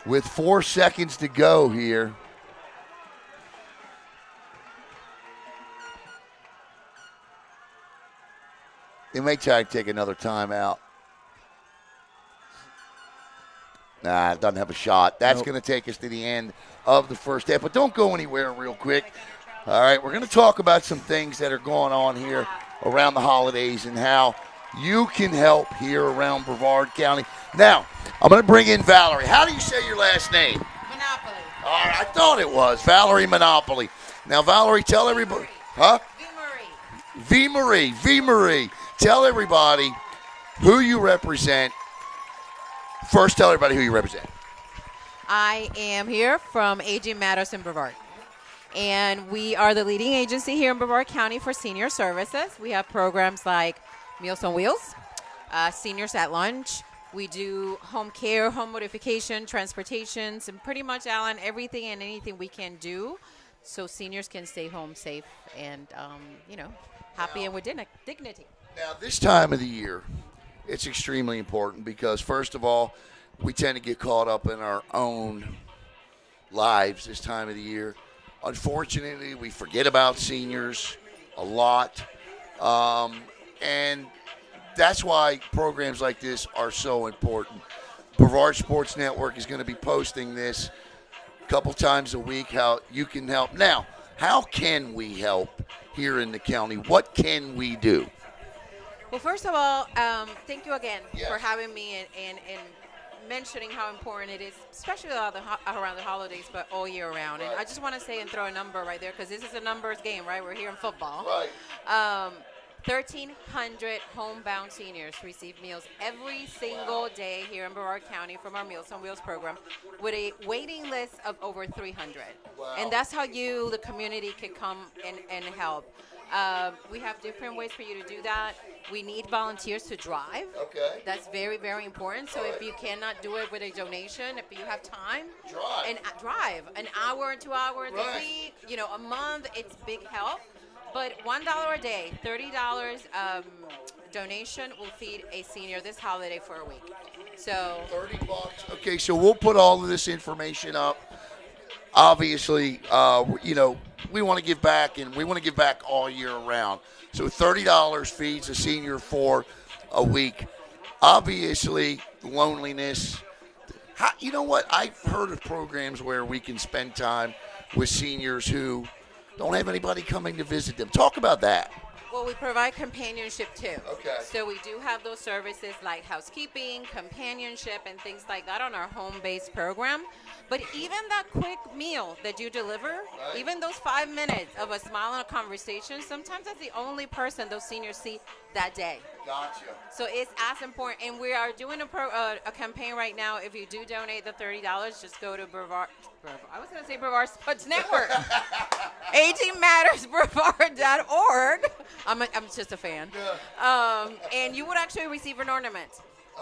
With 4 seconds to go here. They may try to take another timeout. Nah, it doesn't have a shot. That's going to take us to the end of the first half. But don't go anywhere real quick. All right, we're going to talk about some things that are going on here around the holidays and how you can help here around Brevard County. Now, I'm going to bring in Valerie. How do you say your last name? Monopoly. All right, I thought it was. Valerie Monopoly. Now, Valerie, tell everybody. Huh? V. Marie. Tell everybody who you represent. First, tell everybody who you represent. I am here from Aging Matters in Brevard. And we are the leading agency here in Brevard County for senior services. We have programs like Meals on Wheels, Seniors at Lunch. We do home care, home modification, transportations, and pretty much, Alan, everything and anything we can do so seniors can stay home safe and, happy and with dignity. Now, this time of the year, it's extremely important because, first of all, we tend to get caught up in our own lives this time of the year. Unfortunately, we forget about seniors a lot, and that's why programs like this are so important. Brevard Sports Network is going to be posting this a couple times a week, how you can help. Now, how can we help here in the county? What can we do? Well, first of all, thank you again for having me and mentioning how important it is, especially around the holidays, but all year round. Right. And I just want to say and throw a number right there because this is a numbers game, right? We're here in football. Right. 1,300 homebound seniors receive meals every single day here in Brevard County from our Meals on Wheels program with a waiting list of over 300. Wow. And that's how you, the community, can come and help. We have different ways for you to do that. We need volunteers to drive. Okay. That's very, very important. So if you cannot do it with a donation, if you have time, drive an hour, 2 hours a week, a month, it's big help. But $1 a day, $30 donation will feed a senior this holiday for a week. So $30. Okay, so we'll put all of this information up. Obviously, we want to give back, and we want to give back all year round. So $30 feeds a senior for a week. Obviously, loneliness. You know what? I've heard of programs where we can spend time with seniors who don't have anybody coming to visit them. Talk about that. Well, we provide companionship too. Okay. So we do have those services like housekeeping, companionship, and things like that on our home-based program. But even that quick meal that you deliver, even those 5 minutes of a smile and a conversation, sometimes that's the only person those seniors see that day. Gotcha. So it's as important. And we are doing a campaign right now. If you do donate the $30, just go to Brevard. I was going to say Brevard Sports Network. AgingMattersBrevard.org. I'm just a fan. Yeah. And you would actually receive an ornament.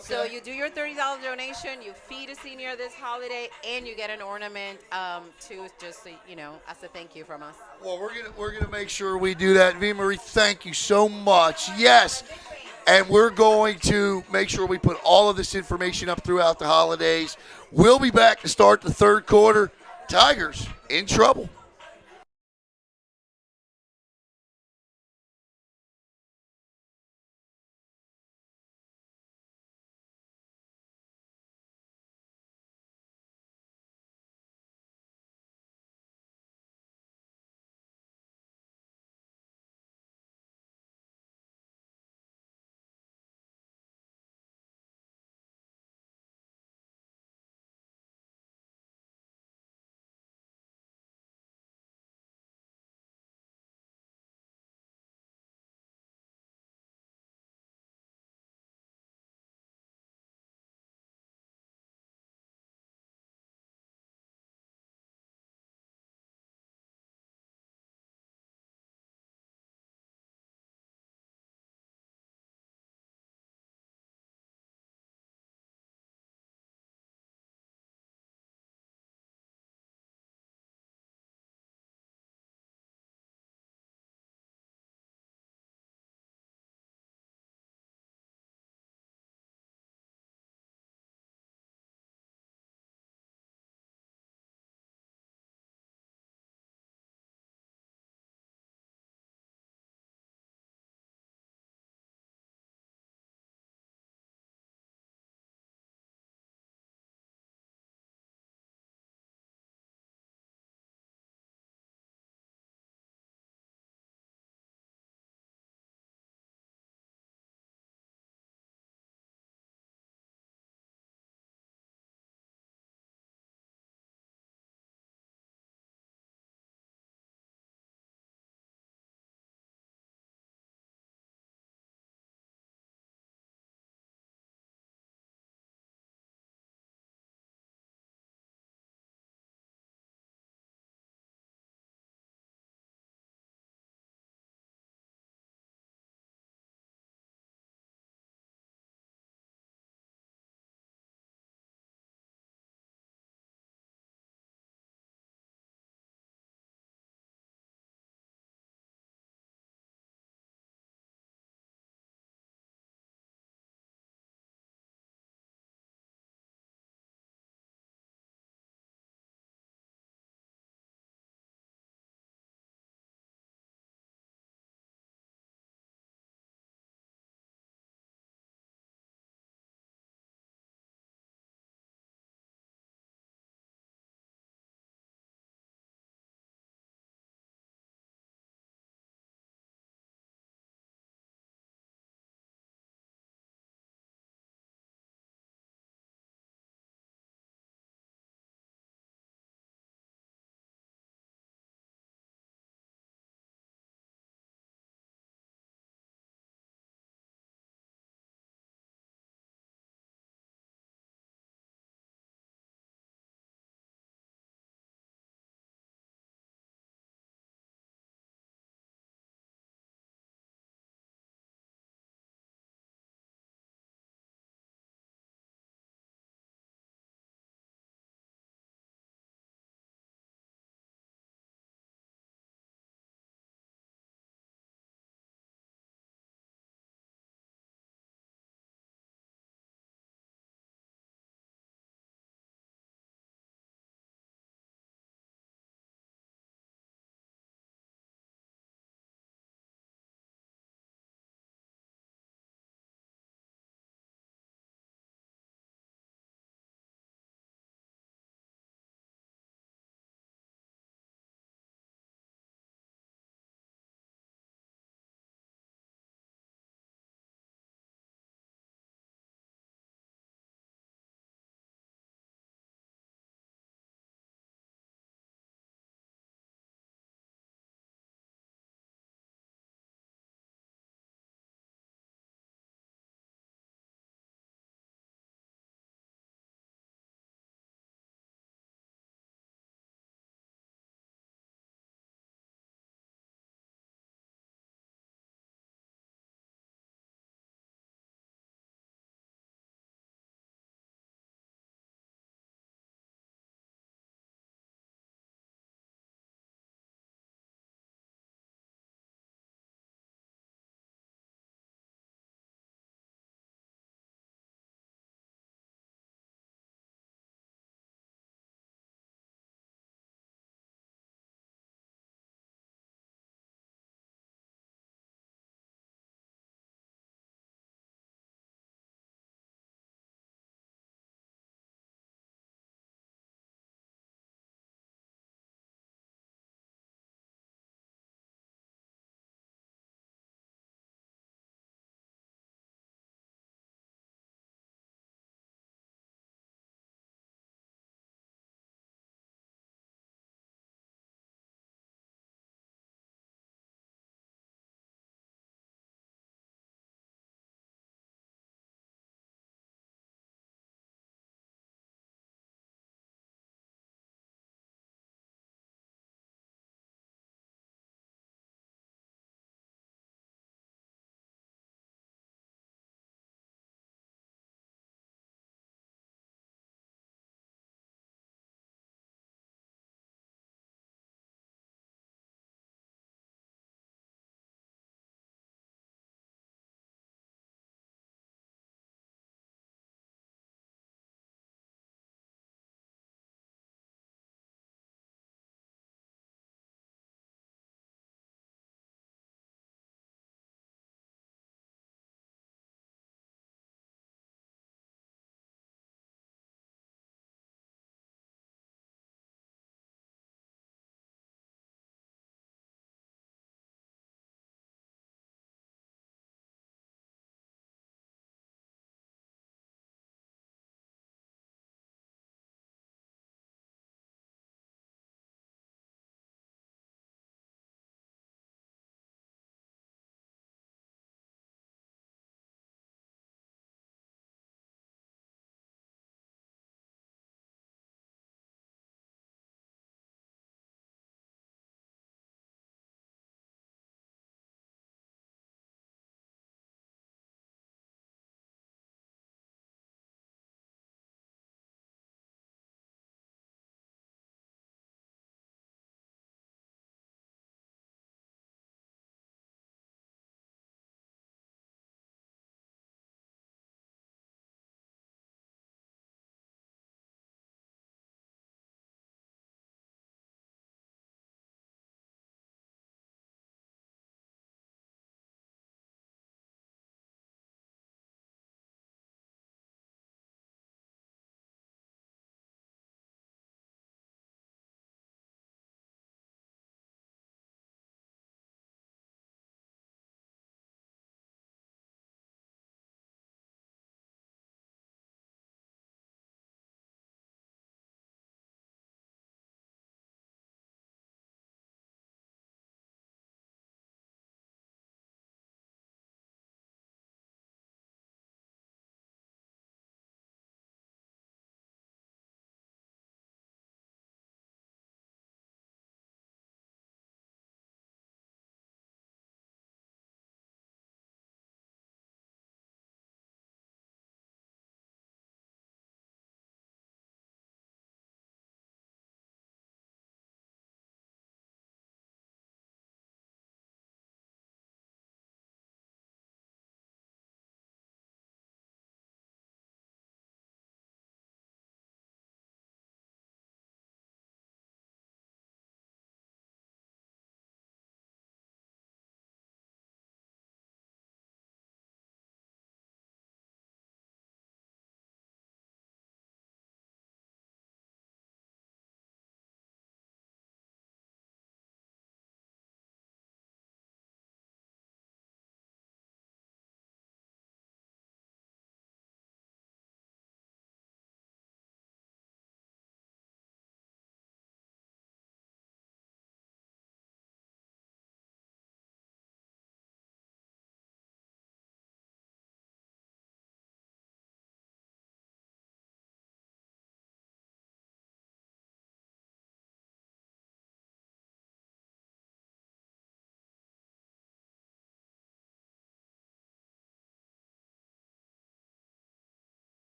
So you do your $30 donation, you feed a senior this holiday, and you get an ornament to just as a thank you from us. Well, we're gonna make sure we do that. V. Marie, thank you so much. Yes, and we're going to make sure we put all of this information up throughout the holidays. We'll be back to start the third quarter. Tigers in trouble.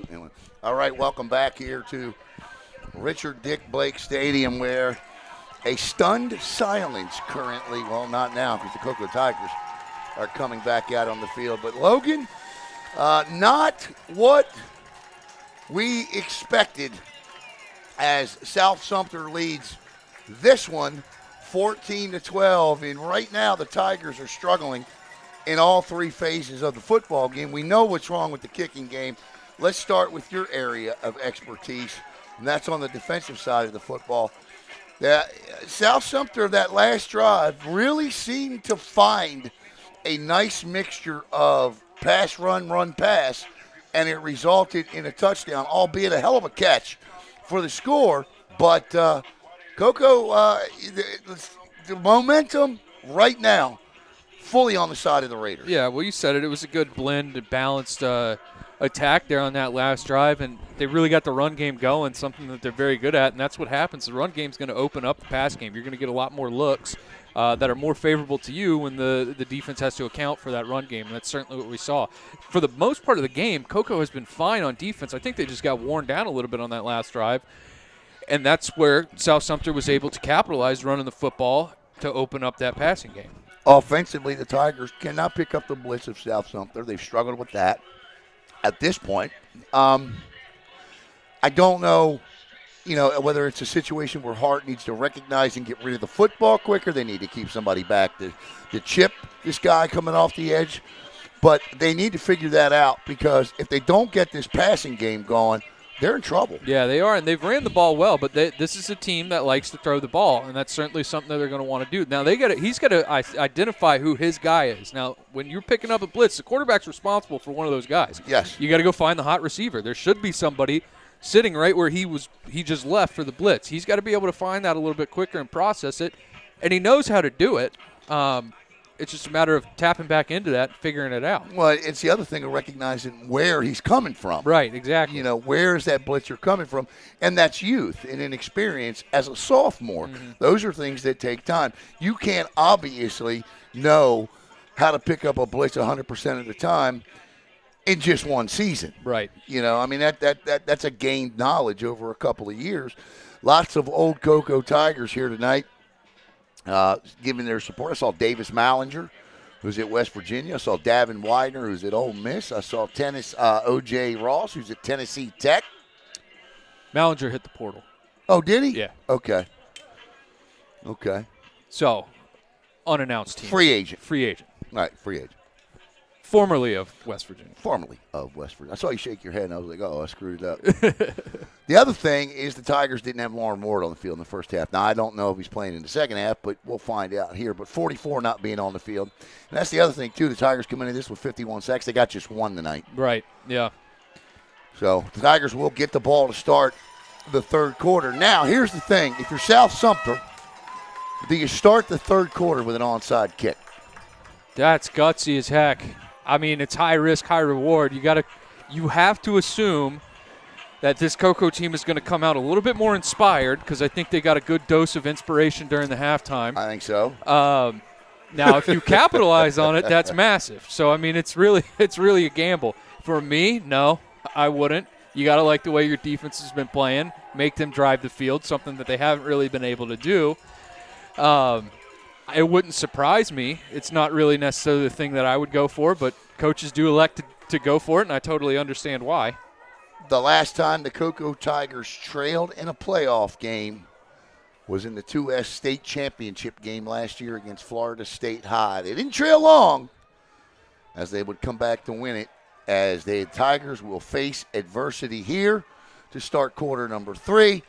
Anyway. All right, welcome back here to Richard Dick Blake Stadium, where a stunned silence currently, well, not now because the Coco Tigers are coming back out on the field. But Logan, not what we expected as South Sumter leads this one 14-12. And right now the Tigers are struggling in all three phases of the football game. We know what's wrong with the kicking game. Let's start with your area of expertise, and that's on the defensive side of the football. South Sumter, that last drive, really seemed to find a nice mixture of pass, run, pass, and it resulted in a touchdown, albeit a hell of a catch for the score. But Coco, the momentum right now, fully on the side of the Raiders. Yeah, well, you said it. It was a good blend and balanced attack there on that last drive, and they really got the run game going, something that they're very good at, and that's what happens. The run game's going to open up the pass game. You're going to get a lot more looks that are more favorable to you when the defense has to account for that run game, and that's certainly what we saw. For the most part of the game, Coco has been fine on defense. I think they just got worn down a little bit on that last drive, and that's where South Sumter was able to capitalize running the football to open up that passing game. Offensively, the Tigers cannot pick up the blitz of South Sumter. They've struggled with that at this point. I don't know, whether it's a situation where Hart needs to recognize and get rid of the football quicker. They need to keep somebody back to chip this guy coming off the edge. But they need to figure that out, because if they don't get this passing game going, they're in trouble. Yeah, they are, and they've ran the ball well, but this is a team that likes to throw the ball, and that's certainly something that they're going to want to do. Now, he's got to identify who his guy is. Now, when you're picking up a blitz, the quarterback's responsible for one of those guys. Yes. You got to go find the hot receiver. There should be somebody sitting right where he just left for the blitz. He's got to be able to find that a little bit quicker and process it, and he knows how to do it. It's just a matter of tapping back into that and figuring it out. Well, it's the other thing of recognizing where he's coming from. Right, exactly. Where is that blitzer coming from? And that's youth and inexperience as a sophomore. Mm-hmm. Those are things that take time. You can't obviously know how to pick up a blitz 100% of the time in just one season. Right. That's a gained knowledge over a couple of years. Lots of old Coco Tigers here tonight. Giving their support. I saw Davis Mallinger, who's at West Virginia. I saw Davin Widener, who's at Ole Miss. I saw O.J. Ross, who's at Tennessee Tech. Mallinger hit the portal. Oh, did he? Yeah. Okay. So, unannounced team. Free agent. All right, free agent. Formerly of West Virginia. I saw you shake your head, and I was like, oh, I screwed it up. The other thing is the Tigers didn't have Lauren Ward on the field in the first half. Now, I don't know if he's playing in the second half, but we'll find out here. But 44 not being on the field. And that's the other thing, too. The Tigers come into this with 51 sacks. They got just one tonight. Right, yeah. So the Tigers will get the ball to start the third quarter. Now, here's the thing. If you're South Sumter, do you start the third quarter with an onside kick? That's gutsy as heck. I mean, it's high risk, high reward. You have to assume that this Coco team is going to come out a little bit more inspired, because I think they got a good dose of inspiration during the halftime. I think so. Now, if you capitalize on it, that's massive. So, I mean, it's really a gamble. For me, no, I wouldn't. You got to like the way your defense has been playing, make them drive the field, something that they haven't really been able to do. It wouldn't surprise me. It's not really necessarily the thing that I would go for, but coaches do elect to go for it, and I totally understand why. The last time the Coco Tigers trailed in a playoff game was in the 2S state championship game last year against Florida State High. They didn't trail long, as they would come back to win it, as the Tigers will face adversity here to start quarter number 3.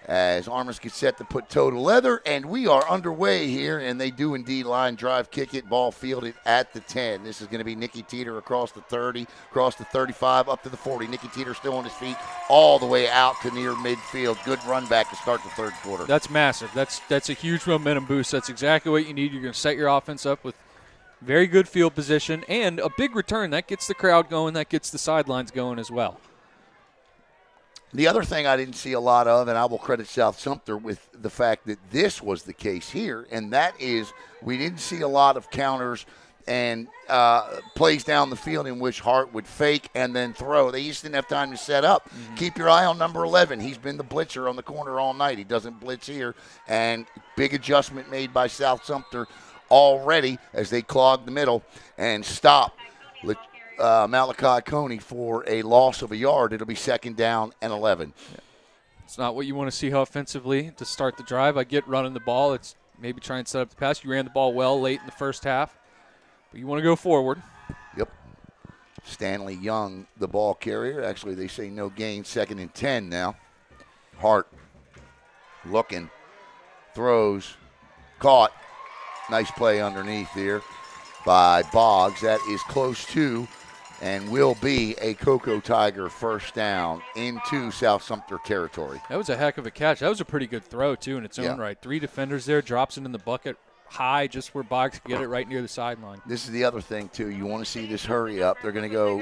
As Armas gets set to put toe to leather, and we are underway here, and they do indeed line drive, kick it, ball fielded at the 10. This is going to be Nicky Teeter across the 30, across the 35, up to the 40. Nicky Teeter still on his feet all the way out to near midfield. Good run back to start the third quarter. That's massive. That's a huge momentum boost. That's exactly what you need. You're going to set your offense up with very good field position and a big return. That gets the crowd going. That gets the sidelines going as well. The other thing I didn't see a lot of, and I will credit South Sumter with the fact that this was the case here, and that is we didn't see a lot of counters and plays down the field in which Hart would fake and then throw. They just didn't have time to set up. Mm-hmm. Keep your eye on number 11. He's been the blitzer on the corner all night. He doesn't blitz here. And big adjustment made by South Sumter already as they clog the middle and stop Malachi Coney for a loss of a yard. It'll be 2nd down and 11. Yeah. It's not what you want to see offensively to start the drive. I get running the ball. It's maybe try and set up the pass. You ran the ball well late in the first half, but you want to go forward. Yep. Stanley Young, the ball carrier. Actually, they say no gain, 2nd and 10 now. Hart looking, throws, caught. Nice play underneath there by Boggs. That is close to and will be a Coco Tiger first down into South Sumter territory. That was a heck of a catch. That was a pretty good throw, too, in its own right. 3 defenders there, drops it in the bucket high just where Boggs could get it right near the sideline. This is the other thing, too. You want to see this hurry up. They're going to go,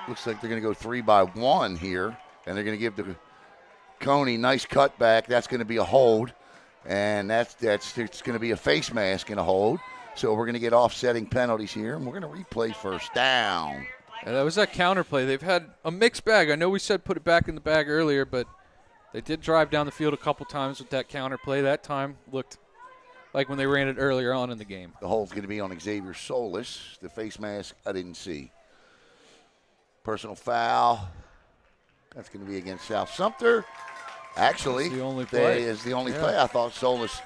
looks like they're going to go 3-by-1 here, and they're going to give the Coney nice cutback. That's going to be a hold, and it's going to be a face mask and a hold. So we're going to get offsetting penalties here, and we're going to replay first down. And that was that counter play. They've had a mixed bag. I know we said put it back in the bag earlier, but they did drive down the field a couple times with that counter play. That time looked like when they ran it earlier on in the game. The hold's going to be on Xavier Solis. The face mask I didn't see. Personal foul. That's going to be against South Sumter. Actually, the only play. Is the only play. I thought Solis.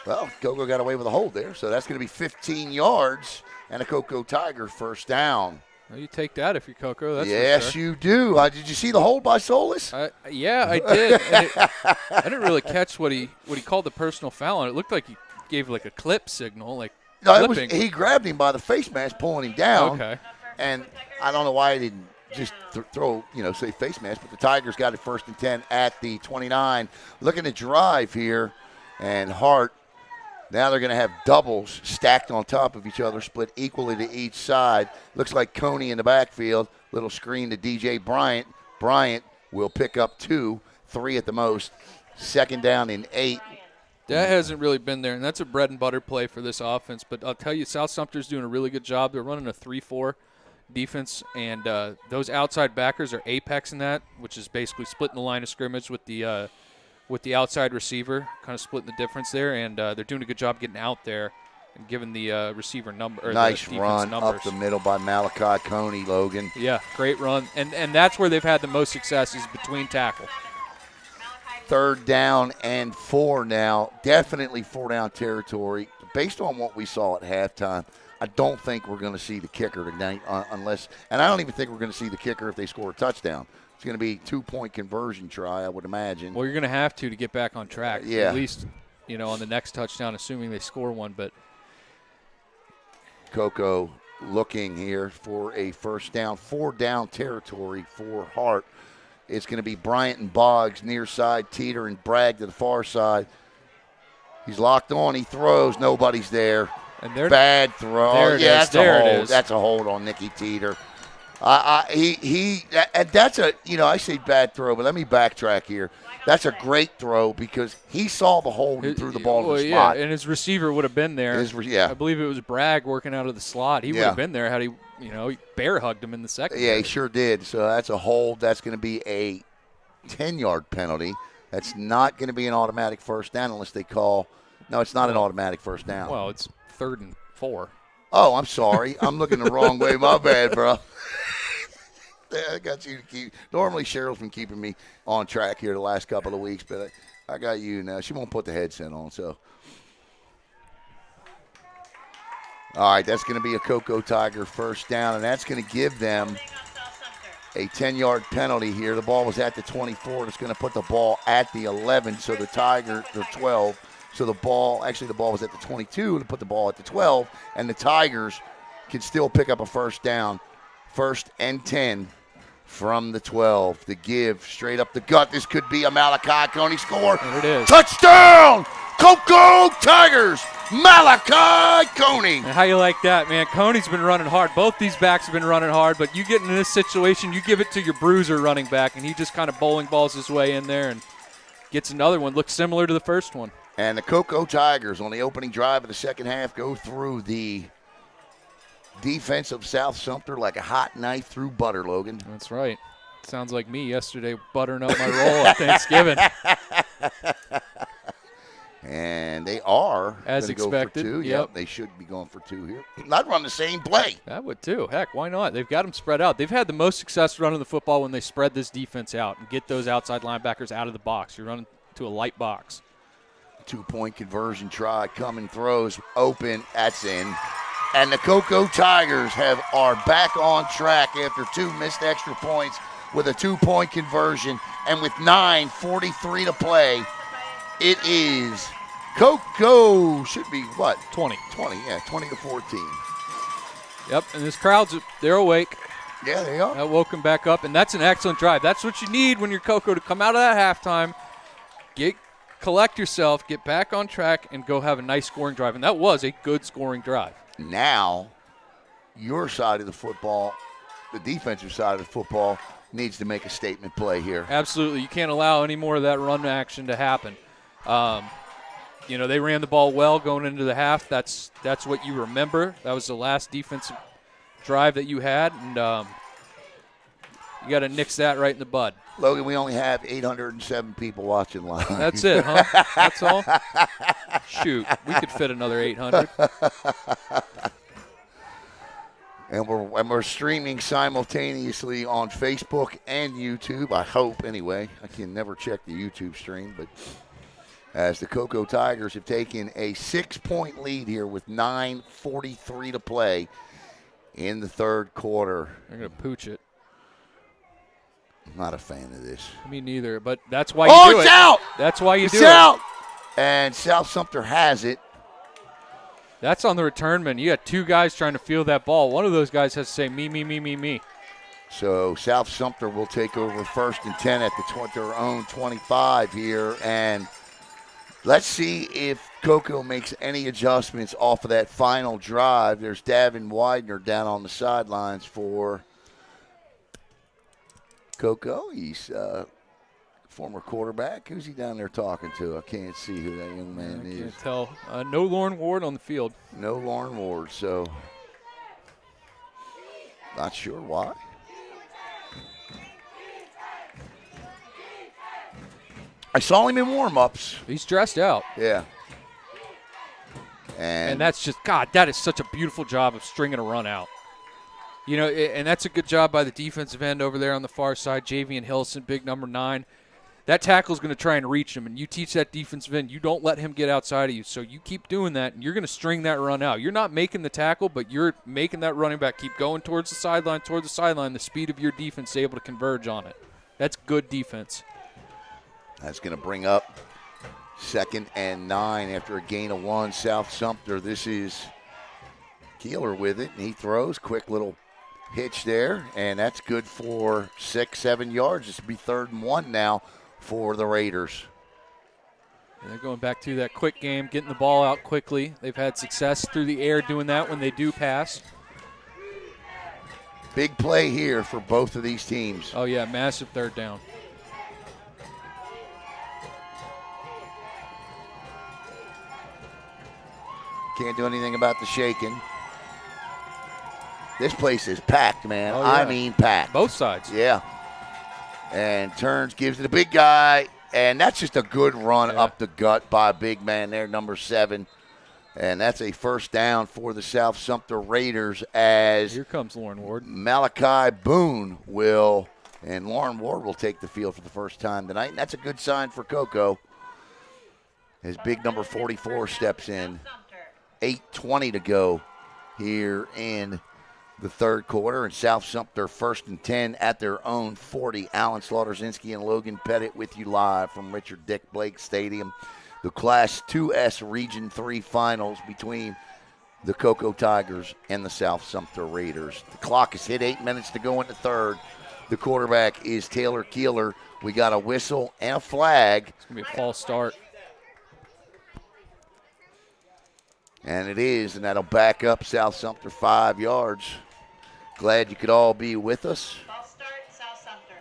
Well, Coco got away with a hold there, so that's going to be 15 yards and a Coco Tiger first down. Well, you take that if you're Coco. That's yes, for sure. You do. Did you see the hold by Solis? Yeah, I did. I didn't really catch what he called the personal foul on. It looked like he gave like a clip signal, like clipping. He grabbed him by the face mask, pulling him down. Okay. And I don't know why he didn't just throw, say face mask, but the Tigers got it 1st and 10 at the 29. Looking to drive here, and Hart. Now they're going to have doubles stacked on top of each other, split equally to each side. Looks like Coney in the backfield. Little screen to DJ Bryant. Bryant will pick up 2, 3 at the most. 2nd down and 8. That hasn't really been there, and that's a bread and butter play for this offense. But I'll tell you, South Sumter's doing a really good job. They're running a 3-4 defense, and those outside backers are apex in that, which is basically splitting the line of scrimmage with the outside receiver, kind of splitting the difference there, and they're doing a good job getting out there and giving the receiver number. Or nice the run numbers. Up the middle by Malachi Coney, Logan. Yeah, great run, and that's where they've had the most success is between tackle. 3rd down and 4 now. Definitely 4-down territory. Based on what we saw at halftime, I don't think we're going to see the kicker tonight unless – and I don't even think we're going to see the kicker if they score a touchdown. It's going to be 2-point conversion try, I would imagine. Well, you're going to have to get back on track. Yeah. At least, on the next touchdown, assuming they score one. But Coco looking here for a first down. 4-down territory for Hart. It's going to be Bryant and Boggs near side, Teeter and Bragg to the far side. He's locked on. He throws. Nobody's there. And bad throw. There it is. That's there a hold. It is. That's a hold on Nicky Teeter. That's a, I say bad throw, but let me backtrack here. That's a great throw because he saw the hole and threw the ball to the spot. Yeah, and his receiver would have been there. I believe it was Bragg working out of the slot. He would have been there had he bear hugged him in the second. Yeah, he sure did. So that's a hold. That's going to be a 10-yard penalty. That's not going to be an automatic first down unless they call. No, it's not an automatic first down. Well, it's 3rd and 4. Oh, I'm sorry. I'm looking the wrong way. My bad, bro. I got you to keep. Normally, Cheryl's been keeping me on track here the last couple of weeks, but I got you now. She won't put the headset on, so. All right, that's going to be a Coco Tiger first down, and that's going to give them a 10-yard penalty here. The ball was at the 24. It's going to put the ball at the 11, so the 12. So the ball was at the 22 to put the ball at the 12, and the Tigers can still pick up a first down. 1st and 10 from the 12. The give straight up the gut. This could be a Malachi Coney score. There it is. Touchdown! Coco Tigers! Malachi Coney. And how you like that, man? Coney's been running hard. Both these backs have been running hard, but you get in this situation, you give it to your bruiser running back, and he just kind of bowling balls his way in there and gets another one. Looks similar to the first one. And the Coco Tigers on the opening drive of the second half go through the defense of South Sumter like a hot knife through butter, Logan. That's right. Sounds like me yesterday buttering up my roll at Thanksgiving. And they are As gonna expected. Go for 2. Yep. They should be going for 2 here. I'd run the same play. I would too. Heck, why not? They've got them spread out. They've had the most success running the football when they spread this defense out and get those outside linebackers out of the box. You're running to a light box. 2-point conversion try. Coming throws open. That's in. And the Coco Tigers are back on track after 2 missed extra points with a 2-point conversion. And with 9:43 to play, it is Coco. Should be what? 20. 20, yeah, 20-14. Yep, and this crowd's, they're awake. Yeah, they are. That woke them back up, and that's an excellent drive. That's what you need when you're Coco, to come out of that halftime, collect yourself, get back on track, and go have a nice scoring drive. And that was a good scoring drive. Now, your side of the football, the defensive side of the football, needs to make a statement play here. Absolutely. You can't allow any more of that run action to happen. They ran the ball well going into the half. That's what you remember. That was the last defensive drive that you had, and you got to nix that right in the bud. Logan, we only have 807 people watching live. That's it, huh? That's all? Shoot, we could fit another 800. And we're streaming simultaneously on Facebook and YouTube, I hope, anyway. I can never check the YouTube stream, but as the Coco Tigers have taken a 6-point lead here with 9:43 to play in the third quarter. They're going to pooch it. I'm not a fan of this. Me neither, but that's why you do it. It's out! That's why you do It's it. out! And South Sumter has it. That's on the return man. You got 2 guys trying to field that ball. One of those guys has to say, me, me, me, me, me. So South Sumter will take over 1st and 10 at their own 25 here. And let's see if Coco makes any adjustments off of that final drive. There's Davin Widener down on the sidelines for Coco. He's former quarterback. Who's he down there talking to? I can't see who that young man is. I can't tell. No Lauren Ward on the field. No Lauren Ward, so not sure why. I saw him in warm-ups. He's dressed out. Yeah. And that's just, God, that is such a beautiful job of stringing a run out. And that's a good job by the defensive end over there on the far side, Javian Hillson, big number 9. That tackle's going to try and reach him, and you teach that defensive end, you don't let him get outside of you. So you keep doing that, and you're going to string that run out. You're not making the tackle, but you're making that running back keep going towards the sideline. The speed of your defense is able to converge on it. That's good defense. That's going to bring up 2nd and 9 after a gain of 1. South Sumter, this is Keeler with it, and he throws. Quick little hitch there, and that's good for 6-7 yards. This will be 3rd and 1 now for the Raiders. And they're going back to that quick game, getting the ball out quickly. They've had success through the air doing that when they do pass. Big play here for both of these teams. Oh, yeah, massive 3rd down. Can't do anything about the shaking. This place is packed, man. Oh, yeah. I mean packed. Both sides. Yeah. And turns, gives it a big guy, and that's just a good run up the gut by a big man there, number 7. And that's a 1st down for the South Sumter Raiders as here comes Lauren Ward. Malachi Boone and Lauren Ward will take the field for the first time tonight. And that's a good sign for Coco as big number 44 steps in. 8:20 to go here in the third quarter, and South Sumter 1st and 10 at their own 40. Alan Slaughterzinski and Logan Pettit with you live from Richard Dick Blake Stadium. The Class 2S Region 3 finals between the Coco Tigers and the South Sumter Raiders. The clock has hit 8 minutes to go in the third. The quarterback is Taylor Keeler. We got a whistle and a flag. It's going to be a false start. And it is, and that'll back up South Sumter 5 yards. Glad you could all be with us. False start, South Sumter.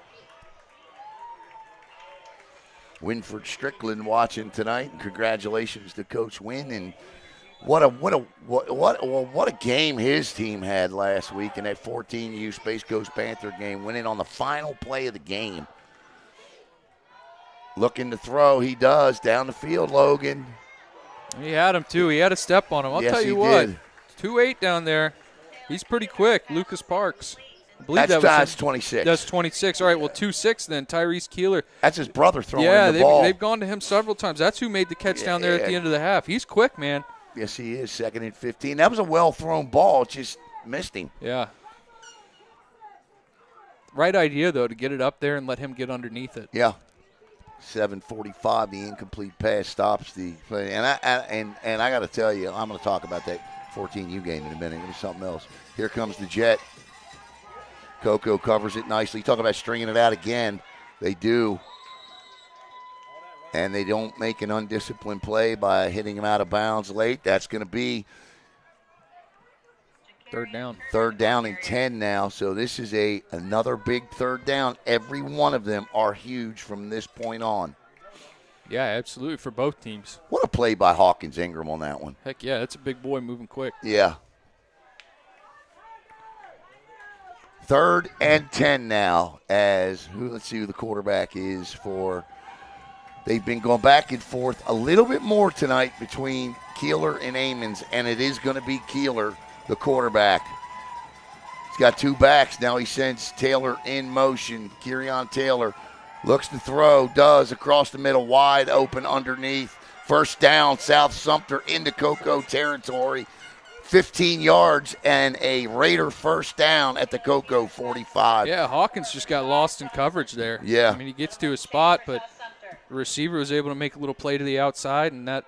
Winford Strickland watching tonight. And congratulations to Coach Wynn and What a game his team had last week in that 14U Space Coast Panther game, winning on the final play of the game. Looking to throw, he does down the field. Logan. He had him too. He had a step on him. I'll Yes, tell you he what, did. 2.8 down there. He's pretty quick. Lucas Parks. I believe That's him. 26. That's 26. All right, well, 2.6 then. Tyrese Keeler. That's his brother throwing Yeah, the ball. they've gone to him several times. That's who made the catch down there at the end of the half. He's quick, man. Yes, he is. 2nd and 15. That was a well-thrown ball. It just missed him. Yeah. Right idea, though, to get it up there and let him get underneath it. Yeah. 7:45. The incomplete pass stops the play. And I got to tell you, I'm going to talk about that 14U game in a minute. It was something else. Here comes the jet. Coco covers it nicely. Talk about stringing it out again. They do. And they don't make an undisciplined play by hitting him out of bounds late. That's going to be third down. 3rd down and 10 now. So this is another big 3rd down. Every one of them are huge from this point on. Yeah, absolutely, for both teams. What a play by Hawkins Ingram on that one. Heck yeah, that's a big boy moving quick. Yeah. 3rd and 10 now let's see who the quarterback is for. They've been going back and forth a little bit more tonight between Keeler and Amons, and it is going to be Keeler, the quarterback. He's got 2 backs. Now he sends Taylor in motion. Kerryon Taylor looks to throw, does across the middle, wide open underneath. 1st down, South Sumter into Coco territory. 15 yards and a Raider 1st down at the Coco 45. Yeah, Hawkins just got lost in coverage there. Yeah. I mean, he gets to his spot, but the receiver was able to make a little play to the outside, and that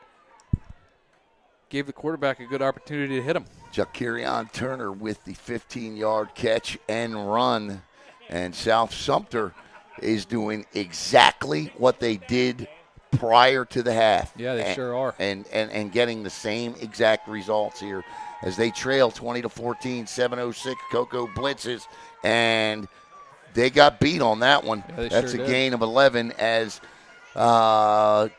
gave the quarterback a good opportunity to hit him. Ja'Kerion Turner with the 15-yard catch and run. And South Sumter is doing exactly what they did prior to the half. Yeah, they sure are. And getting the same exact results here as they trail 20-14, 7:06. Coco blitzes, and they got beat on that one. Yeah, That's sure a did. gain of 11 as Tyler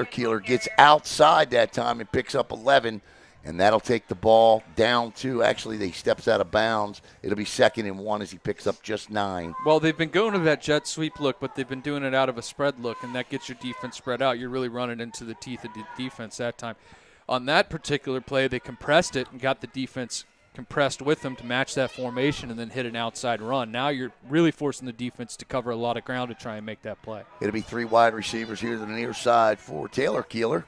Keeler gets outside that time and picks up 11, and that'll take the ball down to, actually, he steps out of bounds. It'll be 2nd and 1 as he picks up just 9. Well, they've been going to that jet sweep look, but they've been doing it out of a spread look, and that gets your defense spread out. You're really running into the teeth of the defense that time. On that particular play, they compressed it and got the defense compressed with them to match that formation and then hit an outside run. Now you're really forcing the defense to cover a lot of ground to try and make that play. It'll be 3 wide receivers here to the near side for Taylor Keeler.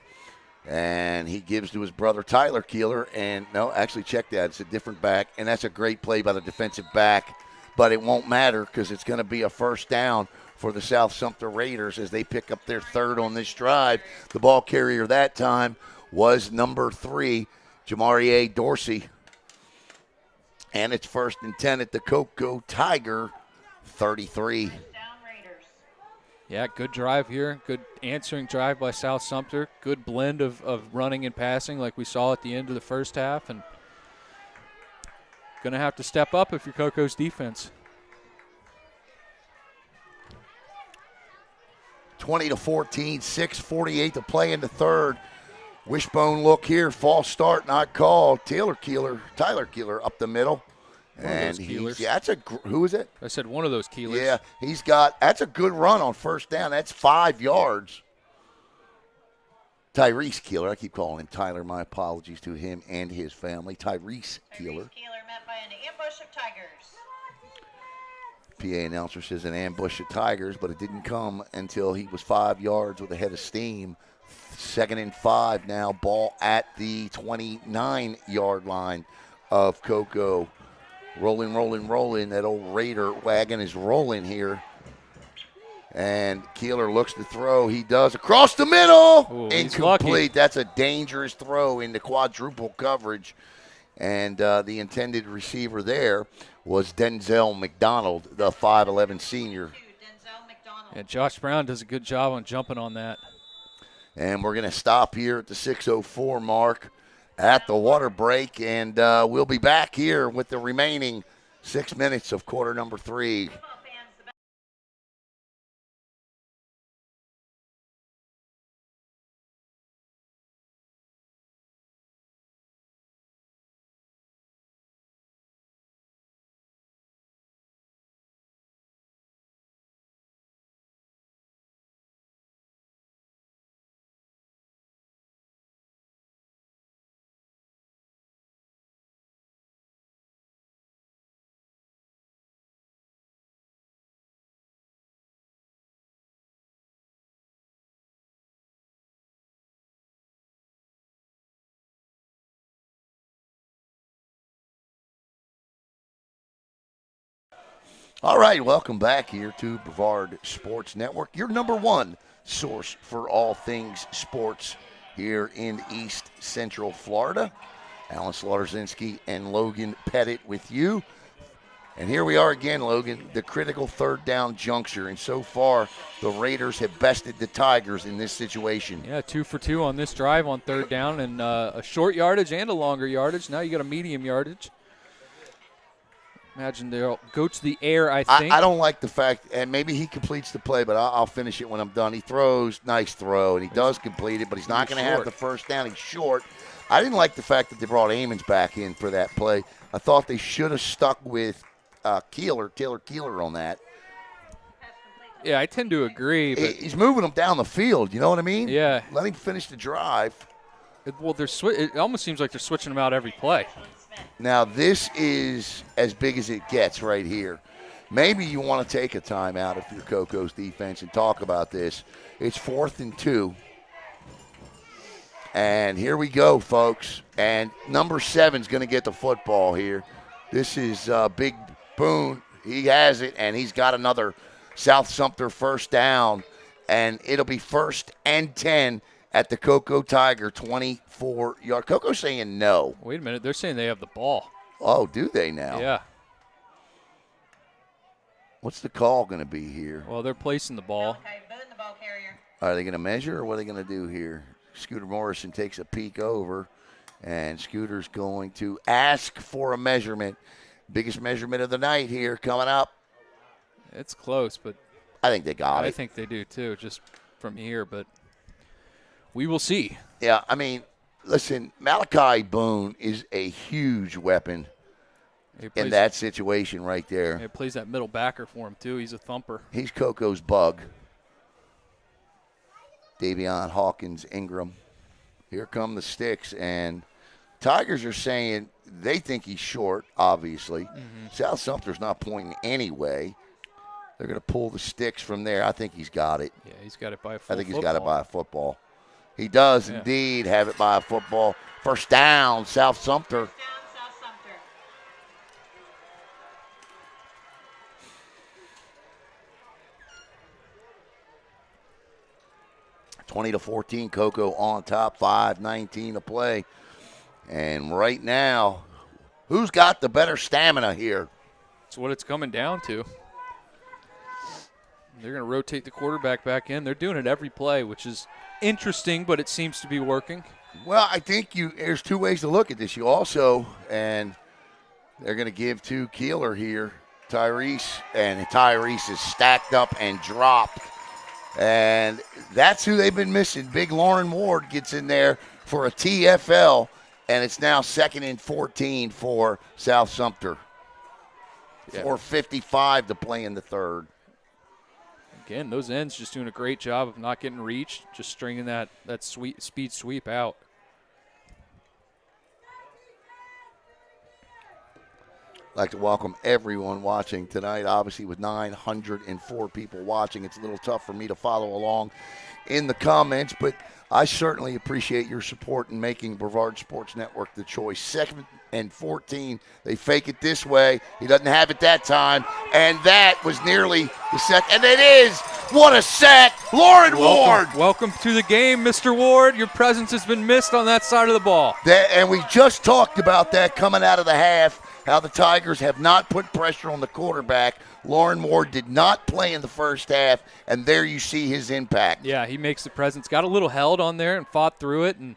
And he gives to his brother Tyler Keeler. And, no, actually, check that. It's a different back. And that's a great play by the defensive back. But it won't matter because it's going to be a 1st down for the South Sumter Raiders as they pick up their 3rd on this drive. The ball carrier that time was number 3, Jamarie Dorsey. And it's 1st and 10 at the Coco Tiger 33. Yeah, good drive here. Good answering drive by South Sumter. Good blend of running and passing like we saw at the end of the first half. And going to have to step up if you're Coco's defense. 20-14, 6:48 to play in the 3rd. Wishbone look here, false start not called. Tyler Keeler up the middle. And who is it? I said one of those Keelers. Yeah, that's a good run on 1st down. That's 5 yards. Tyrese Keeler, I keep calling him Tyler. My apologies to him and his family. Tyrese Keeler. Tyrese Keeler met by an ambush of Tigers. PA announcer says an ambush of Tigers, but it didn't come until he was 5 yards with a head of steam. 2nd and 5 now, ball at the 29-yard line of Coco. Rolling. That old Raider wagon is rolling here. And Keeler looks to throw. He does across the middle. Ooh, he's incomplete. lucky. That's a dangerous throw into quadruple coverage. And the intended receiver there was Denzel McDonald, the 5'11 senior. Denzel McDonald. And Josh Brown does a good job on jumping on that. And we're going to stop here at the 6:04 mark at the water break. And we'll be back here with the remaining 6 minutes of quarter number 3. All right, welcome back here to Brevard Sports Network, your number one source for all things sports here in East Central Florida. Alan Slaughterzinski and Logan Pettit with you. And here we are again, Logan, the critical third down juncture. And so far, the Raiders have bested the Tigers in this situation. Yeah, 2 for 2 on this drive on third down, and a short yardage and a longer yardage. Now you got a medium yardage. Imagine they'll go to the air, I think. I don't like the fact, and maybe he completes the play, but I'll finish it when I'm done. He throws, nice throw, and he does complete it, but he's not going to have the first down. He's short. I didn't like the fact that they brought Amons back in for that play. I thought they should have stuck with Taylor Keeler on that. Yeah, I tend to agree. But he's moving them down the field, you know what I mean? Yeah. Let him finish the drive. It almost seems like they're switching them out every play. Now, this is as big as it gets right here. Maybe you want to take a timeout if you're Coco's defense and talk about this. It's 4th and 2. And here we go, folks. And number 7's going to get the football here. This is Big Boone. He has it, and he's got another South Sumter first down. And it'll be 1st and 10 at the Coco Tiger 24-yard. Coco's saying no. Wait a minute. They're saying they have the ball. Oh, do they now? Yeah. What's the call going to be here? Well, they're placing the ball. Okay, Boone, the ball carrier. Are they going to measure, or what are they going to do here? Scooter Morrison takes a peek over, and Scooter's going to ask for a measurement. Biggest measurement of the night here coming up. It's close, but I think they got it. I think they do too, just from here, but we will see. Yeah, I mean, listen, Malachi Boone is a huge weapon in that situation right there. He plays that middle backer for him too. He's a thumper. He's Coco's bug. Davion Hawkins Ingram. Here come the sticks, and Tigers are saying they think he's short, obviously. Mm-hmm. South Sumter's not pointing anyway. They're going to pull the sticks from there. I think he's got it. Yeah, he's got it by a full I think he's football. got it by a football. He does indeed have it by a football. First down, South Sumter. First down, South Sumter. 20-14, Coco on top, 5:19 to play. And right now, who's got the better stamina here? That's what it's coming down to. They're going to rotate the quarterback back in. They're doing it every play, which is interesting, but it seems to be working. Well, I think there's two ways to look at this. You also, and they're going to give to Keeler here, Tyrese, and Tyrese is stacked up and dropped. And that's who they've been missing. Big Lauren Ward gets in there for a TFL, and it's now 2nd and 14 for South Sumter. 4:55 to play in the third. Again, those ends just doing a great job of not getting reached, just stringing that speed sweep out. I'd like to welcome everyone watching tonight. Obviously, with 904 people watching, it's a little tough for me to follow along in the comments, but I certainly appreciate your support in making Brevard Sports Network the choice. 2nd and 14. They fake it this way. He doesn't have it that time, and that was nearly the second. And it is. What a sack. Lauren Ward. Welcome to the game, Mr. Ward. Your presence has been missed on that side of the ball. And we just talked about that coming out of the half, how the Tigers have not put pressure on the quarterback. Lauren Ward did not play in the first half, and there you see his impact. Yeah, he makes the presence. Got a little held on there and fought through it and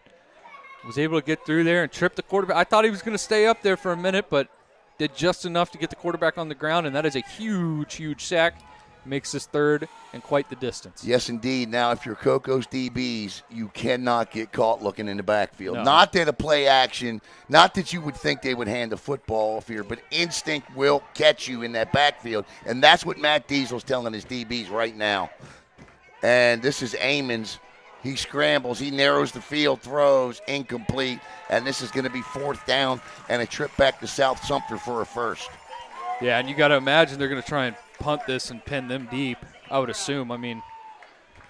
was able to get through there and trip the quarterback. I thought he was going to stay up there for a minute, but did just enough to get the quarterback on the ground, and that is a huge, huge sack. Makes this third and quite the distance. Yes, indeed. Now, if you're Coco's DBs, you cannot get caught looking in the backfield. No. Not that a play action, not that you would think they would hand the football off here, but instinct will catch you in that backfield, and that's what Matt Diesel's telling his DBs right now. And this is Amons. He scrambles. He narrows the field, throws, incomplete, and this is going to be 4th down and a trip back to South Sumter for a first. Yeah, and you got to imagine they're going to try and punt this and pin them deep, I would assume.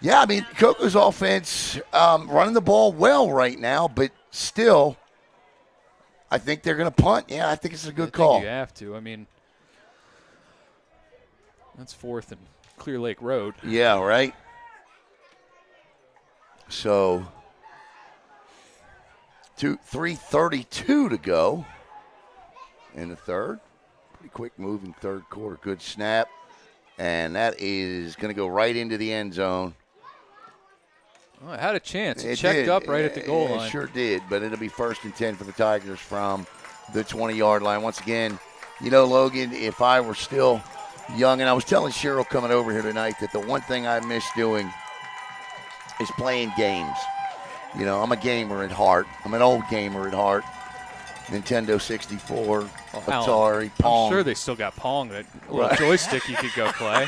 Yeah, Coco's offense running the ball well right now, but still, I think they're going to punt. Yeah, I think it's a good call. You have to. That's 4th and Clear Lake Road. Yeah, right? So, 3:32 to go in the third. Pretty quick moving third quarter. Good snap. And that is going to go right into the end zone. Oh, it had a chance. It It checked did. up right at the goal line. It sure did, but it'll be 1st and 10 for the Tigers from the 20-yard line. Once again, you know, Logan, if I were still young, and I was telling Cheryl coming over here tonight that the one thing I miss doing is playing games. You know, I'm a gamer at heart. I'm an old gamer at heart. Nintendo 64, Atari, Pong. I'm sure they still got Pong, that little joystick you could go play.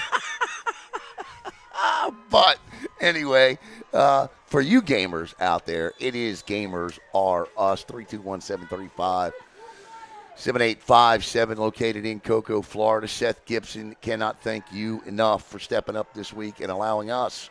But anyway, for you gamers out there, it is Gamers Are Us, 321-735-7857, located in Cocoa, Florida. Seth Gibson cannot thank you enough for stepping up this week and allowing us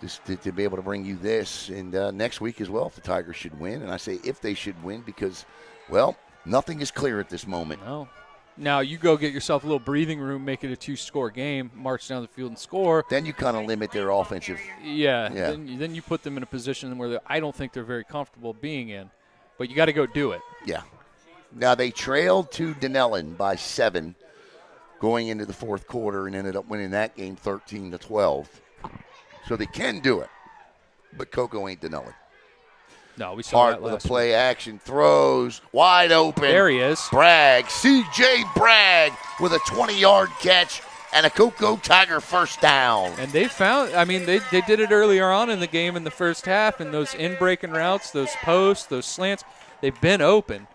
just to be able to bring you this. And next week as well, if the Tigers should win. And I say if they should win because, well, nothing is clear at this moment. No. Now you go get yourself a little breathing room, make it a 2-score game, march down the field and score. Then you kind of limit their offensive. Yeah. Then you put them in a position where I don't think they're very comfortable being in. But you got to go do it. Yeah. Now they trailed to Denellen by 7 going into the fourth quarter and ended up winning that game 13-12. So they can do it. But Coco ain't Denellen. No, we saw Hart that with a last play action, throws, wide open. There he is. Bragg, C.J. Bragg with a 20-yard catch and a Coco Tiger first down. And they found, they did it earlier on in the game in the first half, and those in-breaking routes, those posts, those slants, they've been open.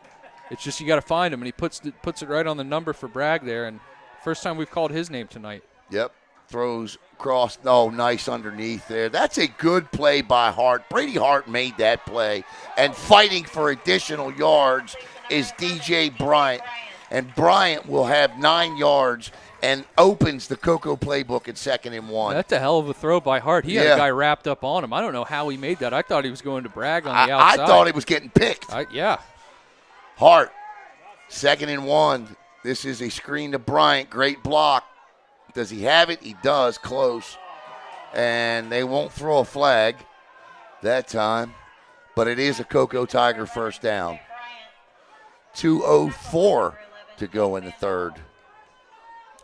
It's just you got to find them, and he puts it right on the number for Bragg there, and first time we've called his name tonight. Yep. Throws across. Oh, nice underneath there. That's a good play by Hart. Brady Hart made that play. And fighting for additional yards is DJ Bryant. And Bryant will have 9 yards and opens the Coco playbook at 2nd and 1. That's a hell of a throw by Hart. He had a guy wrapped up on him. I don't know how he made that. I thought he was going to Bragg on the outside. I thought he was getting picked. Yeah. Hart, 2nd and 1. This is a screen to Bryant. Great block. Does he have it? He does. Close. And they won't throw a flag that time. But it is a Coco Tiger first down. 2:04 to go in the third.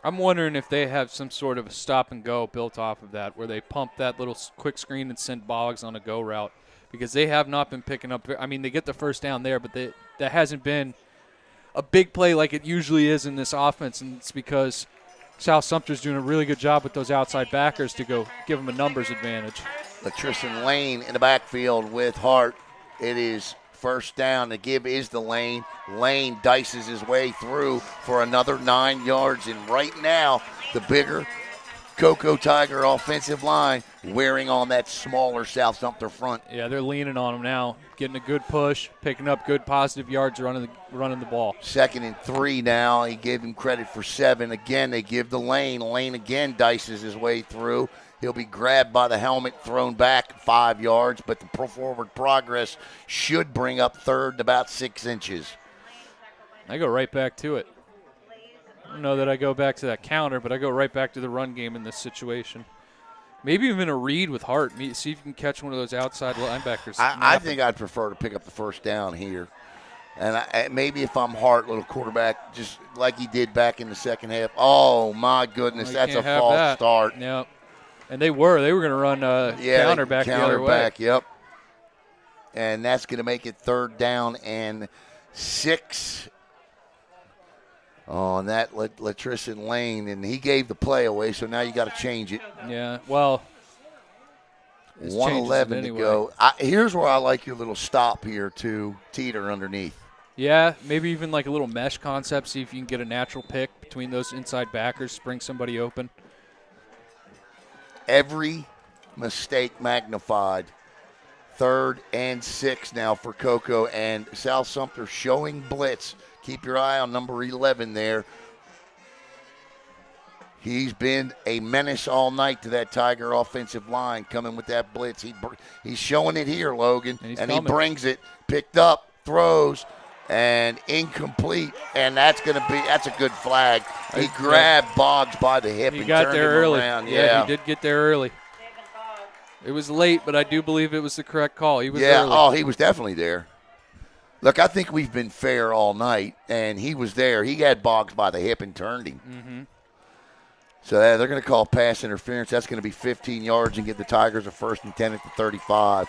I'm wondering if they have some sort of a stop and go built off of that, where they pump that little quick screen and send Boggs on a go route, because they have not been picking up. They get the first down there, but that hasn't been a big play like it usually is in this offense, and it's because South Sumter's doing a really good job with those outside backers to go give them a numbers advantage. Latrician Lane in the backfield with Hart. It is first down. The give is the Lane. Lane dices his way through for another 9 yards. And right now, the bigger Coco Tiger offensive line wearing on that smaller South Sumter front. Yeah, they're leaning on him now, getting a good push, picking up good positive yards, running the ball. 2nd 3 now. He gave him credit for 7. Again, they give the Lane. Lane again dices his way through. He'll be grabbed by the helmet, thrown back 5 yards, but the forward progress should bring up third to about 6 inches. I go right back to it. I don't know that I go back to that counter, but I go right back to the run game in this situation. Maybe even a read with Hart. See if you can catch one of those outside linebackers. I think I'd prefer to pick up the first down here. And maybe if I'm Hart, little quarterback, just like he did back in the second half. Oh, my goodness, that's a false start. Yep. And they were going to run counter back the other way. Yep. And that's going to make it 3rd down and 6. On that Latrician Lane, and he gave the play away, so now you got to change it. Yeah, well, 1:11 to go. Here's where I like your little stop here to teeter underneath. Yeah, maybe even like a little mesh concept, see if you can get a natural pick between those inside backers, spring somebody open. Every mistake magnified. 3rd and 6 now for Coco, and South Sumter showing blitz. Keep your eye on number 11 there. He's been a menace all night to that Tiger offensive line, coming with that blitz. He's showing it here, Logan, and he brings it. Picked up, throws. And incomplete, and that's a good flag. He grabbed Boggs by the hip and got turned there him early. around. Yeah, he did get there early. It was late, but I do believe it was the correct call. He was yeah, early. He was definitely there. Look, I think we've been fair all night, and he was there. He had Boggs by the hip and turned him. Mm-hmm. So they're going to call pass interference. That's going to be 15 yards and give the Tigers a 1st and 10 at the 35.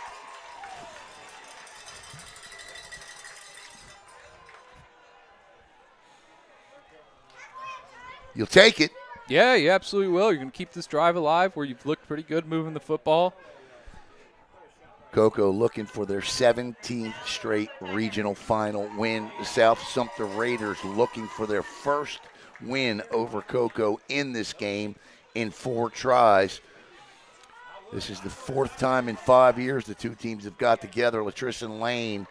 You'll take it. Yeah, you absolutely will. You're going to keep this drive alive where you've looked pretty good moving the football. Coco looking for their 17th straight regional final win. The South Sumter Raiders looking for their first win over Coco in this game in 4 tries. This is the 4th time in 5 years the two teams have got together. Latrice Lane.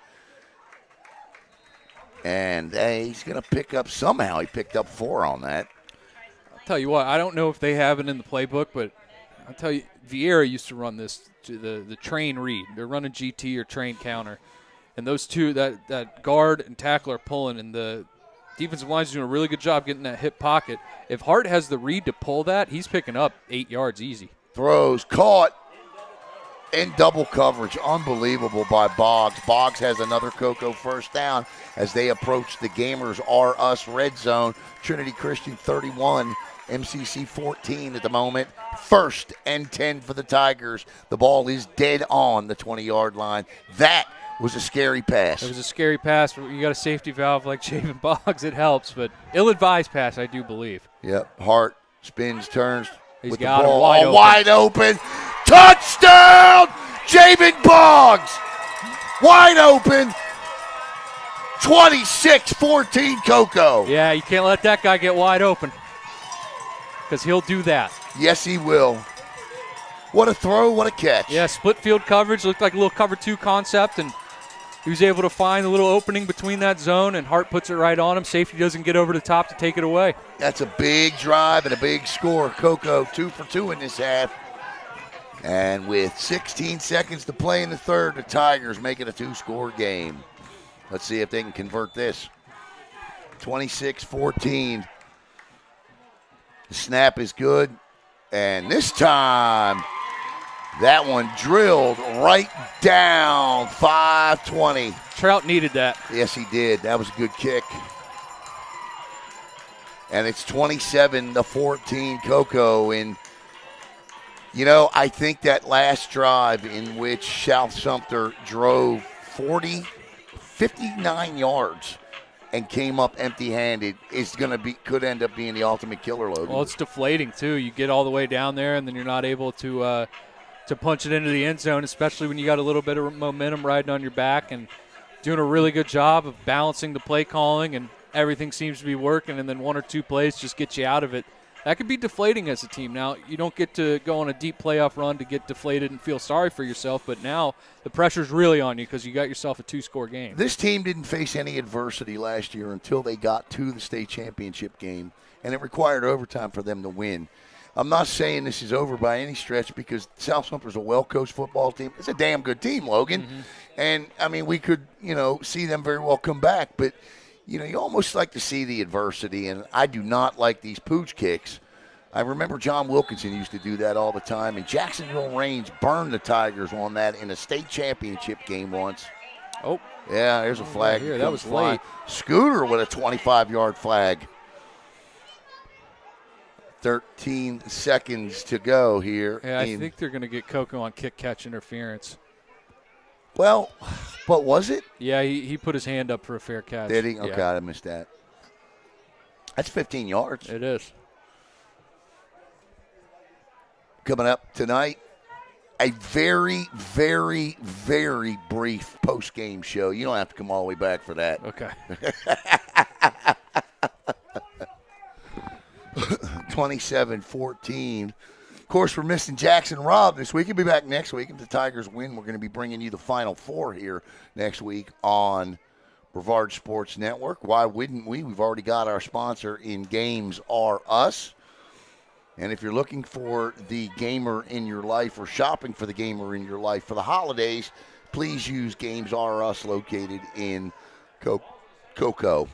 And he's going to pick up somehow. He picked up 4 on that. I'll tell you what, I don't know if they have it in the playbook, but I'll tell you, Vieira used to run this, the train read. They're running GT or train counter. And those two, that guard and tackle are pulling, and the defensive line's doing a really good job getting that hip pocket. If Hart has the read to pull that, he's picking up 8 yards easy. Throws, caught in double coverage. Unbelievable by Boggs. Boggs has another Coco first down as they approach the Gamers R Us red zone. Trinity Christian 31, MCC 14 at the moment. 1st and 10 for the Tigers. The ball is dead on the 20-yard line. That was a scary pass. It was a scary pass. You got a safety valve like Javen Boggs, it helps, but ill-advised pass, I do believe. Yep, Hart spins, turns. He's with got the him ball wide open. wide open. Touchdown! Javen Boggs! Wide open. 26-14 Coco. Yeah, you can't let that guy get wide open because he'll do that. Yes, he will. What a throw, what a catch. Yeah, split field coverage. Looked like a little cover 2 concept, and he was able to find a little opening between that zone, and Hart puts it right on him. Safety doesn't get over the top to take it away. That's a big drive and a big score. Coco 2 for 2 in this half. And with 16 seconds to play in the third, the Tigers make it a 2-score game. Let's see if they can convert this. 26-14. The snap is good. And this time, that one drilled right down 520. Trout needed that. Yes, he did. That was a good kick. And it's 27-14 Coco. And, you know, I think that last drive in which South Sumter drove 59 yards and came up empty-handed could end up being the ultimate killer, Logan. Well, it's deflating, too. You get all the way down there, and then you're not able to punch it into the end zone, especially when you got a little bit of momentum riding on your back, and doing a really good job of balancing the play calling, and everything seems to be working, and then 1 or 2 plays just get you out of it. That could be deflating as a team. Now, you don't get to go on a deep playoff run to get deflated and feel sorry for yourself, but now the pressure's really on you because you got yourself a 2-score game. This team didn't face any adversity last year until they got to the state championship game, and it required overtime for them to win. I'm not saying this is over by any stretch because South Sumter's a well-coached football team. It's a damn good team, Logan. Mm-hmm. And, I mean, we could, see them very well come back, but – you almost like to see the adversity, and I do not like these pooch kicks. I remember John Wilkinson used to do that all the time, and Jacksonville Range burned the Tigers on that in a state championship game once. Oh. Yeah, there's a flag. Here, that was late. Scooter with a 25-yard flag. 13 seconds to go here. Yeah, I think they're going to get Coco on kick-catch interference. Well, what was it? Yeah, he put his hand up for a fair catch. Did he? Okay, yeah. I missed that. That's 15 yards. It is. Coming up tonight, a very, very, very brief post-game show. You don't have to come all the way back for that. Okay. 27-14. Of course, we're missing Jackson Robb this week. He'll be back next week. If the Tigers win, we're going to be bringing you the Final Four here next week on Brevard Sports Network. Why wouldn't we? We've already got our sponsor in Games R Us. And if you're looking for the gamer in your life or shopping for the gamer in your life for the holidays, please use Games R Us located in Coco.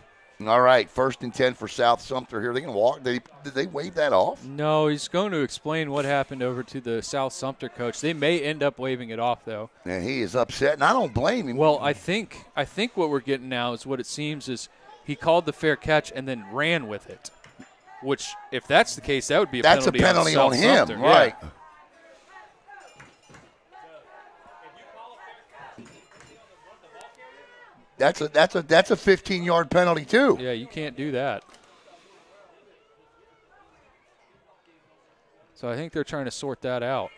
All right, 1st and 10 for South Sumter here. They can walk. Did they wave that off? No, he's going to explain what happened over to the South Sumter coach. They may end up waving it off, though. And he is upset, and I don't blame him. Well, I think what we're getting now is what it seems is he called the fair catch and then ran with it. Which, if that's the case, that would be a that's penalty. a penalty on South him, Sumter. right? Yeah. That's a 15-yard penalty too. Yeah, you can't do that. So I think they're trying to sort that out.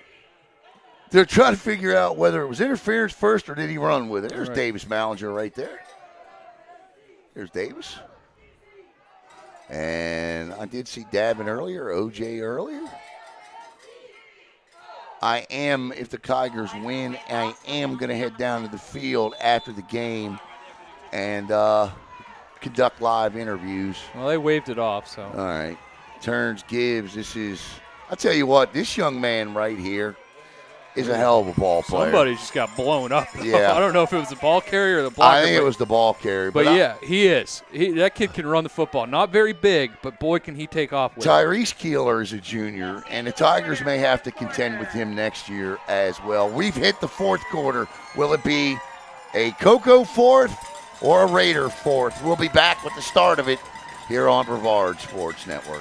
They're trying to figure out whether it was interference first or did he run with it. There's Right. Davis Ballinger right there. There's Davis. And I did see Davin earlier, OJ earlier. If the Tigers win, I am going to head down to the field after the game and conduct live interviews. Well, they waved it off, so. All right. Turns, gives. I'll tell you what, this young man right here is a hell of a ball player. Somebody just got blown up. Yeah. I don't know if it was the ball carrier or the blocker. I think it was the ball carrier. But yeah, he is. That kid can run the football. Not very big, but boy, can he take off with it. Tyrese Keeler is a junior, and the Tigers may have to contend with him next year as well. We've hit the fourth quarter. Will it be a Coco fourth or a Raider fourth? We'll be back with the start of it here on Brevard Sports Network.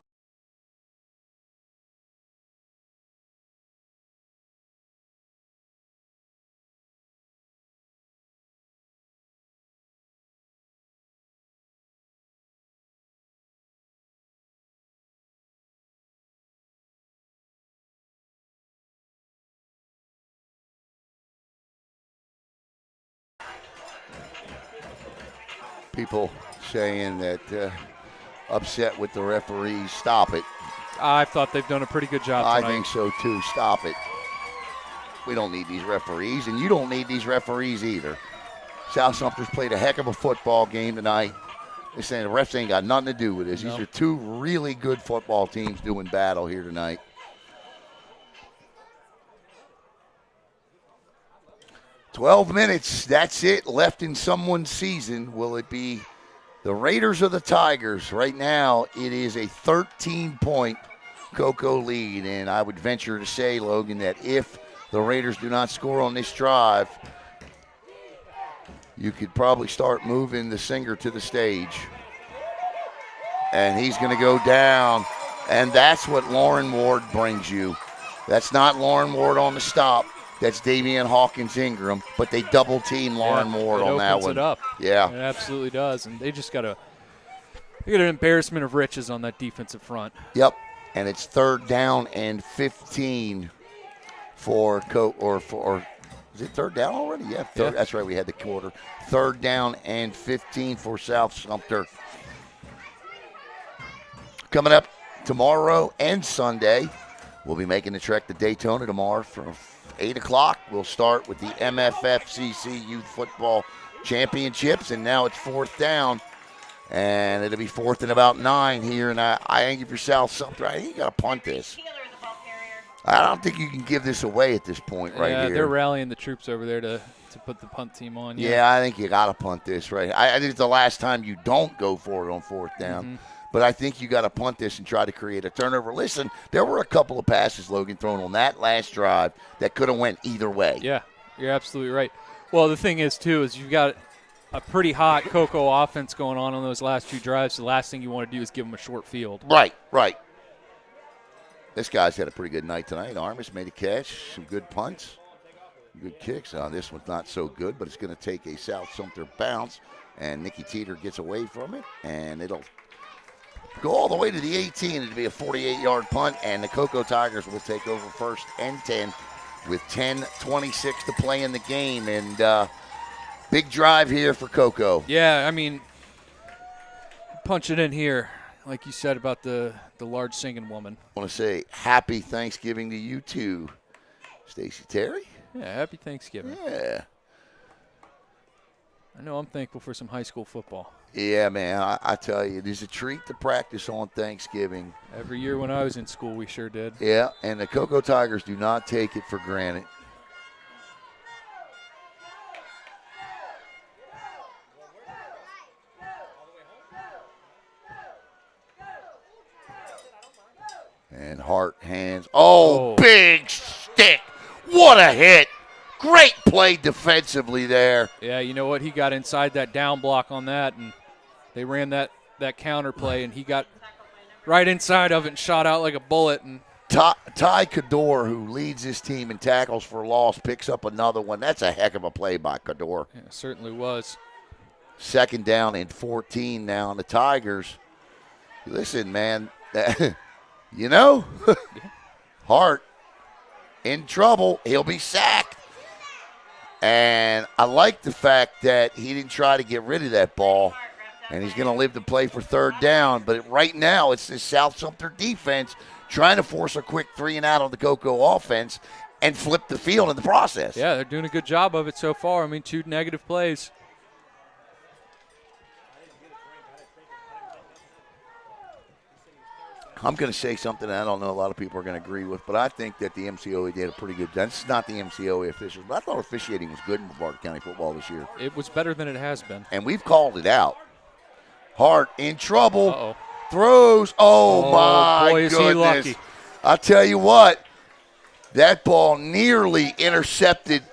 People saying that upset with the referees. Stop it. I thought they've done a pretty good job tonight. I think so too. Stop it. We don't need these referees, and you don't need these referees either. South Sumter's played a heck of a football game tonight. They're saying the refs ain't got nothing to do with this. Nope. These are two really good football teams doing battle here tonight. "12 minutes, that's it, left in someone's season. Will it be the Raiders or the Tigers?" Right now, it is a 13-point Coco lead, and I would venture to say, Logan, that if the Raiders do not score on this drive, you could probably start moving the singer to the stage. And he's going to go down, and that's what Lauren Ward brings you. That's not Lauren Ward on the stop. That's Davian Hawkins Ingram, but they double team Lauren Ward on that one. It opens it up. Yeah. It absolutely does. And they just got an embarrassment of riches on that defensive front. Yep. And it's 3rd down and 15 for is it 3rd down already? Yeah, Yeah. That's right. We had the quarter. 3rd down and 15 for South Sumter. Coming up tomorrow and Sunday, we'll be making the trek to Daytona tomorrow from 8 o'clock. We'll start with the MFFCC Youth Football Championships, and now it's 4th down. And it'll be 4th and about 9 here. And I think if you're South Sumter, I think you got to punt this. Keeler, the ball carrier. I don't think you can give this away at this point right Yeah, here. they're rallying the troops over there to put the punt team on. Yeah, I think you got to punt this right. I think it's the last time you don't go for it on 4th down. Mm-hmm. But I think you got to punt this and try to create a turnover. Listen, there were a couple of passes, Logan, thrown on that last drive that could have went either way. Yeah, you're absolutely right. Well, the thing is, too, is you've got a pretty hot Coco offense going on those last 2 drives. The last thing you want to do is give them a short field. Right. This guy's had a pretty good night tonight. Armis made a catch, some good punts, good kicks. This one's not so good, but it's going to take a South Sumter bounce, and Nikki Teeter gets away from it, and it'll go all the way to the 18. It'll be a 48-yard punt, and the Coco Tigers will take over 1st and 10 with 10:26 to play in the game. And big drive here for Coco. Yeah, I mean, punch it in here, like you said about the large singing woman. I want to say happy Thanksgiving to you too, Stacey Terry. Yeah, happy Thanksgiving. Yeah. I know I'm thankful for some high school football. Yeah, man, I tell you, it is a treat to practice on Thanksgiving. Every year when I was in school, we sure did. Yeah, and the Coco Tigers do not take it for granted. And Hart hands. Oh, big stick. What a hit. Great play defensively there. Yeah, you know what? He got inside that down block on that, and they ran that counter play, and he got right inside of it and shot out like a bullet. And Ty Cador, who leads his team in tackles for loss, picks up another one. That's a heck of a play by Cador. yeah, it certainly was. 2nd down and 14 now on the Tigers. Listen, man, you know, Hart in trouble. He'll be sacked. And I like the fact that he didn't try to get rid of that ball, and he's going to live to play for 3rd down. But right now it's the South Sumter defense trying to force a quick 3-and-out on the Coco offense and flip the field in the process. Yeah, they're doing a good job of it so far. I mean, 2 negative plays. I'm going to say something that I don't know a lot of people are going to agree with, but I think that the MCOA did a pretty good job. This is not the MCOA officials, but I thought officiating was good in Brevard County football this year. It was better than it has been. And we've called it out. Hart in trouble. Uh-oh. Throws. Oh, my boy, is goodness. he lucky. I'll tell you what, that ball nearly intercepted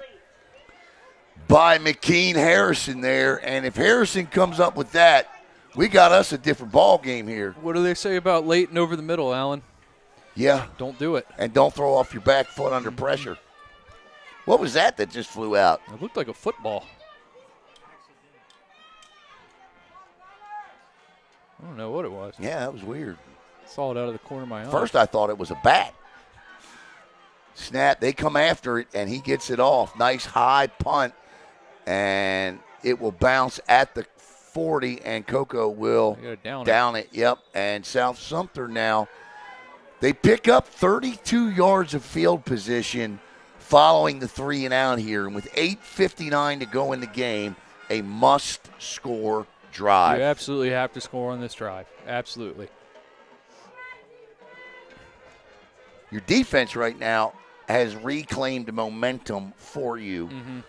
by McKean Harrison there. And if Harrison comes up with that, we got us a different ball game here. What do they say about late and over the middle, Alan? Yeah. Don't do it. And don't throw off your back foot under pressure. What was that just flew out? It looked like a football. I don't know what it was. Yeah, that was weird. Saw it out of the corner of my eye. First I thought it was a bat. Snap, they come after it, and he gets it off. Nice high punt, and it will bounce at the 40, and Coco will down it. Yep, and South Sumter now, they pick up 32 yards of field position following the 3-and-out here. And with 8:59 to go in the game, a must-score drive. You absolutely have to score on this drive. Absolutely. Your defense right now has reclaimed momentum for you. Mm-hmm.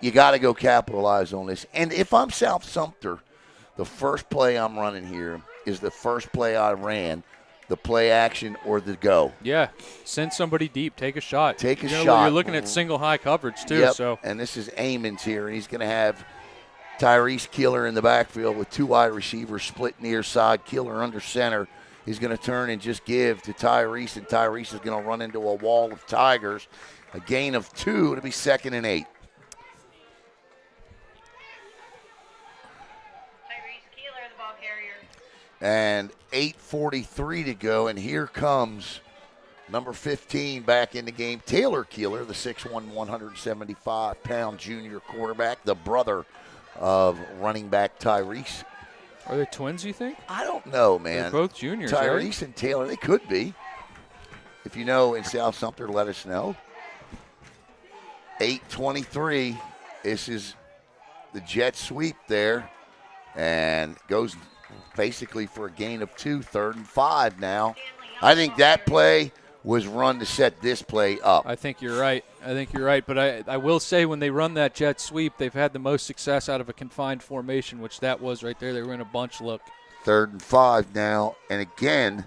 You got to go capitalize on this. And if I'm South Sumter, the first play I'm running here is the first play I ran, the play action or the go. Yeah, send somebody deep. Take a shot. Take a shot. You're looking at single high coverage, too. Yep. So. And this is Amons here, and he's going to have Tyrese Keeler in the backfield with 2 wide receivers split near side. Keeler under center. He's going to turn and just give to Tyrese, and Tyrese is going to run into a wall of Tigers. A gain of 2 to be 2nd and 8. And 8:43 to go, and here comes number 15 back in the game, Taylor Keeler, the 6'1", 175-pound junior quarterback, the brother of running back Tyrese. Are they twins, you think? I don't know, man. They're both juniors, Tyrese right? and Taylor, they could be. If you know in South Sumter, let us know. 8:23. This is the jet sweep there, and goes basically for a gain of 2, 3rd and 5 now. I think that play was run to set this play up. I think you're right. But I will say when they run that jet sweep, they've had the most success out of a confined formation, which that was right there. They were in a bunch look. 3rd and 5 now. And again,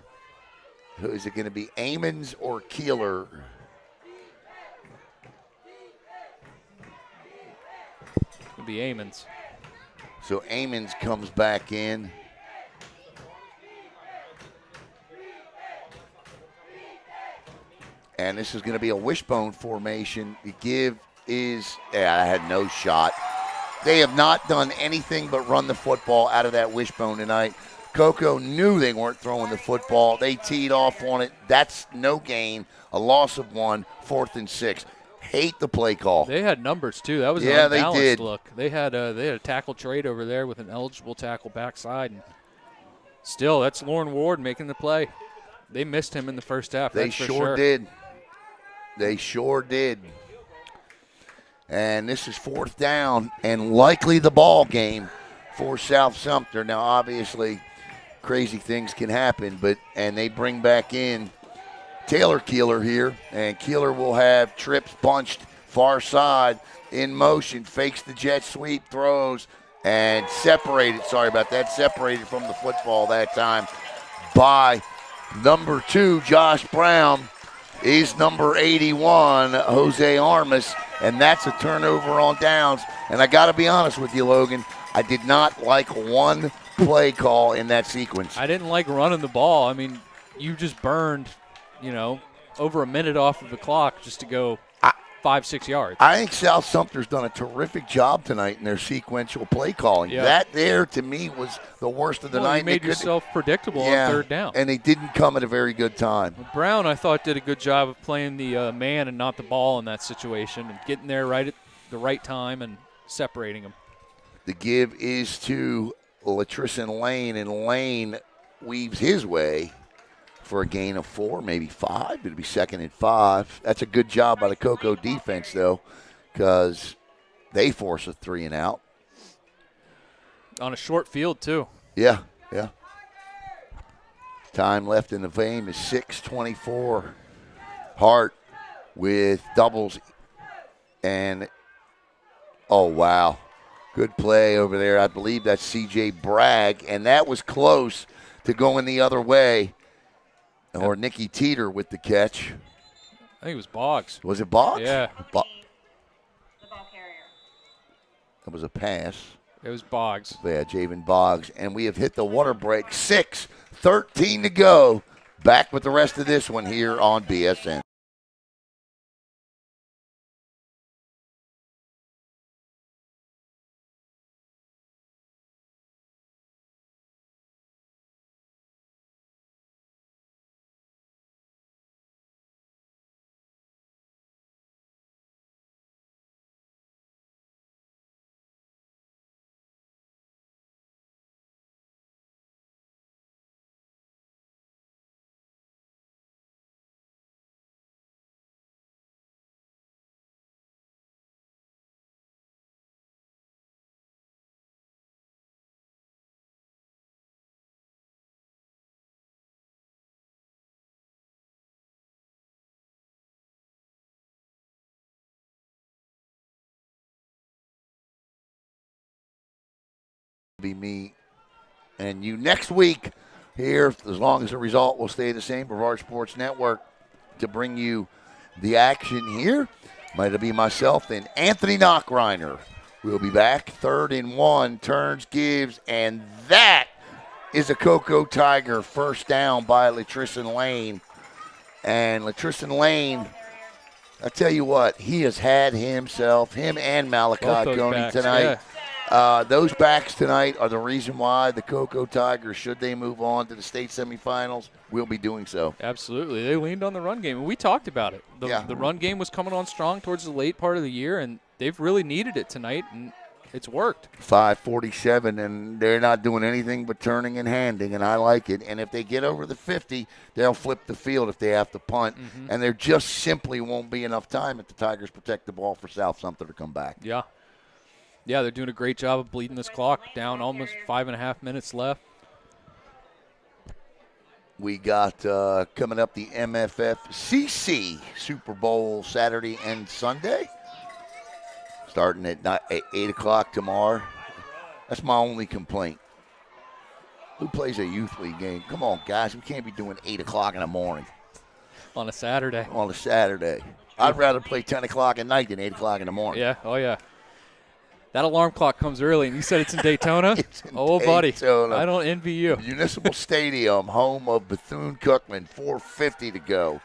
who is it going to be, Amons or Keeler? It'll be Amons. So Amons comes back in. And this is going to be a wishbone formation. The give is, I had no shot. They have not done anything but run the football out of that wishbone tonight. Coco knew they weren't throwing the football. They teed off on it. That's no gain. A loss of 1, 4th and 6. Hate the play call. They had numbers, too. That was an unbalanced look. They had a tackle trade over there with an eligible tackle backside. And still, that's Lauren Ward making the play. They missed him in the first half. They that's for sure did. They sure did. And this is 4th down and likely the ball game for South Sumter. Now, obviously, crazy things can happen, and they bring back in Taylor Keeler here, and Keeler will have trips bunched far side in motion, fakes the jet sweep, throws, and separated from the football that time by Number 2, Josh Brown, is number 81, Jose Armas, and that's a turnover on downs. And I got to be honest with you, Logan, I did not like one play call in that sequence. I didn't like running the ball. I mean, you just burned, over a minute off of the clock just to go 5-6 yards. I think South Sumter's done a terrific job tonight in their sequential play calling. Yeah. That there, to me, was the worst of the night. You made yourself predictable on third down. And they didn't come at a very good time. Brown, I thought, did a good job of playing the man and not the ball in that situation and getting there right at the right time and separating them. The give is to Latrison Lane, and Lane weaves his way for a gain of 4, maybe 5. It'll be 2nd and 5. That's a good job by the Coco defense, though, because they force a 3 and out. On a short field, too. Yeah. Time left in the game is 6:24. Hart with doubles and, oh, wow. Good play over there. I believe that's C.J. Bragg, and that was close to going the other way. Or Nicky Teeter with the catch. I think it was Boggs. Was it Boggs? Yeah. The ball carrier. That was a pass. It was Boggs. Yeah, Javen Boggs. And we have hit the water break. 6:13 to go. Back with the rest of this one here on BSN. Be me and you next week here, as long as the result will stay the same. Brevard Sports Network to bring you the action here. Might it be myself and Anthony Knockreiner. We'll be back. 3rd and 1, turns, gives, and that is a Coco Tiger first down by Latrison Lane. And Latrison Lane, I tell you what, he has had himself, him and Malachi Coney tonight. Yeah. Those backs tonight are the reason why the Coco Tigers, should they move on to the state semifinals, will be doing so. Absolutely. They leaned on the run game, and we talked about it. The run game was coming on strong towards the late part of the year, and they've really needed it tonight, and it's worked. 5:47, and they're not doing anything but turning and handing, and I like it. And if they get over the 50, they'll flip the field if they have to punt. Mm-hmm. And there just simply won't be enough time if the Tigers protect the ball for South Sumter to come back. Yeah. Yeah, they're doing a great job of bleeding this clock down, almost 5.5 minutes left. We got coming up the MFFCC Super Bowl Saturday and Sunday, starting at 8 o'clock tomorrow. That's my only complaint. Who plays a youth league game? Come on, guys. We can't be doing 8 o'clock in the morning. On a Saturday. On a Saturday. I'd rather play 10 o'clock at night than 8 o'clock in the morning. Yeah, oh yeah. That alarm clock comes early, and you said it's in Daytona? It's in buddy, Daytona. I don't envy you. Municipal Stadium, home of Bethune-Cookman, 4:50 to go.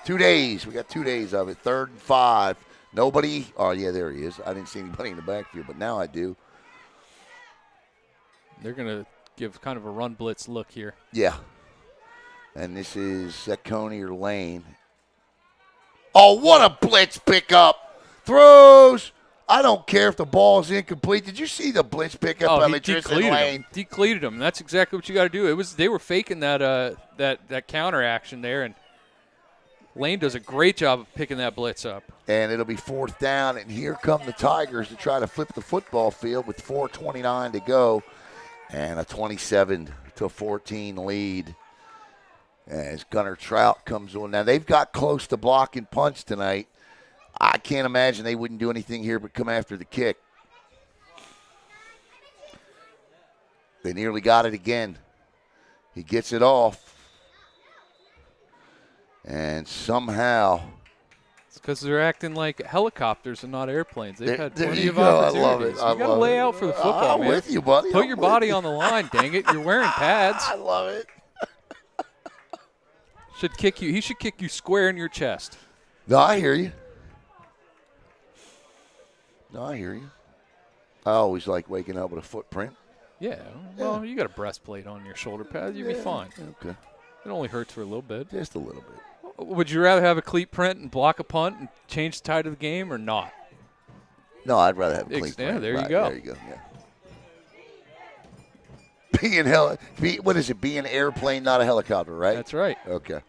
2 days. We got 2 days of it. 3rd and 5. Nobody. Oh, yeah, there he is. I didn't see anybody in the backfield, but now I do. They're going to give kind of a run blitz look here. Yeah. And this is Coney or Lane. Oh, what a blitz pickup. Throws. I don't care if the ball is incomplete. Did you see the blitz pickup by Latrison Lane? Decleated him. That's exactly what you got to do. They were faking that counter action there, and Lane does a great job of picking that blitz up. And it'll be 4th down, and here come the Tigers to try to flip the football field with 4:29 to go, and a 27-14 lead as Gunnar Trout comes on. Now, they've got close to blocking punts tonight. I can't imagine they wouldn't do anything here but come after the kick. They nearly got it again. He gets it off. And somehow – It's because they're acting like helicopters and not airplanes. They've had there plenty you of go. I opportunities. love it. I You got to love lay it. out for the football, I'm man. with you, buddy. Put I'm your with body you. on the line, dang it. You're wearing pads. I love it. Should kick you. He should kick you square in your chest. No, I hear you. I always like waking up with a footprint. Yeah. Well, you got a breastplate on your shoulder pad. You'll be fine. Okay. It only hurts for a little bit. Just a little bit. Would you rather have a cleat print and block a punt and change the tide of the game or not? No, I'd rather have a clean Yeah, print. there you Right, go. There you go, yeah. What is it? Be an airplane, not a helicopter, right? That's right. Okay.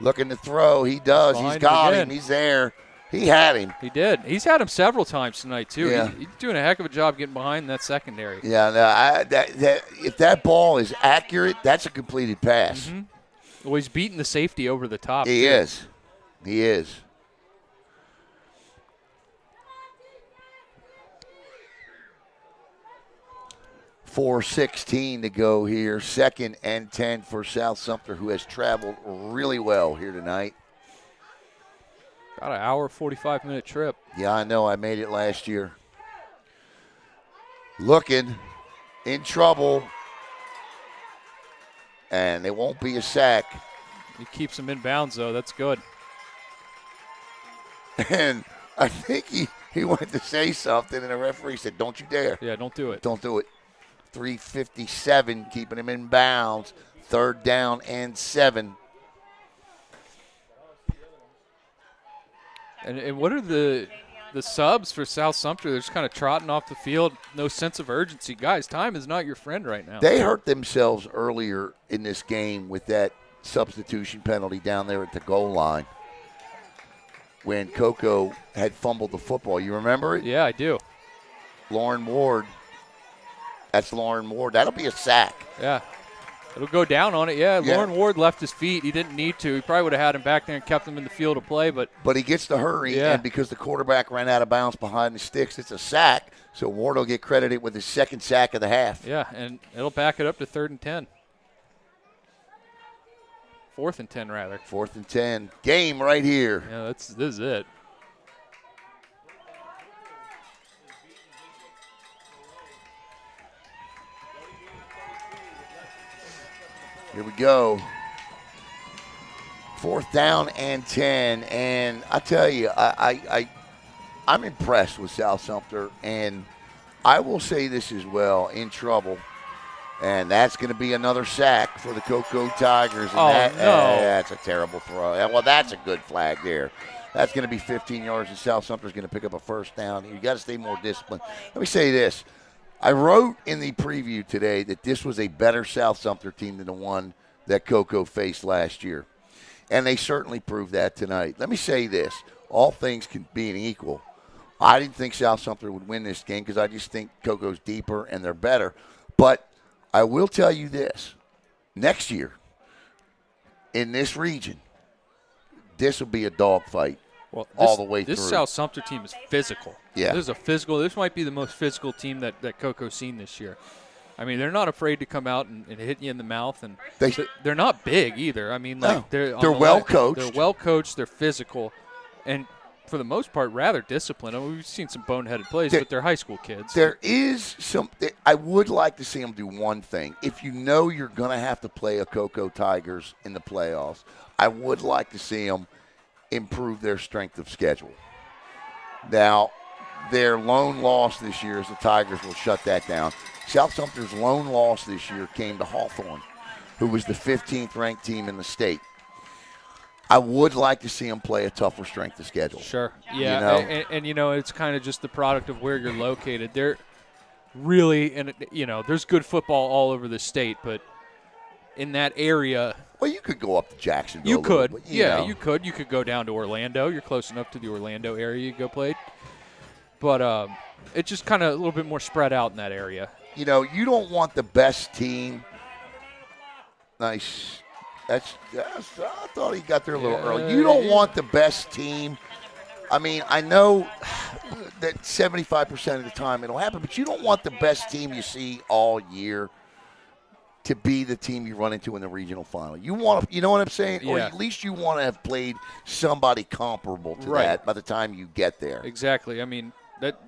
Looking to throw. He does. He's Behind got him him. He's there. He had him. He did. He's had him several times tonight, too. Yeah. He's doing a heck of a job getting behind that secondary. Yeah, no, if that ball is accurate, that's a completed pass. Mm-hmm. Well, he's beating the safety over the top. He too. is. He is. .416 to go here. 2nd and 10 for South Sumter, who has traveled really well here tonight. About an hour, 45-minute trip. Yeah, I know. I made it last year. Looking in trouble. And it won't be a sack. He keeps him in bounds, though. That's good. And I think he went to say something, and the referee said, don't you dare. Yeah, don't do it. Don't do it. 3:57, keeping him in bounds. 3rd down and 7. And what are the subs for South Sumter? They're just kind of trotting off the field. No sense of urgency. Guys, time is not your friend right now. They hurt themselves earlier in this game with that substitution penalty down there at the goal line when Coco had fumbled the football. You remember it? Yeah, I do. Lauren Ward. That's Lauren Ward. That'll be a sack. Yeah. It'll go down on it, yeah. Lauren Ward left his feet. He didn't need to. He probably would have had him back there and kept him in the field of play. But he gets to hurry, yeah. And because the quarterback ran out of bounds behind the sticks, it's a sack. So Ward will get credited with his 2nd sack of the half. Yeah, and it'll back it up to 3rd and 10. 4th and 10, rather. 4th and 10. Game right here. Yeah, this is it. Here we go. 4th down and 10. And I tell you, I'm impressed with South Sumter. And I will say this as well, in trouble. And that's going to be another sack for the Coco Tigers. And that's a terrible throw. Well, that's a good flag there. That's going to be 15 yards, and South Sumter's going to pick up a 1st down. You got to stay more disciplined. Let me say this. I wrote in the preview today that this was a better South Sumter team than the one that Coco faced last year. And they certainly proved that tonight. Let me say this. All things being equal, I didn't think South Sumter would win this game because I just think Coco's deeper and they're better. But I will tell you this. Next year, in this region, this will be a dogfight. Well, all the way through. This South Sumter team is physical. Yeah. This might be the most physical team that Coco's seen this year. I mean, they're not afraid to come out and hit you in the mouth, and they're not big either. I mean, like they're well coached. They're well coached. They're physical, and for the most part, rather disciplined. I mean, we've seen some boneheaded plays, but they're high school kids. There is some. I would like to see them do one thing. If you know you're going to have to play a Coco Tigers in the playoffs, I would like to see them improve their strength of schedule. Now, their lone loss this year is the Tigers will shut that down. South Sumter's lone loss this year came to Hawthorne, who was the 15th ranked team in the state. I would like to see them play a tougher strength of schedule. Sure. Yeah, and it's kind of just the product of where you're located. They're really, and there's good football all over the state, but in that area. Well, you could go up to Jacksonville. You could. Bit, you could. You could go down to Orlando. You're close enough to the Orlando area you go play. But it's just kind of a little bit more spread out in that area. You don't want the best team. Nice. I thought he got there a little early. You don't want the best team. I mean, I know that 75% of the time it'll happen, but you don't want the best team you see all year to be the team you run into in the regional final. You want to, you know what I'm saying? Yeah. Or at least you want to have played somebody comparable to Right. that by the time you get there. Exactly. I mean,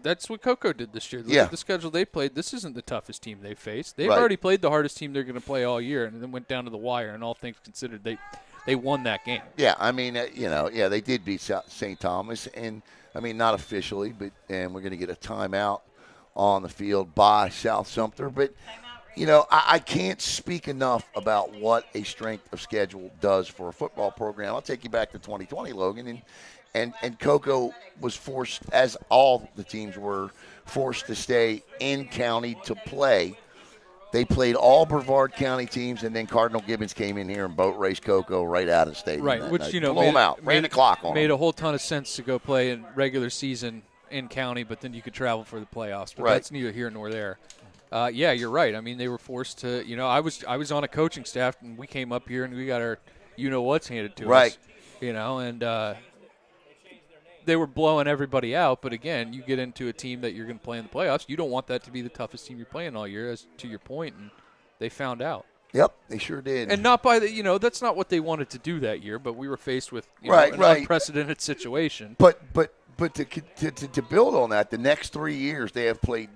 that's what Coco did this year. Look Yeah. at the schedule they played. This isn't the toughest team they faced. They've Right. already played the hardest team they're going to play all year, and then went down to the wire. And all things considered, they won that game. Yeah, I mean, they did beat St. Thomas, and I mean, not officially, but and we're going to get a timeout on the field by South Sumter. But I can't speak enough about what a strength of schedule does for a football program. I'll take you back to 2020, Logan, and Coco was forced, as all the teams were, forced to stay in county to play. They played all Brevard County teams, and then Cardinal Gibbons came in here and boat raced Coco right out of the stadium. Right, that which night. blew them out, ran the clock on made them. a whole ton of sense to go play in regular season in county, but then you could travel for the playoffs. But Right. that's neither here nor there. Yeah, you're right. I mean, they were forced to. I was on a coaching staff, and we came up here and we got our what's handed to Right. us. And they were blowing everybody out. But again, you get into a team that you're going to play in the playoffs. You don't want that to be the toughest team you're playing all year, as to your point, and they found out. Yep, they sure did. And not by the, that's not what they wanted to do that year. But we were faced with an unprecedented situation. But to build on that, the next 3 years they have played,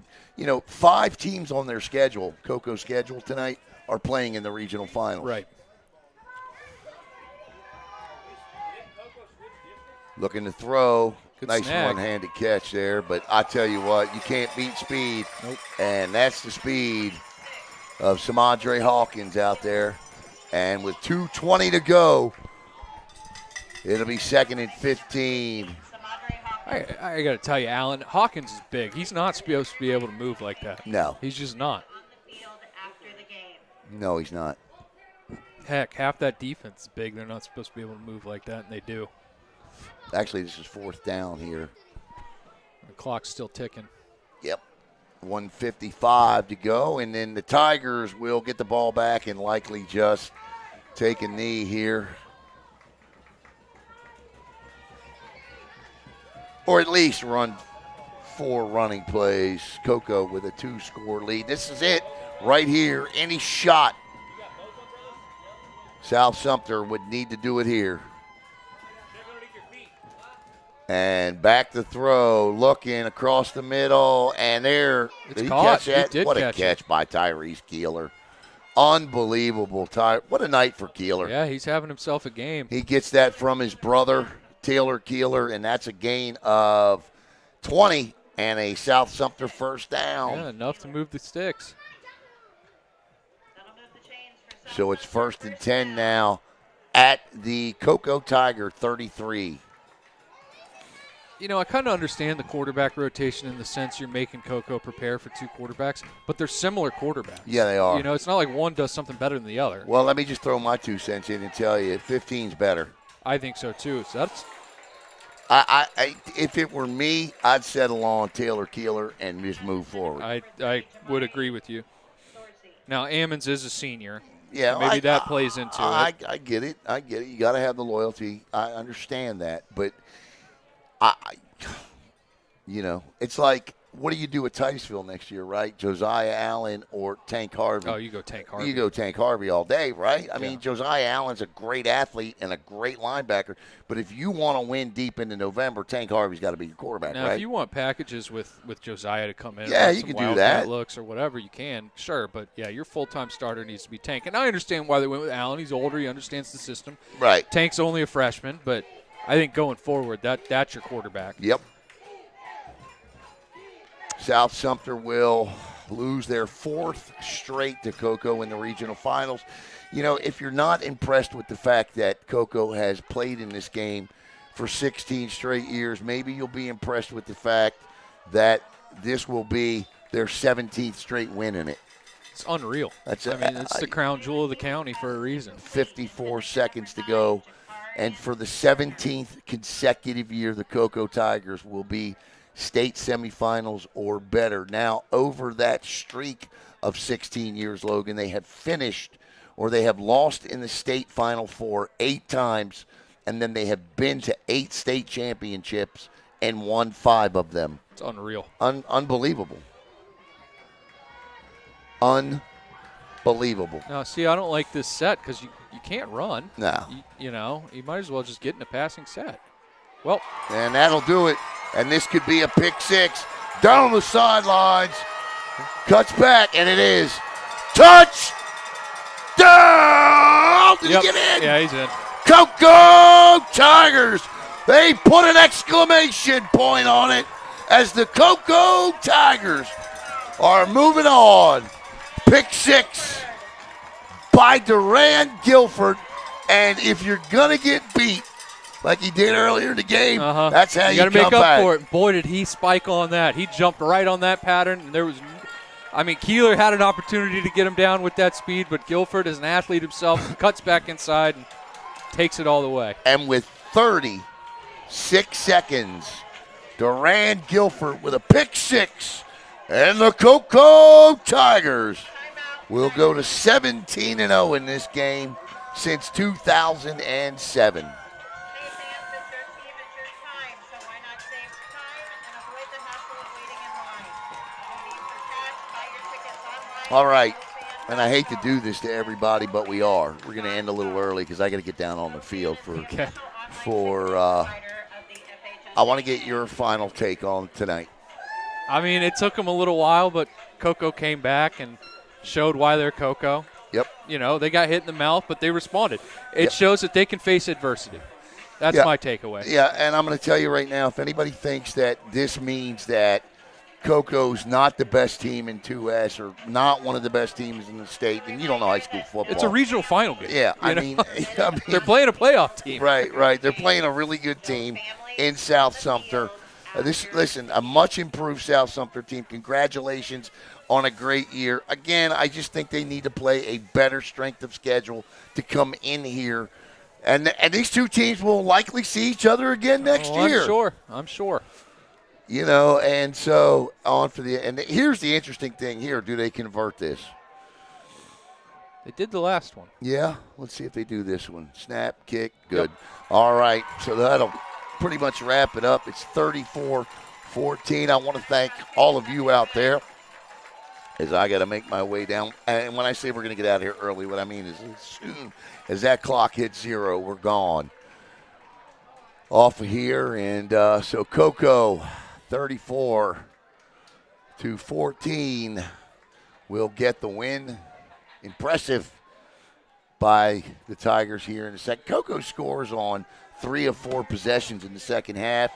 5 teams on their schedule, Coco's schedule tonight, are playing in the regional finals. Right. Looking to throw. Good nice snag. one-handed catch there. But I tell you what, you can't beat speed. Nope. And that's the speed of Samadre Hawkins out there. And with 2:20 to go, it'll be 2nd and 15. I got to tell you, Alan, Hawkins is big. He's not supposed to be able to move like that. No. He's just not. On the field after the game. No, he's not. Heck, half that defense is big. They're not supposed to be able to move like that, and they do. Actually, this is 4th down here. The clock's still ticking. Yep. 1:55 to go, and then the Tigers will get the ball back and likely just take a knee here. Or at least run 4 running plays. Coco with a 2-score lead. This is it right here. Any shot. South Sumter would need to do it here. And back to throw, looking across the middle, and there. It's did he caught. catch that? He did What catch a catch by Tyrese Keeler. Unbelievable. What a night for Keeler. Yeah, he's having himself a game. He gets that from his brother, Taylor Keeler, and that's a gain of 20 and a South Sumter first down. Yeah, enough to move the sticks. That'll move the chains for South So it's Sumter. 1st and 10 now at the Coco Tiger 33. I kind of understand the quarterback rotation in the sense you're making Coco prepare for 2 quarterbacks, but they're similar quarterbacks. Yeah, they are. It's not like one does something better than the other. Well, let me just throw my 2 cents in and tell you, 15's better. I think so, too. So that's I if it were me, I'd settle on Taylor Keeler and just move forward. I would agree with you. Now, Ammons is a senior. Yeah, so maybe that plays into it. I get it. I get it. You got to have the loyalty. I understand that, but it's like, what do you do at Titusville next year, right? Josiah Allen or Tank Harvey? Oh, you go Tank Harvey. You go Tank Harvey all day, right? I mean, Josiah Allen's a great athlete and a great linebacker, but if you want to win deep into November, Tank Harvey's got to be your quarterback, Now, right? if you want packages with Josiah to come in, Yeah, and you some can do wildcat that. looks or whatever, you can, sure. But yeah, your full-time starter needs to be Tank, and I understand why they went with Allen. He's older, he understands the system. Right. Tank's only a freshman, but I think going forward, that's your quarterback. Yep. South Sumter will lose their 4th straight to Coco in the regional finals. If you're not impressed with the fact that Coco has played in this game for 16 straight years, maybe you'll be impressed with the fact that this will be their 17th straight win in it. It's unreal. It's the crown jewel of the county for a reason. 54 seconds to go. And for the 17th consecutive year, the Coco Tigers will be state semifinals or better. Now, over that streak of 16 years, Logan, they have finished or they have lost in the state Final Four 8 times, and then they have been to 8 state championships and won 5 of them. It's unreal. Unbelievable. Unbelievable. Unbelievable. Now, see, I don't like this set because you can't run. No. You know, you might as well just get in a passing set. Well, And that'll do it. And this could be a pick six. Down the sidelines. Cuts back, and it is. Touchdown! Did he get in? Yeah, he's in. Coco Tigers. They put an exclamation point on it as the Coco Tigers are moving on. Pick six by Durand Guilford. And if you're going to get beat like he did earlier in the game, that's how you got to come make up back. for it. Boy, did he spike on that. He jumped right on that pattern. And there was, Keeler had an opportunity to get him down with that speed, but Guilford is an athlete himself, cuts back inside and takes it all the way. And with 36 seconds, Durand Guilford with a pick six, and the Coco Tigers will go to 17-0 in this game since 2007. All right, and I hate to do this to everybody, but we are. We're going to end a little early because I got to get down on the field I want to get your final take on tonight. It took them a little while, but Coco came back and showed why they're Coco. Yep. They got hit in the mouth, but they responded. It shows that they can face adversity. That's my takeaway. Yeah, and I'm going to tell you right now, if anybody thinks that this means that Coco's not the best team in 2S or not one of the best teams in the state, then you don't know high school football. It's a regional final game. Yeah, I know? mean, they're playing a playoff team. Right. They're playing a really good team in South Sumter. Listen, a much improved South Sumter team. Congratulations on a great year. Again, I just think they need to play a better strength of schedule to come in here. And these two teams will likely see each other again next year. I'm sure. And so on for and here's the interesting thing here. Do they convert this? They did the last one. Yeah. Let's see if they do this one. Snap, kick, good. Yep. All right. So that'll pretty much wrap it up. It's 34-14. I want to thank all of you out there as I got to make my way down. And when I say we're going to get out of here early, what I mean is as soon as that clock hits 0, we're gone off of here. And so Coco, 34-14, will get the win. Impressive by the Tigers here in the second. Coco scores on 3 of 4 possessions in the second half.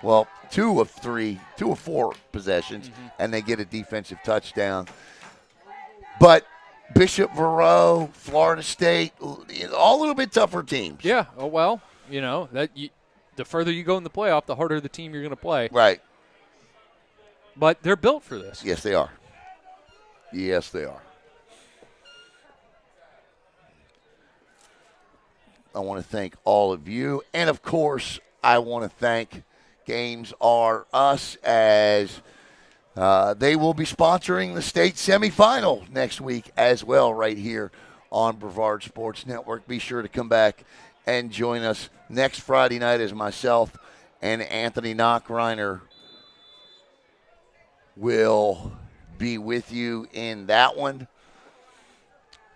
Well, 2 of 4 possessions, and they get a defensive touchdown. But Bishop Verot, Florida State, all a little bit tougher teams. Yeah. Oh well, the further you go in the playoff, the harder the team you're going to play. Right. But they're built for this. Yes, they are. Yes, they are. I want to thank all of you. And, of course, I want to thank Games R Us as they will be sponsoring the state semifinal next week as well right here on Brevard Sports Network. Be sure to come back and join us next Friday night as myself and Anthony Knockreiner will be with you in that one.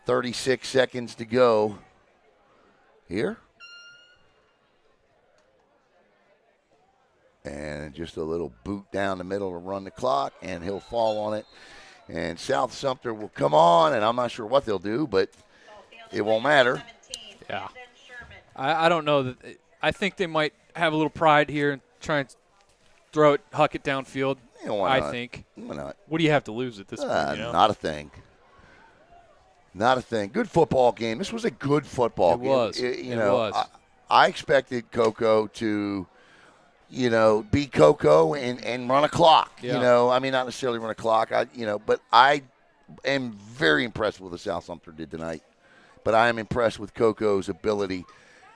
36 seconds to go here. And just a little boot down the middle to run the clock, and he'll fall on it. And South Sumter will come on, and I'm not sure what they'll do, but it won't matter. Yeah. I don't know. I think they might have a little pride here and try and huck it downfield. Yeah, why not? I think. Why not? What do you have to lose at this point? Not a thing. Not a thing. Good football game. This was a good football game. It was. I expected Coco to, beat Coco and run a clock. Yeah. Not necessarily run a clock. But I am very impressed with what South Sumter did tonight. But I am impressed with Coco's ability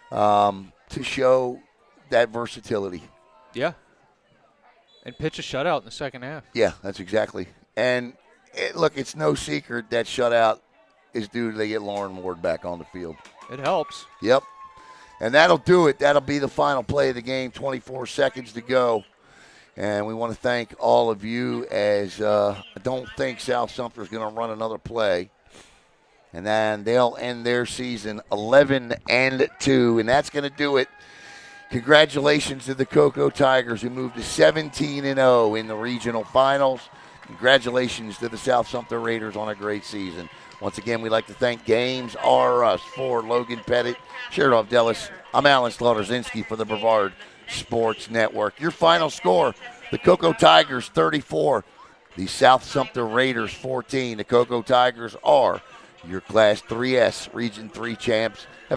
to show that versatility. Yeah. And pitch a shutout in the second half. Yeah, that's exactly. And, look, it's no secret that shutout is due to they get Lauren Ward back on the field. It helps. Yep. And that'll do it. That'll be the final play of the game, 24 seconds to go. And we want to thank all of you as I don't think South Sumter is going to run another play. And then they'll end their season 11-2, and that's going to do it. Congratulations to the Coco Tigers, who moved to 17-0 in the regional finals. Congratulations to the South Sumter Raiders on a great season. Once again, we'd like to thank Games R Us for Logan Pettit, Sheriff Dellis. I'm Alan Slaughterzinski for the Brevard Sports Network. Your final score, the Coco Tigers 34, the South Sumter Raiders 14. The Coco Tigers are your Class 3S Region 3 champs.